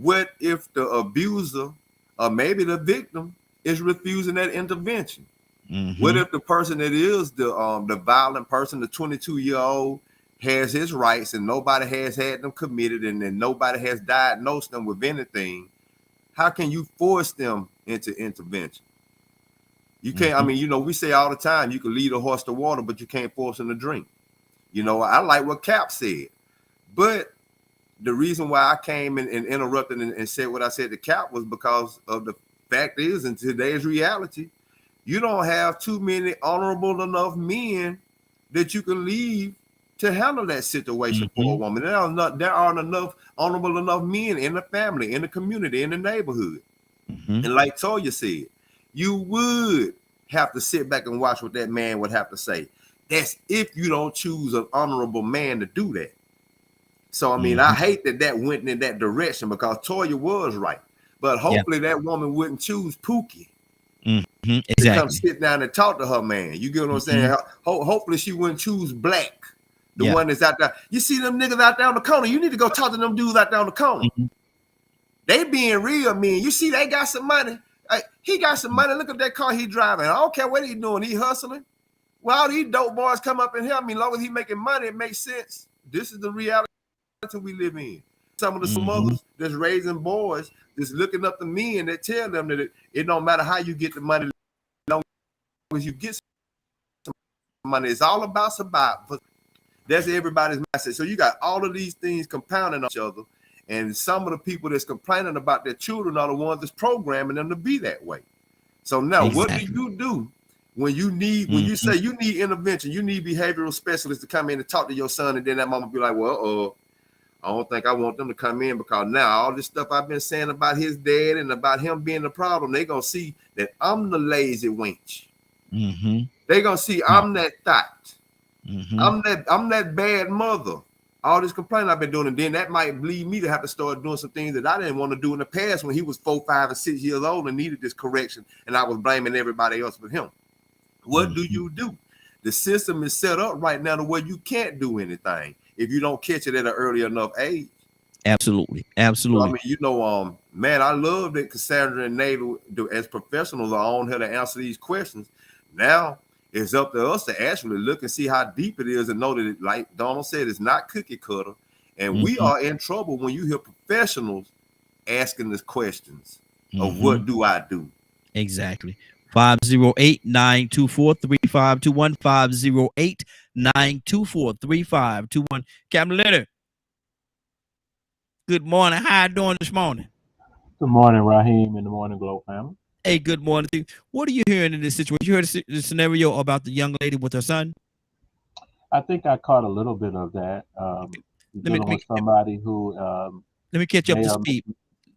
what if the abuser or maybe the victim is refusing that intervention? What if the person that is the violent person, the 22-year-old, has his rights and nobody has had them committed and then nobody has diagnosed them with anything? How can you force them into intervention? You can't. I mean, you know, we say all the time, you can lead a horse to water, but you can't force him to drink. You know, I like what Cap said, but the reason why I came and interrupted and said what I said to Cap was because of the fact is, in today's reality, you don't have too many honorable enough men that you can leave to handle that situation for a woman. There aren't enough honorable enough men in the family, in the community, in the neighborhood. And like Toya said, you would have to sit back and watch what that man would have to say. That's if you don't choose an honorable man to do that. So, I mean, I hate that went in that direction because Toya was right. But hopefully that woman wouldn't choose Pookie. Exactly. To come sit down and talk to her man. You get what I'm saying? Hopefully she wouldn't choose Black. The one that's out there. You see them niggas out there on the corner. You need to go talk to them dudes out there on the corner. They being real mean. You see they got some money. He got some money. Look at that car he driving. I don't care what he doing. He hustling. Well, all these dope boys come up in here. I mean, as long as he making money, it makes sense. This is the reality we live in. Some of the mothers that's raising boys, that's looking up to men that tell them that it don't matter how you get the money, as long as you get some money. It's all about survival. That's everybody's mindset. So you got all of these things compounding on each other. And some of the people that's complaining about their children are the ones that's programming them to be that way. So now what do you do when you say you need intervention, you need behavioral specialists to come in and talk to your son, and then that mama be like, well, I don't think I want them to come in because now all this stuff I've been saying about his dad and about him being the problem, they gonna see that I'm the lazy wench. They gonna see I'm that thought. I'm that bad mother. All this complaining I've been doing, and then that might lead me to have to start doing some things that I didn't want to do in the past when he was 4, 5, and 6 years old and needed this correction, and I was blaming everybody else but him. What do you do? The system is set up right now to where you can't do anything if you don't catch it at an early enough age. Absolutely. So, I mean, man, I love that Cassandra and Navy, as professionals, are on here to answer these questions. Now it's up to us to actually look and see how deep it is and know that, it, like Donald said, it's not cookie cutter. And we are in trouble when you hear professionals asking us questions of what do I do? Exactly. 508-924-3521. 508-924-3521. Captain Leonard. Good morning. How you doing this morning? Good morning, Raheem, and the Morning Glow family. Hey, good morning to you. What are you hearing in this situation? You heard the scenario about the young lady with her son? I think I caught a little bit of that. Dealing with somebody who let me catch you up to speed.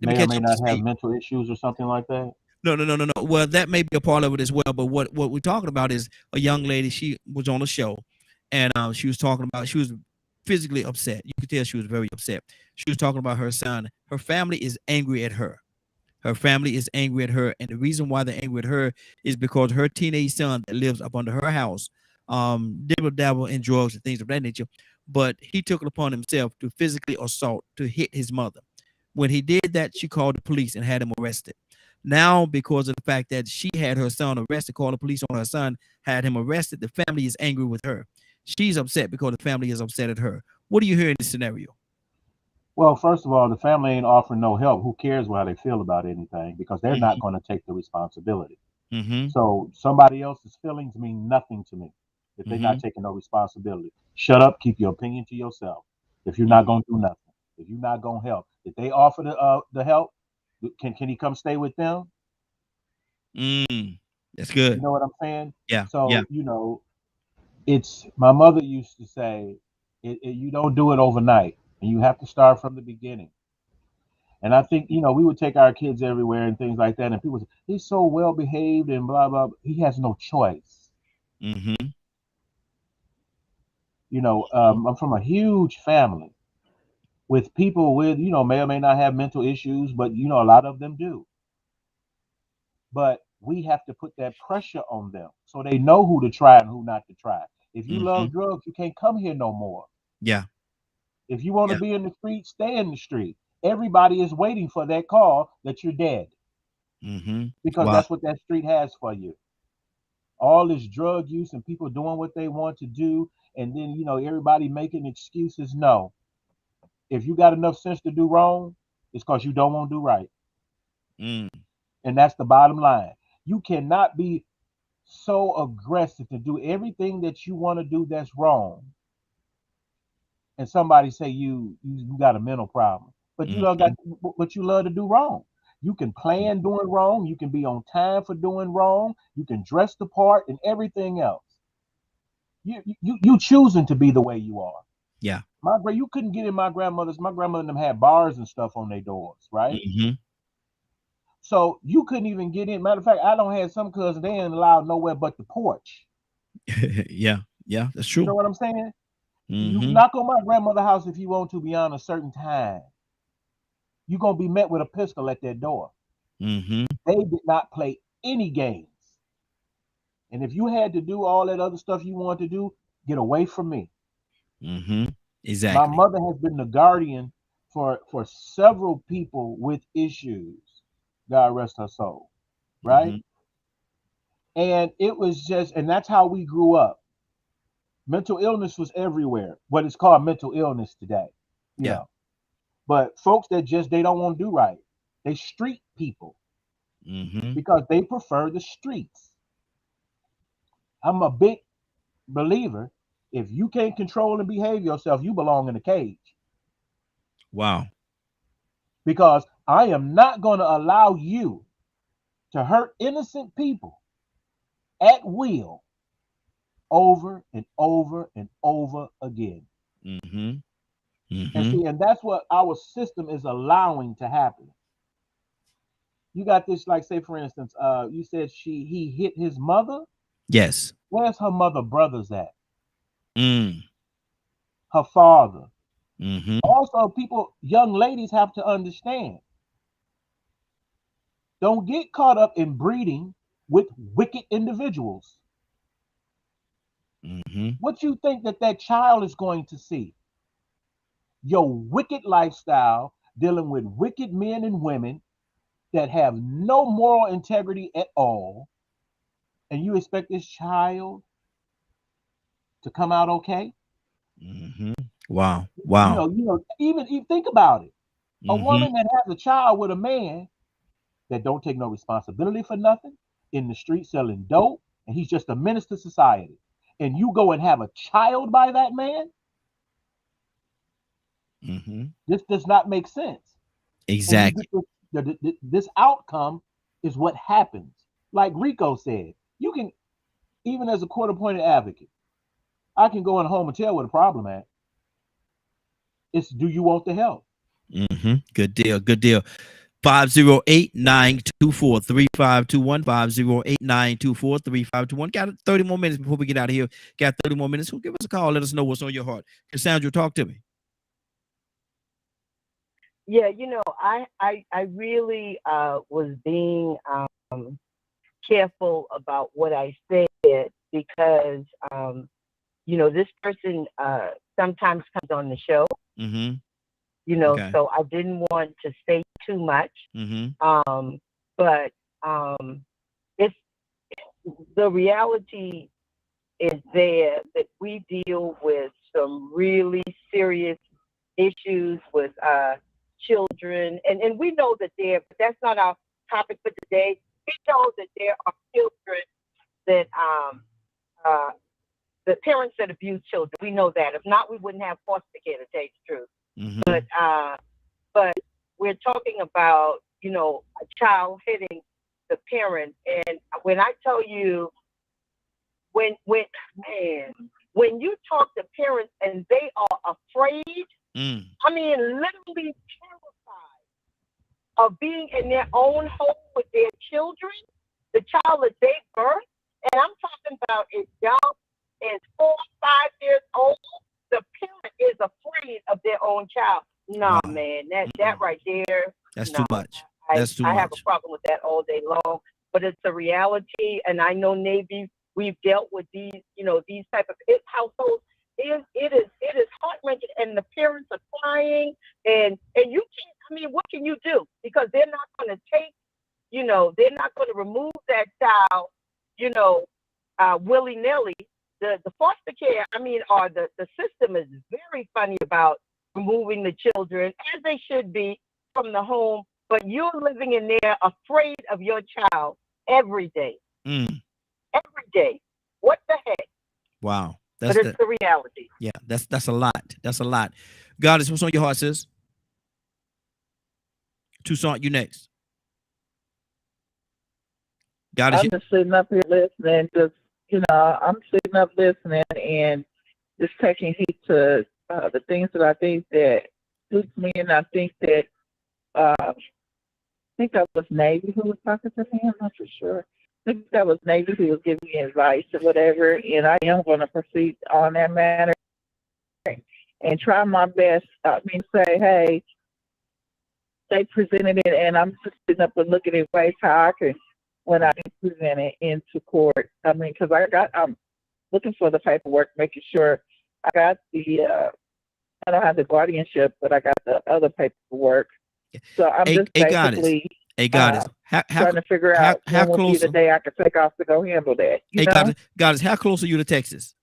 May or may not have mental issues or something like that. No. Well, that may be a part of it as well. But what we're talking about is a young lady. She was on a show, and she was talking about, she was physically upset. You could tell she was very upset. She was talking about her son. Her family is angry at her. Her family is angry at her, and the reason why they're angry at her is because her teenage son that lives up under her house dabble in drugs and things of that nature. But he took it upon himself to physically assault, to hit his mother. When he did that, she called the police and had him arrested. Now, because of the fact that she had her son arrested, called the police on her son, had him arrested, the family is angry with her. She's upset because the family is upset at her. What do you hear in this scenario? Well, first of all, the family ain't offering no help. Who cares how they feel about anything? Because they're not going to take the responsibility. So somebody else's feelings mean nothing to me if they're not taking no responsibility. Shut up. Keep your opinion to yourself. If you're not going to do nothing, if you're not going to help, if they offer the help, can he come stay with them? That's good. You know what I'm saying? Yeah. So, you know, it's, my mother used to say, you don't do it overnight, and you have to start from the beginning. And I think, you know, we would take our kids everywhere and things like that, and people say, he's so well behaved and blah, blah, blah. He has no choice. You know, I'm from a huge family with people with, you know, may or may not have mental issues, but, you know, a lot of them do. But we have to put that pressure on them so they know who to try and who not to try. If you love drugs, you can't come here no more. Yeah. If you want to be in the street, stay in the street. Everybody is waiting for that call that you're dead. Because that's what that street has for you. All this drug use and people doing what they want to do, and then, you know, everybody making excuses. No. If you got enough sense to do wrong, it's because you don't want to do right. And that's the bottom line. You cannot be so aggressive to do everything that you want to do that's wrong, and somebody say you got a mental problem, but you don't got what you love to do wrong. You can plan doing wrong. You can be on time for doing wrong. You can dress the part and everything else. You choosing to be the way you are. Yeah. You couldn't get in my grandmother and them had bars and stuff on their doors, right? So you couldn't even get in. Matter of fact, I don't have some cousins, they ain't allowed nowhere but the porch. Yeah, that's true. You know what I'm saying? You knock on my grandmother's house if you want to beyond a certain time. You're going to be met with a pistol at their door. They did not play any games. And if you had to do all that other stuff you want to do, get away from me. Exactly. My mother has been the guardian for several people with issues. God rest her soul. Right? And it was just, and that's how we grew up. Mental illness was everywhere. What is called mental illness today. You know. But folks that just, they don't want to do right. They street people. Because they prefer the streets. I'm a big believer. If you can't control and behave yourself, you belong in a cage. Wow. Because I am not going to allow you to hurt innocent people at will over and over and over again. Mm-hmm. And see, and that's what our system is allowing to happen. You got this, like, say for instance, you said he hit his mother. Yes. Where's her mother brothers at? Mm. Her father. Mm-hmm. Also, young ladies have to understand. Don't get caught up in breeding with wicked individuals. Mm-hmm. What you think that child is going to see? Your wicked lifestyle, dealing with wicked men and women that have no moral integrity at all, and you expect this child to come out okay? Mm-hmm. Wow. Wow. Even think about it. A Mm-hmm. woman that has a child with a man that don't take no responsibility for nothing, in the street selling dope, and he's just a menace to society, and you go and have a child by that man? Mm-hmm. This does not make sense. Exactly. This outcome is what happens. Like Rico said, you can, even as a court-appointed advocate, I can go in home and tell what the problem at. It's, do you want the help? Mm-hmm. Good deal. Good deal. 508-924-3521. 508-924-3521. Got 30 more minutes before we get out of here. Got 30 more minutes. So give us a call. Let us know what's on your heart. Cassandra, talk to me. Yeah, I really was being careful about what I said because this person sometimes comes on the show. Mm-hmm. Okay. So I didn't want to say too much. Mm-hmm. But it's the reality is there that we deal with some really serious issues with children, and we know that but that's not our topic for today. We know that there are children that the parents that abuse children. We know that. If not, we wouldn't have foster care, to tell you the truth. Mm-hmm. But we're talking about a child hitting the parent, and when I tell you, when you talk to parents and they are afraid, I mean literally terrified of being in their own home with their children, the child that they birthed, and I'm talking about a young is 4 or 5 years old, the parent is afraid of their own child. No, man, that right there. That's too much. That's too much. I have a problem with that all day long, but it's a reality, and I know Navy. We've dealt with these, these type of households. It is heart-wrenching, and the parents are crying, and you can't. I mean, what can you do? Because they're not going to take, they're not going to remove that child, willy-nilly. The foster care, or the system is very funny about removing the children, as they should be, from the home, but you're living in there afraid of your child every day. Every day. What the heck? Wow. But it's the reality. Yeah, that's a lot. That's a lot. Goddess, what's on your heart, sis? Toussaint, you next. Goddess, I'm just sitting up here listening, I'm sitting up listening and just taking heed to the things that I think that suits me, and I think that I think that was Navy who was talking to me. I'm not for sure. I think that was Navy who was giving me advice or whatever, and I am going to proceed on that matter and try my best. Say, hey, they presented it, and I'm just sitting up and looking at ways how I can, when I present it into court. Because I'm looking for the paperwork, making sure I got I don't have the guardianship, but I got the other paperwork. So I'm just basically trying to figure out when will be the day I can take off to go handle that. Goddess, how close are you to Texas?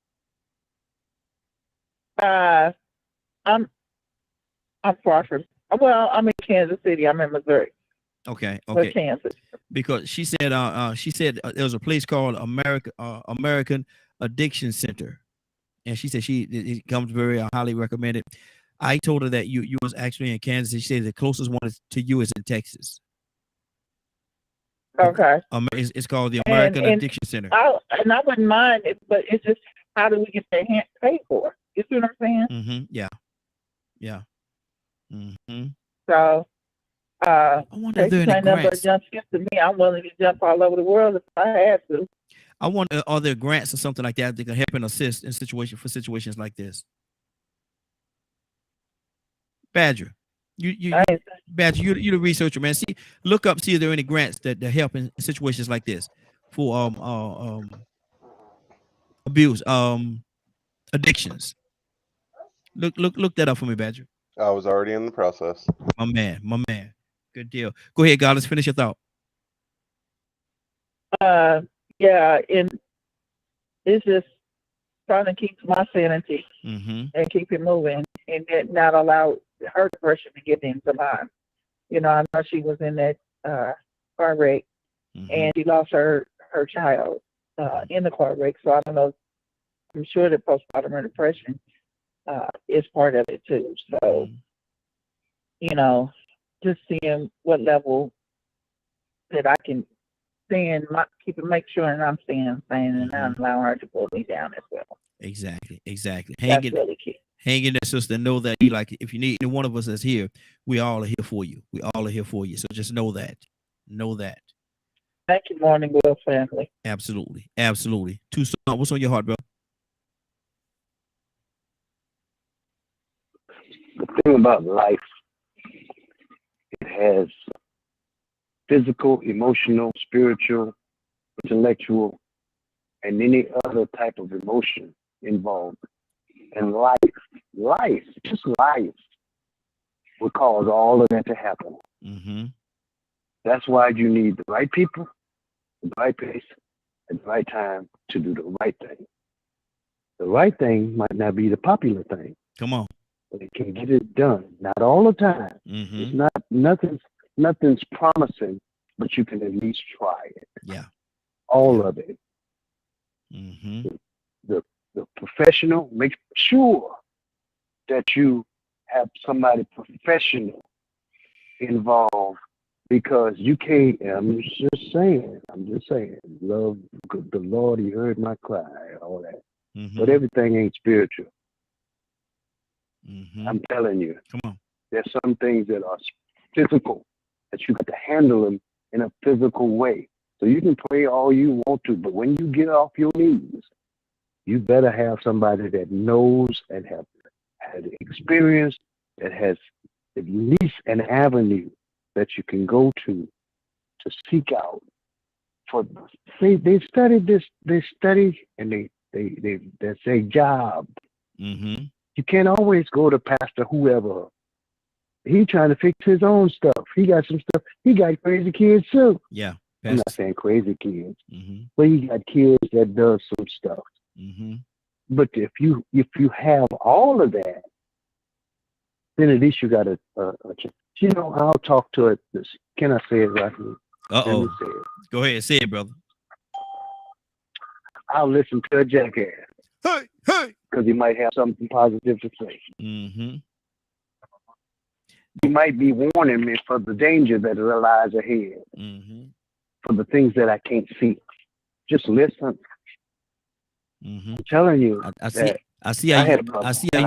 I'm far from. Well, I'm in Kansas City. I'm in Missouri. Okay. Kansas. Because she said there was a place called American Addiction Center, and she said it comes very highly recommended. I told her that you was actually in Kansas. She said the closest one to you is in Texas. Okay. It's called the And American and Addiction Center. I wouldn't mind it, but it's just how do we get that paid for? You see what I'm saying? Mm-hmm. Yeah. Yeah. Mm-hmm. So I wonder if there Texas are any ain't nothing but a grants. jump skip to me. I'm willing to jump all over the world if I had to. I wonder, are there grants or something like that that can help and assist in situations like this? Badger, Badger, you the researcher, man. Look up, see if there are any grants that help in situations like this for abuse, addictions. Look that up for me, Badger. I was already in the process. My man. Good deal. Go ahead, God. Let's finish your thought. Yeah, and it's just trying to keep my sanity Mm-hmm. and keep it moving and not allow her depression to get into mine. You know, I know she was in that car wreck and she lost her child in the car wreck. So I don't know. I'm sure that postpartum depression is part of it too. So, you know, just seeing what level that I can make sure that I'm staying sane and not allowing her to pull me down as well. Exactly. That's really key. Hang in there, sister. Know that if you need any one of us that's here, we all are here for you. We all are here for you. So just know that. Thank you, Morning Will family. Absolutely. Tucson, what's on your heart, bro? The thing about life, it has physical, emotional, spiritual, intellectual, and any other type of emotion involved. And life will cause all of that to happen. Mm-hmm. That's why you need the right people, the right place, at the right time to do the right thing. The right thing might not be the popular thing. Come on. But it can get it done. Not all the time. Mm-hmm. It's not nothing's promising, but you can at least try it. Yeah. All of it. Mm-hmm. The professional, make sure that you have somebody professional involved, because you can't. I'm just saying. Love the Lord. He heard my cry. All that. Mm-hmm. But everything ain't spiritual. Mm-hmm. I'm telling you. Come on. There's some things that are physical that you got to handle them in a physical way. So you can pray all you want to, but when you get off your knees, you better have somebody that knows and have had experience, that has at least an avenue that you can go to seek out. For they study this, and that's their job. Mm-hmm. You can't always go to Pastor whoever. He trying to fix his own stuff. He got some stuff. He got crazy kids too. Yeah. I'm not saying crazy kids, Mm-hmm. but he got kids that does some stuff. Mm-hmm. But if you have all of that, then at least you got a you know, I'll talk to it. Can I say it right here? Let me say it. Go ahead, say it, brother. I'll listen to a jackass. Hey. Because he might have something positive to say. Mm-hmm. He might be warning me for the danger that lies ahead. Mm-hmm. For the things that I can't see. Just listen. Mm-hmm. I'm telling you. I see how you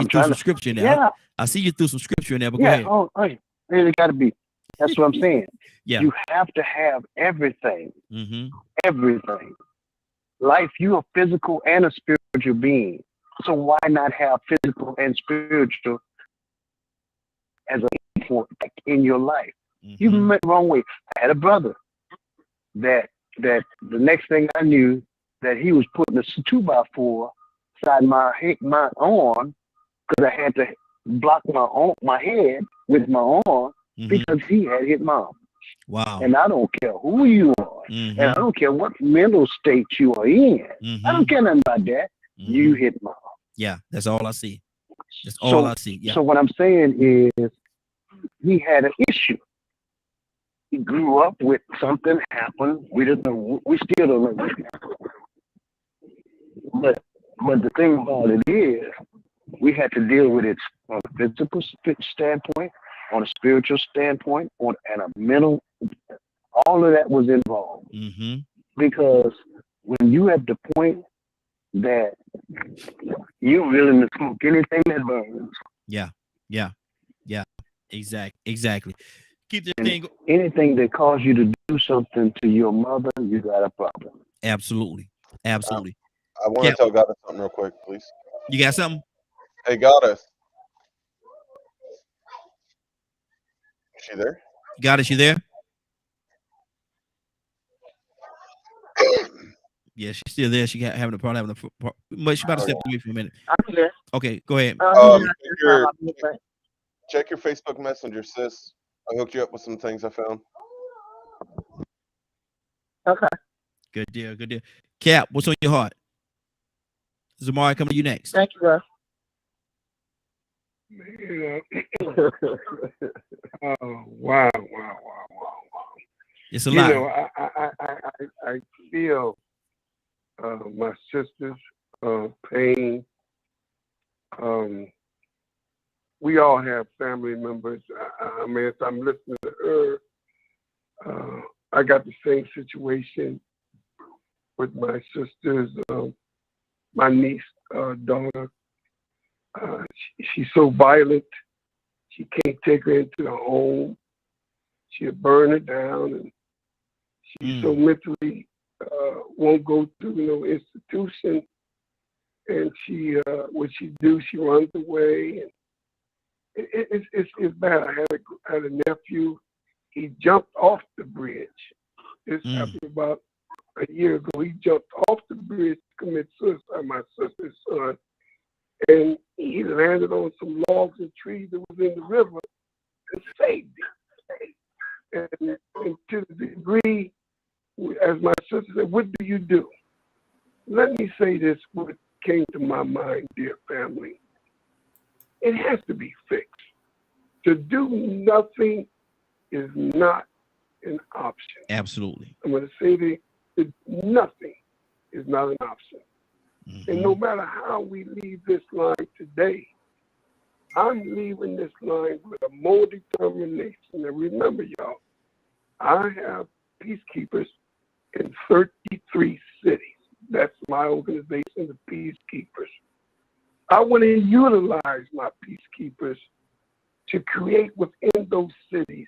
threw some scripture in there. Yeah. I see you threw some scripture in there, but yeah. go ahead. Oh, really got to be. That's what I'm saying. Yeah. You have to have everything. Mm-hmm. Everything. Life, you're a physical and a spiritual being. So why not have physical and spiritual as a point in your life? Mm-hmm. You went the wrong way. I had a brother that the next thing I knew that he was putting a 2x4 inside my arm because I had to block my head with my arm because he had hit mom. Wow. And I don't care who you are, and I don't care what mental state you are in. I don't care nothing about that. You hit mom. Yeah, that's all I see. That's all I see. Yeah. So what I'm saying is he had an issue. He grew up with something happened. We didn't know. We still don't know. But the thing about it is, we had to deal with it on a physical standpoint, on a spiritual standpoint, and a mental, All of that was involved. Because when you at the point that you're willing to smoke anything that burns. Yeah. Exactly. Keep this And thing. anything that caused you to do something to your mother, you got a problem. Absolutely. I want to tell Goddess something real quick, please. You got something? Hey, Goddess. Is she there? Goddess, you there? Yeah, she's still there. She having a problem. But she about to step away for a minute. I'm here. Okay, go ahead. Check your Facebook Messenger, sis. I hooked you up with some things I found. Okay. Good deal. Cap, what's on your heart? Zamari, coming to you next. Thank you, bro. Wow. It's a lot. You know, I feel my sister's pain. We all have family members. I mean, as I'm listening to her, I got the same situation with my sister's, my niece, daughter. She's so violent. She can't take her into the home. She'll burn it down, and she's so mentally won't go through no institution. And she, what she do, she runs away, and it's bad. I had a nephew. He jumped off the bridge. This happened about a year ago. He jumped off the bridge to commit suicide. My sister's son. And he landed on some logs and trees that was in the river and saved him. And to the degree, as my sister said, what do you do? Let me say this, what came to my mind, dear family. It has to be fixed. To do nothing is not an option. Absolutely. I'm going to say that nothing is not an option. And no matter how we leave this line today, I'm leaving this line with a more determination. And remember, y'all, I have peacekeepers in 33 cities. That's my organization, the Peacekeepers. I want to utilize my peacekeepers to create within those cities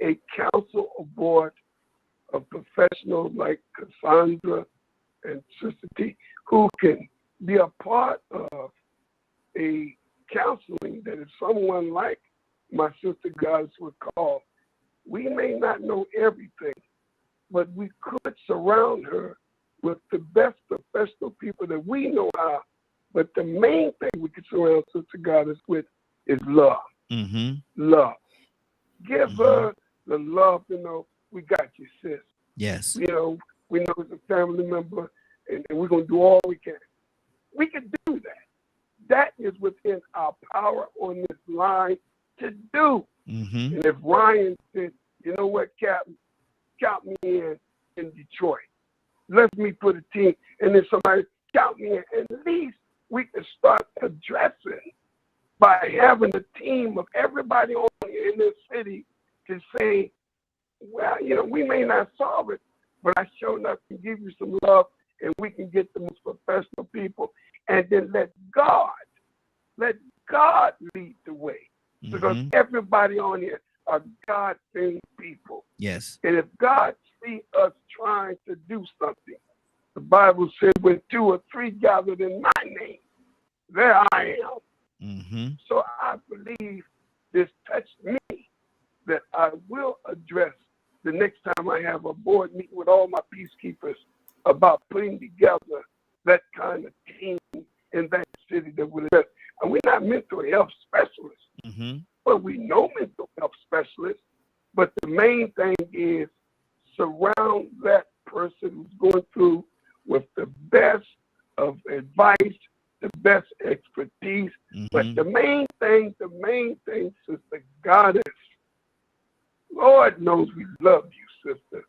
a council of board of professionals like Cassandra and Sister T, who can be a part of a counseling that if someone like my sister Goddess would call, we may not know everything, but we could surround her with the best professional people that we know how. But the main thing we could surround Sister Goddess with is love. Love. Give her the love to know we got you, sis. Yes. You know, we know it's a family member, and we're going to do all we can. We can do that. That is within our power on this line to do. And if Ryan said, you know what, Captain, count me in Detroit. Let me put a team, and then somebody count me in. At least we can start addressing by having a team of everybody on in this city to say, well, you know, we may not solve it, but I sure enough can give you some love, and we can get the most professional people, and then let God lead the way. Because everybody on here are God-fearing people. Yes. And if God see us trying to do something, the Bible said, when 2 or 3 gathered in my name, there I am. So I believe this touched me that I will address the next time I have a board meeting with all my peacekeepers about putting together that kind of team in that city that would address. And we're not mental health specialists, but we know mental health specialists. But the main thing is surround that person who's going through with the best of advice, the best expertise. But the main thing, Sister Goddess, Lord knows we love you, sister.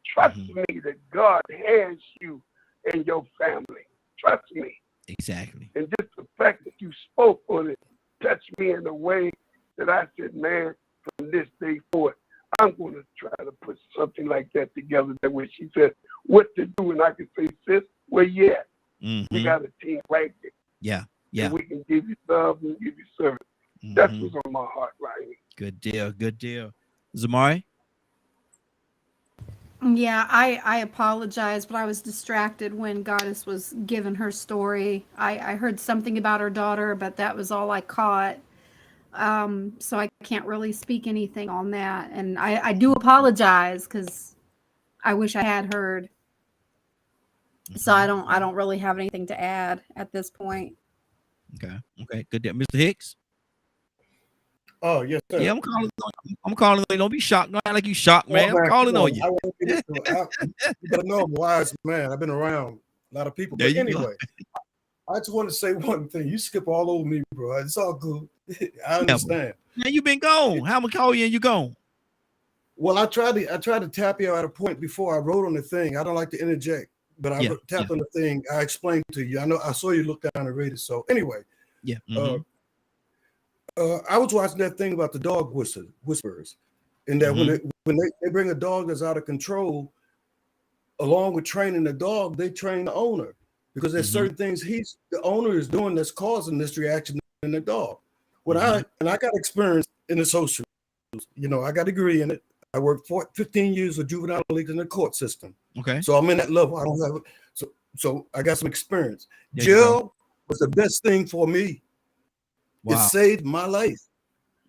Trust me that God has you and your family. Trust me. Exactly. And just the fact that you spoke on it touched me in a way that I said, man, from this day forward, I'm going to try to put something like that together that when she says what to do, and I can say, sis, where you at? We got a team right there. Yeah. And we can give you love and give you service. That's what's on my heart right here. Good deal. Good deal. Zamari? Yeah, I apologize, but I was distracted when Goddess was giving her story. I heard something about her daughter, but that was all I caught. So I can't really speak anything on that. And I do apologize because I wish I had heard. So I don't really have anything to add at this point. Okay. Good deal. Mr. Hicks? Oh, yes, sir. Yeah, I'm calling on you. Don't be shocked. Don't act like you shocked, man. I'm calling on you. You gotta know I'm a wise man. I've been around a lot of people. There But you anyway, I just want to say one thing. You skip all over me, bro. It's all good. I understand. Man, you been gone. How I'm gonna call you and you gone? Well, I tried to tap you at a point before I wrote on the thing. I don't like to interject, but I tapped on the thing. I explained to you. I know I saw you look down and read it. So anyway, I was watching that thing about the dog whisperers, and that when they bring a dog that's out of control, along with training the dog, they train the owner because there's certain things the owner is doing that's causing this reaction in the dog. I got experience in the social, I got a degree in it. I worked 15 years with juvenile leagues in the court system. Okay. So I'm in that level. I don't have it. So I got some experience. Jail was the best thing for me. Wow. It saved my life.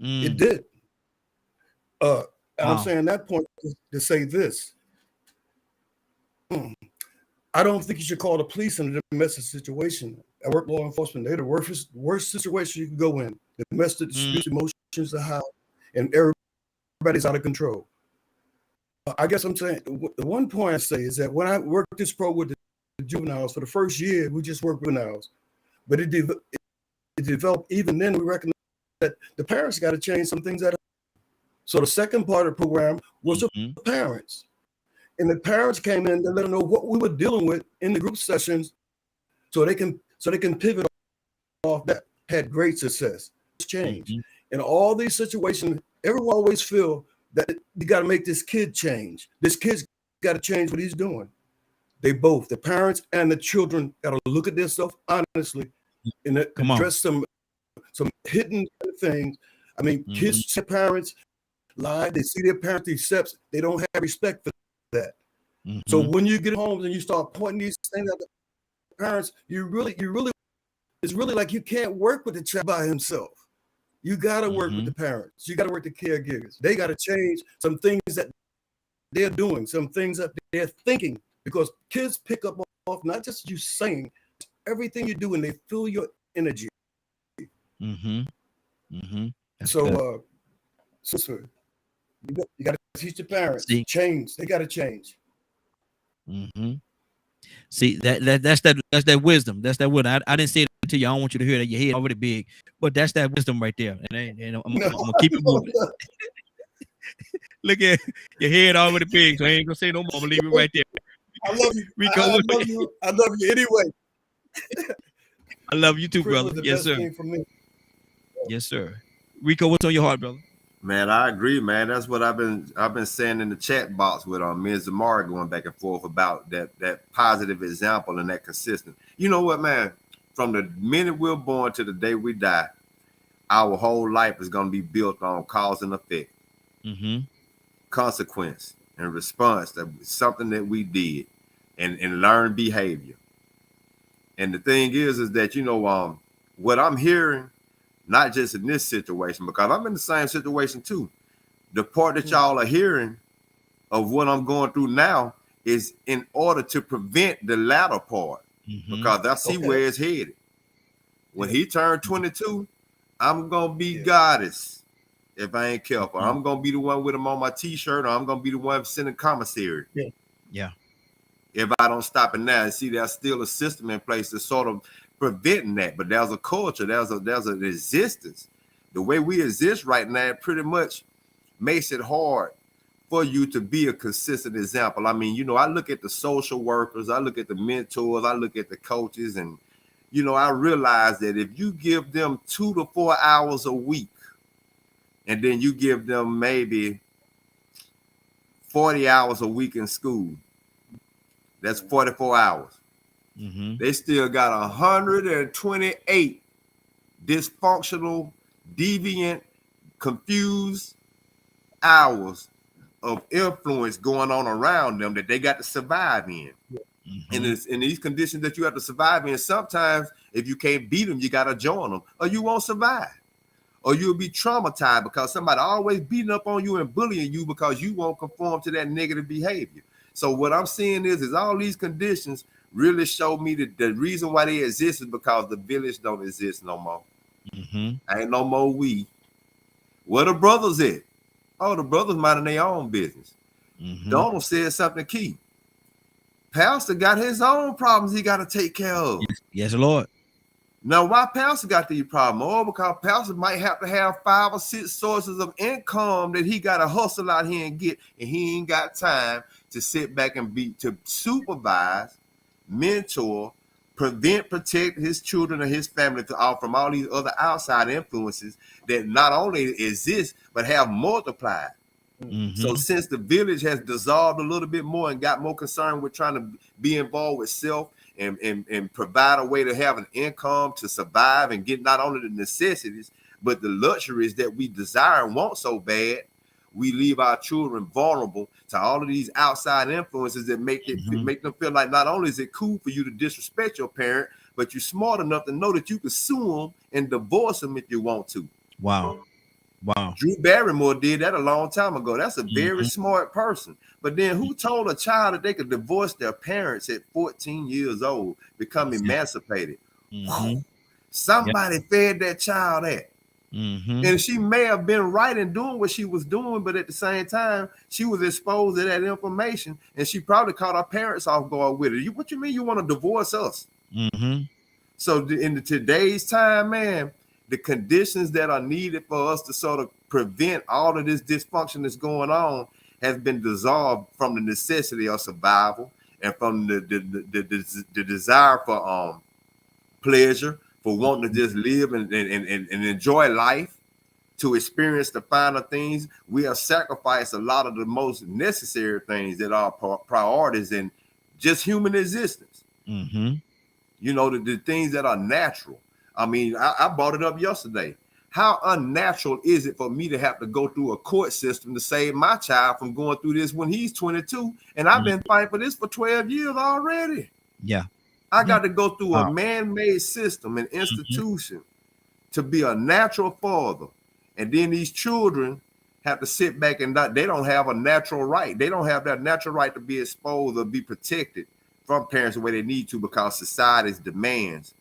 It did. I'm saying that point to say this. I don't think you should call the police in a domestic situation. I work law enforcement. They're the worst situation you can go in. The domestic disputes, emotions are high, and everybody's out of control. I guess I'm saying the one point I say is that when I worked this pro with the juveniles for the first year, we just worked with juveniles, but it developed. Even then, we recognized that the parents got to change some things. So the second part of the program was the parents, and the parents came in to let them know what we were dealing with in the group sessions, so they can pivot off that. Had great success. Change in all these situations. Everyone always feel that you got to make this kid change. This kid's got to change what he's doing. They both, the parents and the children, got to look at themselves honestly and address some hidden things. I mean, kids see parents lie. They see their parents accept. They don't have respect for that. So when you get home and you start pointing these things at the parents, you really, it's really like you can't work with the child by himself. You got to work with the parents. You got to work with the caregivers. They got to change some things that they're doing, some things that they're thinking, because kids pick up off not just you saying, everything you do, and they feel your energy. So, sister, you got to teach the parents. Change. They got to change. See, that's that wisdom. That's that wisdom. I didn't say it to you. I don't want you to hear that your head already big, but that's that wisdom right there. And I'm gonna keep it moving. Look at your head already big, so I ain't gonna say no more. I'm gonna leave it right there. I love you. Rico, I love you. I love you anyway. I love you too, brother. Yes, sir. Yes, sir. Rico, what's on your heart, brother? Man, I agree, man. That's what I've been saying in the chat box with me and Zamari going back and forth about that positive example and that consistent. You know what, man? From the minute we're born to the day we die, our whole life is going to be built on cause and effect, consequence and response to something that we did, and learned behavior. And the thing is that what I'm hearing. Not just in this situation, because I'm in the same situation too. The part that y'all are hearing of what I'm going through now is in order to prevent the latter part, because I see where it's headed. When he turned 22, I'm going to be Goddess if I ain't careful. I'm going to be the one with him on my t-shirt, or I'm going to be the one sending commissary. Yeah. If I don't stop it now, and see, there's still a system in place to sort of preventing that, but there's a culture, there's an existence. The way we exist right now pretty much makes it hard for you to be a consistent example. I mean, I look at the social workers, I look at the mentors, I look at the coaches, and I realize that if you give them 2 to 4 hours a week, and then you give them maybe 40 hours a week in school. That's 44 hours. They still got 128 dysfunctional, deviant, confused hours of influence going on around them that they got to survive in. And it's in these conditions that you have to survive in, sometimes if you can't beat them, you got to join them, or you won't survive. Or you'll be traumatized because somebody always beating up on you and bullying you because you won't conform to that negative behavior. So what I'm seeing is all these conditions really show me that the reason why they exist is because the village don't exist no more. Ain't no more we. Where the brothers at? Oh, the brothers minding their own business. Donald said something key. Pastor got his own problems he got to take care of. Yes, Lord. Now, why Pastor got these problems? Oh, because Pastor might have to have 5 or 6 sources of income that he got to hustle out here and get, and he ain't got time to sit back and to supervise, mentor, protect his children and his family from all these other outside influences that not only exist, but have multiplied. So since the village has dissolved a little bit more and got more concerned with trying to be involved with self and provide a way to have an income to survive and get not only the necessities, but the luxuries that we desire and want so bad, we leave our children vulnerable to all of these outside influences that make them feel like not only is it cool for you to disrespect your parent, but you're smart enough to know that you can sue them and divorce them if you want to. Wow. Drew Barrymore did that a long time ago. That's a very smart person. But then who told a child that they could divorce their parents at 14 years old, become emancipated? Somebody fed that child that. And she may have been right in doing what she was doing, but at the same time, she was exposed to that information, and she probably caught her parents off guard with it. What you mean you want to divorce us? So in today's time, man, the conditions that are needed for us to sort of prevent all of this dysfunction that's going on has been dissolved from the necessity of survival and from the desire for pleasure, for wanting to just live and enjoy life, to experience the finer things. We have sacrificed a lot of the most necessary things that are priorities in just human existence. You know, the things that are natural. I mean, I brought it up yesterday. How unnatural is it for me to have to go through a court system to save my child from going through this when he's 22? And I've been fighting for this for 12 years already. I got to go through a man-made system and institution to be a natural father. And then these children have to sit back and they don't have a natural right. They don't have that natural right to be exposed or be protected from parents the way they need to because society's demands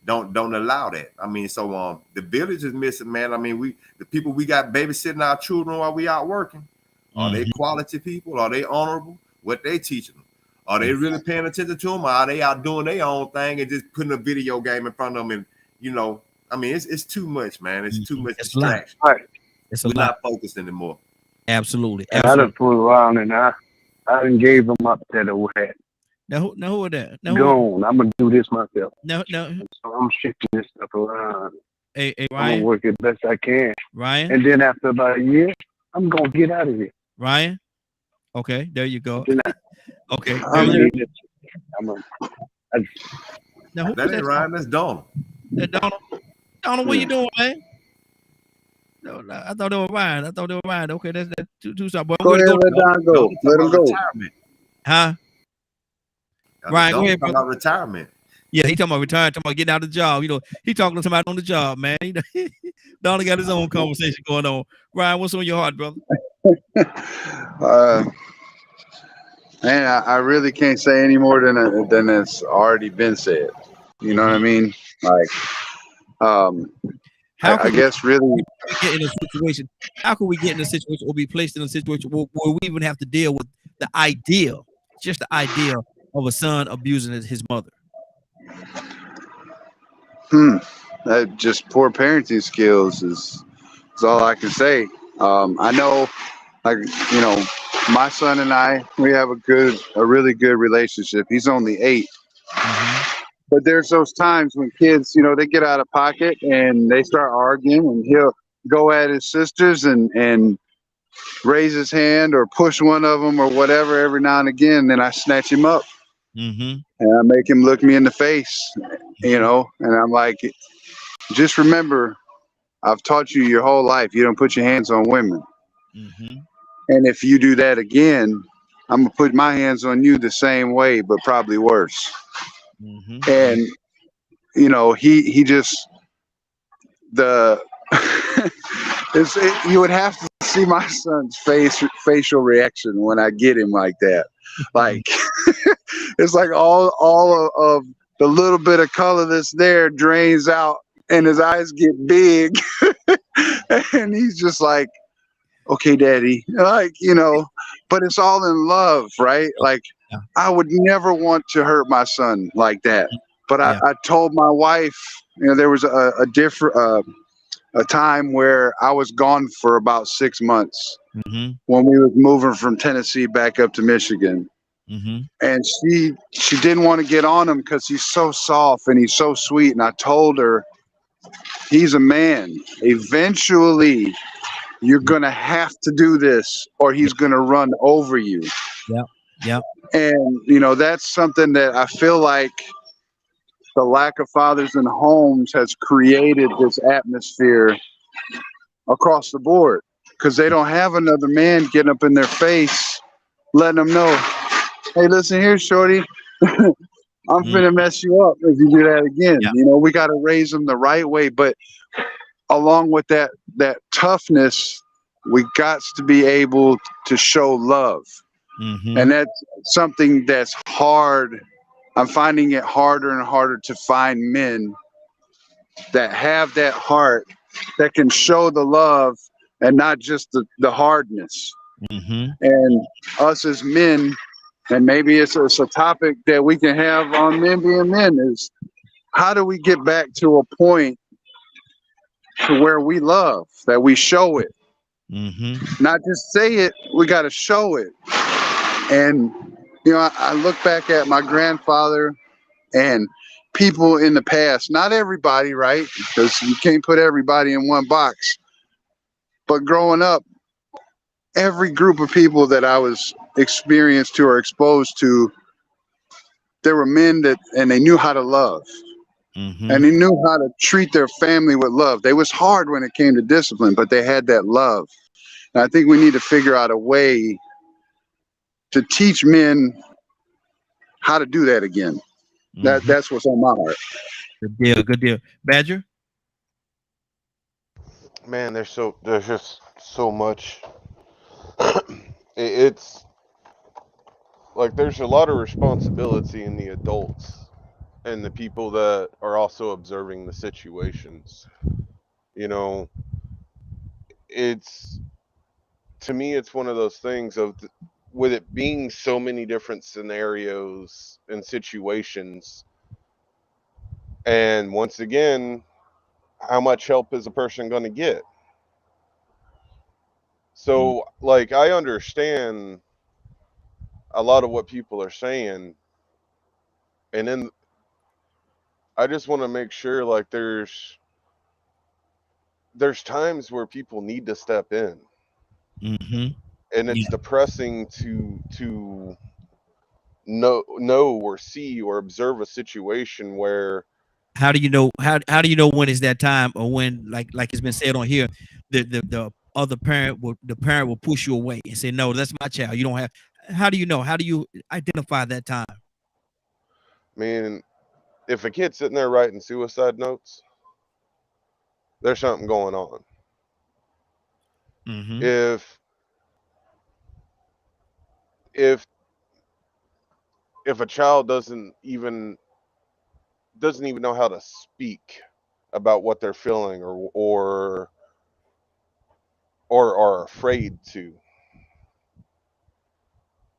don't allow that. I mean, so the village is missing, man. I mean, the people we got babysitting our children while we out working, are they quality people? Are they honorable? What they teaching them? Are they really paying attention to them? Or are they out doing their own thing and just putting a video game in front of them? And you know, I mean, it's too much, man. It's too much distraction. It's a We're lot. not focused anymore. Absolutely. I done fooled around and I done gave them up to the wet. Now who are that? Gone. I'm gonna do this myself. No. So I'm shifting this stuff around. Hey, I'm Ryan. gonna work as best I can. Ryan. And then after about a year, I'm gonna get out of here. Ryan. Okay, there you go. Okay. Now who That ain't Ryan. That's Donald. Donald, what you doing, man? No, I thought they were Ryan. Okay, that's two stop. Go ahead, let Don go. Let him go. Huh? Ryan, go ahead, talking about retirement. Yeah, he talking about retiring, talking about getting out of the job. You know, he talking to somebody on the job, man. Donald got his own conversation going on. Ryan, what's on your heart, brother? Man, I really can't say any more than it's already been said. You know what I mean? Like, I guess really get in a situation. How can we get in a situation or be placed in a situation where we even have to deal with the idea, just the idea of a son abusing his mother? Just poor parenting skills is all I can say. I know, like, you know, my son and I, we have a really good relationship. He's only 8. But there's those times when kids, you know, they get out of pocket and they start arguing, and he'll go at his sisters and raise his hand or push one of them or whatever every now and again. Then I snatch him up and I make him look me in the face, and I'm like, just remember, I've taught you your whole life, you don't put your hands on women. And if you do that again, I'm gonna put my hands on you the same way, but probably worse. And he just you would have to see my son's facial reaction when I get him like that. Like it's like all of the little bit of color that's there drains out and his eyes get big and he's just like, okay, daddy, like, but it's all in love, right? Like I would never want to hurt my son like that. But I told my wife, there was a different a time where I was gone for about 6 months when we was moving from Tennessee back up to Michigan. And she didn't want to get on him because he's so soft and he's so sweet. And I told her, he's a man. Eventually, you're going to have to do this or he's going to run over you. And, that's something that I feel like the lack of fathers in homes has created this atmosphere across the board because they don't have another man getting up in their face, letting them know, hey, listen here, shorty, I'm finna mess you up if you do that again. We got to raise them the right way. But along with that toughness, we got to be able to show love. And that's something that's hard. I'm finding it harder and harder to find men that have that heart that can show the love and not just the hardness. And us as men, and maybe it's a topic that we can have on men being men, is how do we get back to a point to where we love, that we show it, not just say it, we got to show it. And I look back at my grandfather and people in the past, not everybody, right? Because you can't put everybody in one box. But growing up, every group of people that I was experienced to or exposed to, there were men and they knew how to love. And they knew how to treat their family with love. They was hard when it came to discipline, but they had that love. And I think we need to figure out a way to teach men how to do that again. That's what's on my heart. Good deal. Badger? Man, there's just so much. It's like there's a lot of responsibility in the adults and the people that are also observing the situations. It's, to me, it's one of those things of with it being so many different scenarios and situations, and once again, how much help is a person going to get? So like I understand a lot of what people are saying, and then I just want to make sure like there's times where people need to step in. And it's depressing to know or see or observe a situation where how do you know when is that time, or when like it's been said on here, the other parent will push you away and say, no, that's my child, you don't have. How do you know? How do you identify that time? Man, if a kid's sitting there writing suicide notes, there's something going on. If a child doesn't even know how to speak about what they're feeling or are afraid to,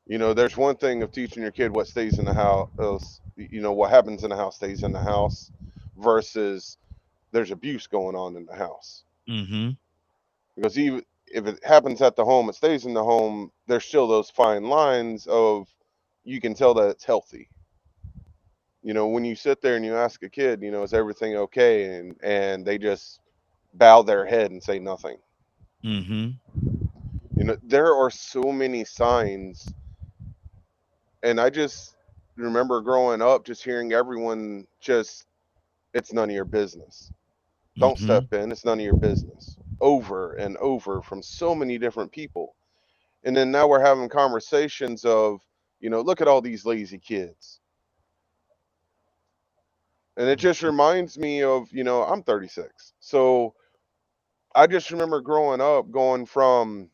there's one thing of teaching your kid what stays in the house, what happens in the house stays in the house, versus there's abuse going on in the house. Because even if it happens at the home, it stays in the home, there's still those fine lines of, you can tell that it's healthy. When you sit there and you ask a kid, is everything okay? And they just bow their head and say nothing. You know, there are so many signs, and I just remember growing up just hearing everyone just, it's none of your business. Don't step in, it's none of your business. Over and over from so many different people. And then now we're having conversations of, you know, look at all these lazy kids. And it just reminds me of, you know, I'm 36. So I just remember growing up going from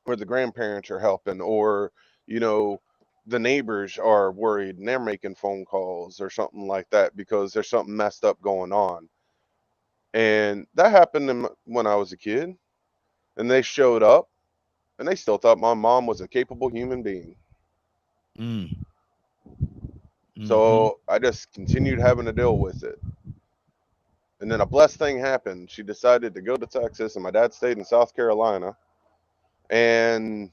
where the grandparents are helping, or, you know, the neighbors are worried and they're making phone calls or something like that because there's something messed up going on. And that happened when I was a kid, and they showed up and they still thought my mom was a capable human being. So I just continued having to deal with it. And then a blessed thing happened. She decided to go to Texas, and my dad stayed in South Carolina. And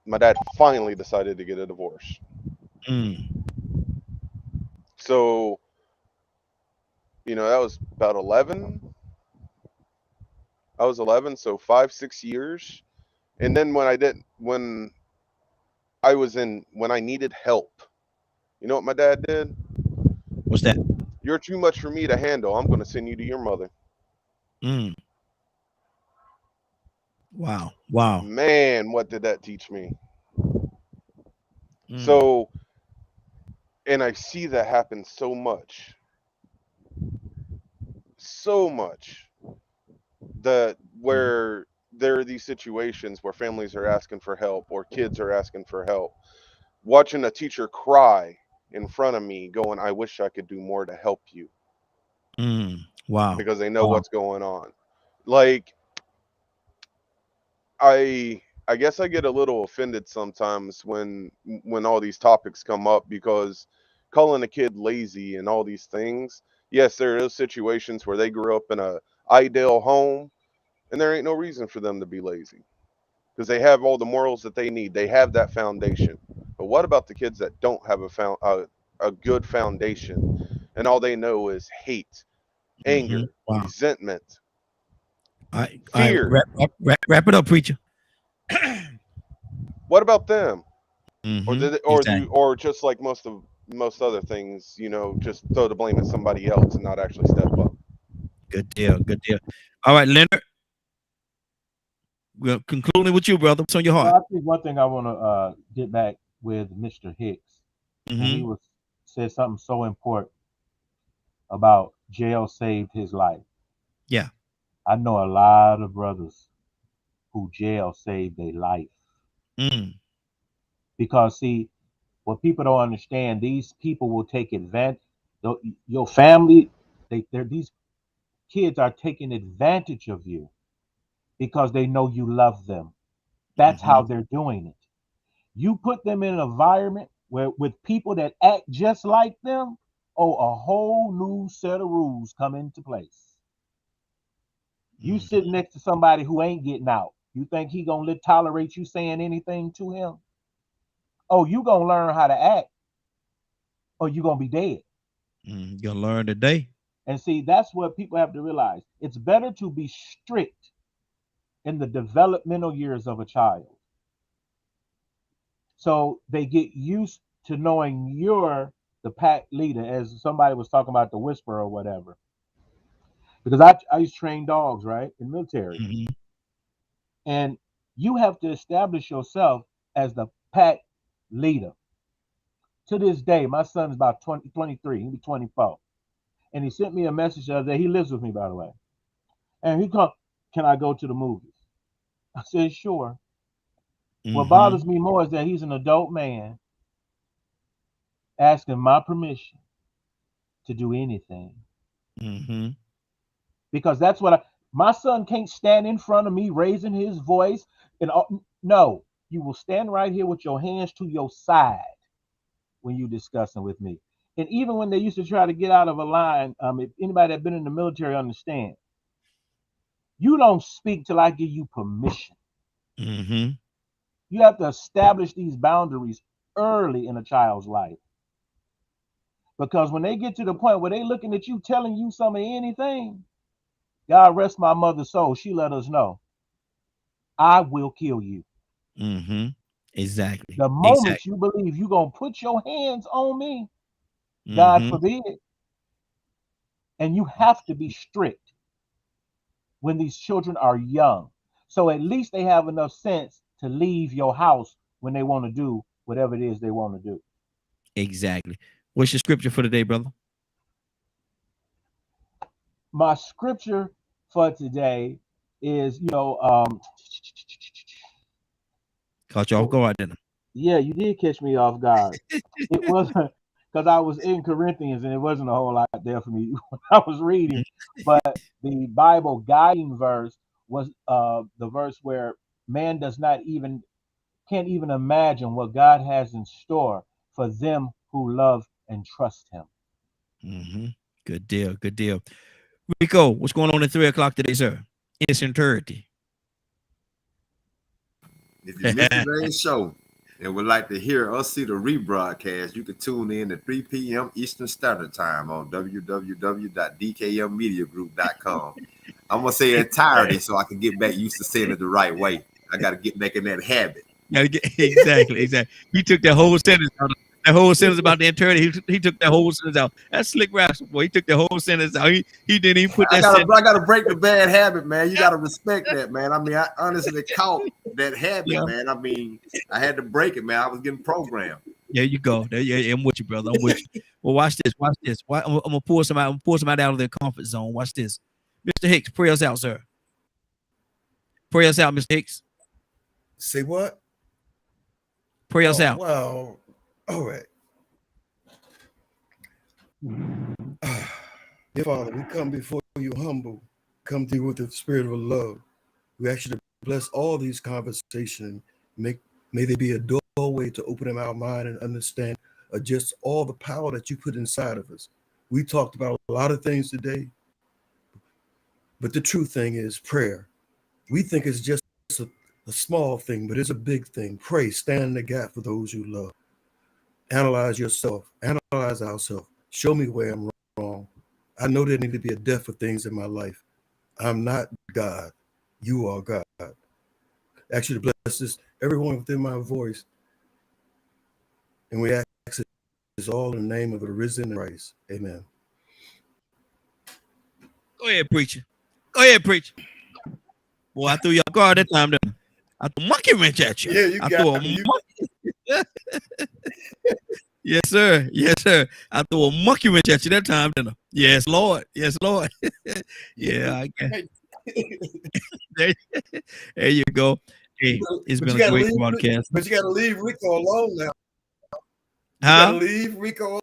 my dad finally decided to get a divorce. So, you know, that was about 11. I was 11, so 5-6 years. And then when I needed help, you know what my dad did? What's that? You're too much for me to handle. I'm going to send you to your mother. Wow. Wow. Man, what did that teach me? So, and I see that happen so much, that where there are these situations where families are asking for help or kids are asking for help. Watching a teacher cry in front of me going, I wish I could do more to help you. Wow. Because they know what's going on. Like, I guess I get a little offended sometimes when all these topics come up, because calling a kid lazy and all these things, yes, there are those situations where they grew up in a ideal home and there ain't no reason for them to be lazy because they have all the morals that they need. They have that foundation. But what about the kids that don't have a good foundation and all they know is hate, anger, resentment, fear? Wrap it up, preacher. What about them? Exactly. Or just like most other things, you know, just throw the blame at somebody else and not actually step up. Good deal. Good deal. All right, Leonard. We're concluding with you, brother. What's on your heart? Well, I think one thing I want to get back with Mr. Hicks, and he said something so important about jail saved his life. Yeah. I know a lot of brothers who jail saved their life. Because see, what people don't understand, these people will take advantage. Your family, these kids are taking advantage of you because they know you love them. That's how they're doing it. You put them in an environment where with people that act just like them, a whole new set of rules come into place. You sit next to somebody who ain't getting out. You think he gonna tolerate you saying anything to him? Oh, you gonna learn how to act, or you gonna be dead. You're gonna learn today. And see, that's what people have to realize. It's better to be strict in the developmental years of a child, so they get used to knowing you're the pack leader, as somebody was talking about the whisperer or whatever. Because I used to train dogs, right, in the military. And you have to establish yourself as the pack leader. To this day, my son is about 23, he'll be 24. And he sent me a message the other day. He lives with me, by the way. And he called, can I go to the movies? I said, sure. What bothers me more is that he's an adult man asking my permission to do anything. Because that's what my son can't stand in front of me raising his voice. And no, you will stand right here with your hands to your side when you're discussing with me. And even when they used to try to get out of a line, if anybody that's been in the military understand, you don't speak till I give you permission. You have to establish these boundaries early in a child's life. Because when they get to the point where they looking at you, telling you some of anything, God rest my mother's soul, she let us know. I will kill you. Mm-hmm. Exactly. The moment Exactly. you believe you're going to put your hands on me, God Mm-hmm. forbid, and you have to be strict when these children are young. So at least they have enough sense to leave your house when they want to do whatever it is they want to do. Exactly. What's your scripture for today, brother? My scripture for today is, Caught you off guard, didn't yeah, you did catch me off guard. It wasn't because I was in Corinthians and it wasn't a whole lot there for me when I was reading. But the Bible guiding verse was the verse where man can't even imagine what God has in store for them who love and trust him. Mm-hmm. Good deal. Good deal. Rico, what's going on at 3 o'clock today, sir? In its entirety. If you missed today's show and would like to hear or see the rebroadcast, you can tune in at 3 p.m. Eastern Standard Time on www.dkmmediagroup.com. I'm going to say entirety so I can get back used to saying it the right way. I got to get back in that habit. Exactly. He took that whole sentence out. That whole sentence about the eternity. He took that whole sentence out. That's slick rascal, boy. He took the whole sentence out. He didn't even put that. I gotta break the bad habit, man. You gotta respect that, man. I mean, I honestly caught that habit, man. I mean, I had to break it, man. I was getting programmed. There you go. I'm with you, brother. I'm with you. Well, watch this. I'm gonna pull some out. Out of their comfort zone. Watch this. Mr. Hicks, pray us out, sir. Pray us out, Mr. Hicks. Say what? Pray us out. Well, all right. Dear Father, we come before you humble, come to you with the spirit of love. We ask you to bless all these conversations. May they be a doorway to open our mind and understand just all the power that you put inside of us. We talked about a lot of things today, but the true thing is prayer. We think it's just a small thing, but it's a big thing. Pray, stand in the gap for those you love. Analyze yourself, analyze ourselves. Show me where I'm wrong. I know there need to be a depth of things in my life. I'm not God. You are God. Ask you to bless this, everyone within my voice. And we ask this all in the name of the risen Christ. Amen. Go ahead, preacher. Boy, I threw you off guard that time. I threw a monkey wrench at you. Yeah, you got me. Yes, sir. I threw a monkey wrench at you that time, didn't I? Yes, Lord. Yeah, I can. There you go. Hey, it's been a great broadcast. But you got to leave Rico alone now. Huh? You got to leave Rico.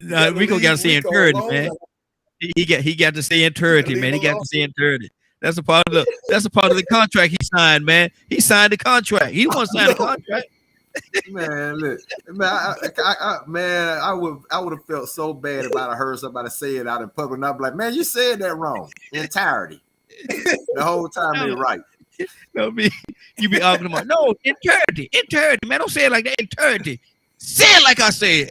Rico got to stay in eternity, man. He got to stay in eternity, man. He got to stay in eternity. That's a part of the contract he signed, man. He signed the contract. He wants to sign the contract. Man, look, man, I would have felt so bad if I heard somebody say it out in public, and I'd be like, man, you said that wrong. Entirety. The whole time they're right. You be arguing about no eternity, man. Don't say it like that. Eternity. Say it like I said.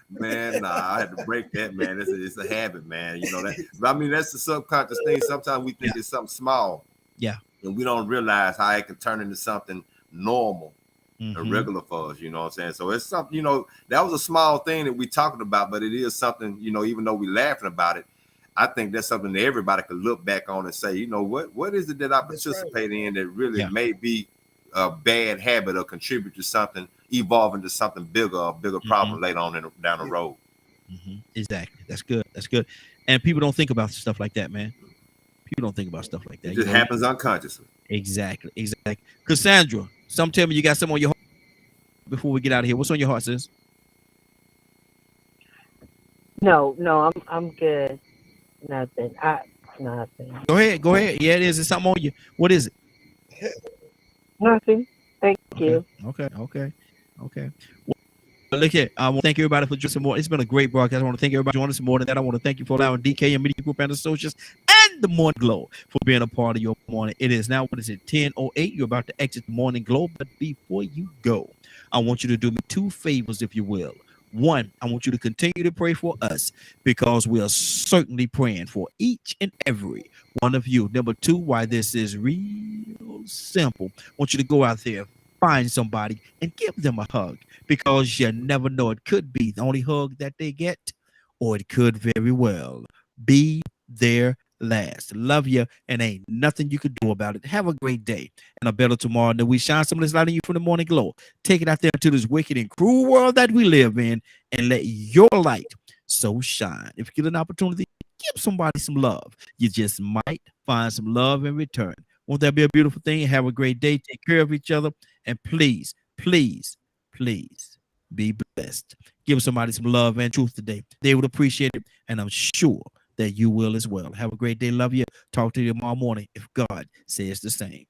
Man, nah, I had to break that, man. It's a habit, man. You know that. I mean, that's the subconscious thing. Sometimes we think it's something small. Yeah. And we don't realize how it can turn into something normal. And regular for us, you know what I'm saying? So it's something, you know, that was a small thing that we talking about, but it is something, you know, even though we laughing about it, I think that's something that everybody could look back on and say, you know, what is it that I participate in that really may be a bad habit or contribute to something, evolving to something bigger, a bigger problem later on down the road. Exactly. That's good. And people don't think about stuff like that, man. People don't think about stuff like that. It just happens unconsciously. Exactly. Cassandra, tell me you got something on your heart before we get out of here. What's on your heart, sis? No, I'm good. Nothing. Nothing. Go ahead. Yeah, it is. It's something on you. What is it? Nothing. Thank you. Okay. Well, look here. I want to thank everybody for joining us more. It's been a great broadcast. I want to thank everybody for joining us more than that. I want to thank you for allowing DKM Media Group and Associates and the Morning Glow for being a part of your morning. It is now, 10:08. You're about to exit the Morning Glow. But before you go, I want you to do me two favors, if you will. One, I want you to continue to pray for us because we are certainly praying for each and every one of you. Number two, why this is real simple. I want you to go out there, find somebody, and give them a hug because you never know. It could be the only hug that they get, or it could very well be their last. Love you, and ain't nothing you can do about it. Have a great day and a better tomorrow. That we shine some of this light in you from the morning glow. Take it out there into this wicked and cruel world that we live in, and let your light so shine. If you get an opportunity, give somebody some love. You just might find some love in return. Won't that be a beautiful thing? Have a great day. Take care of each other, and please, please, please be blessed. Give somebody some love and truth today. They would appreciate it, and I'm sure that you will as well. Have a great day. Love you. Talk to you tomorrow morning if God says the same.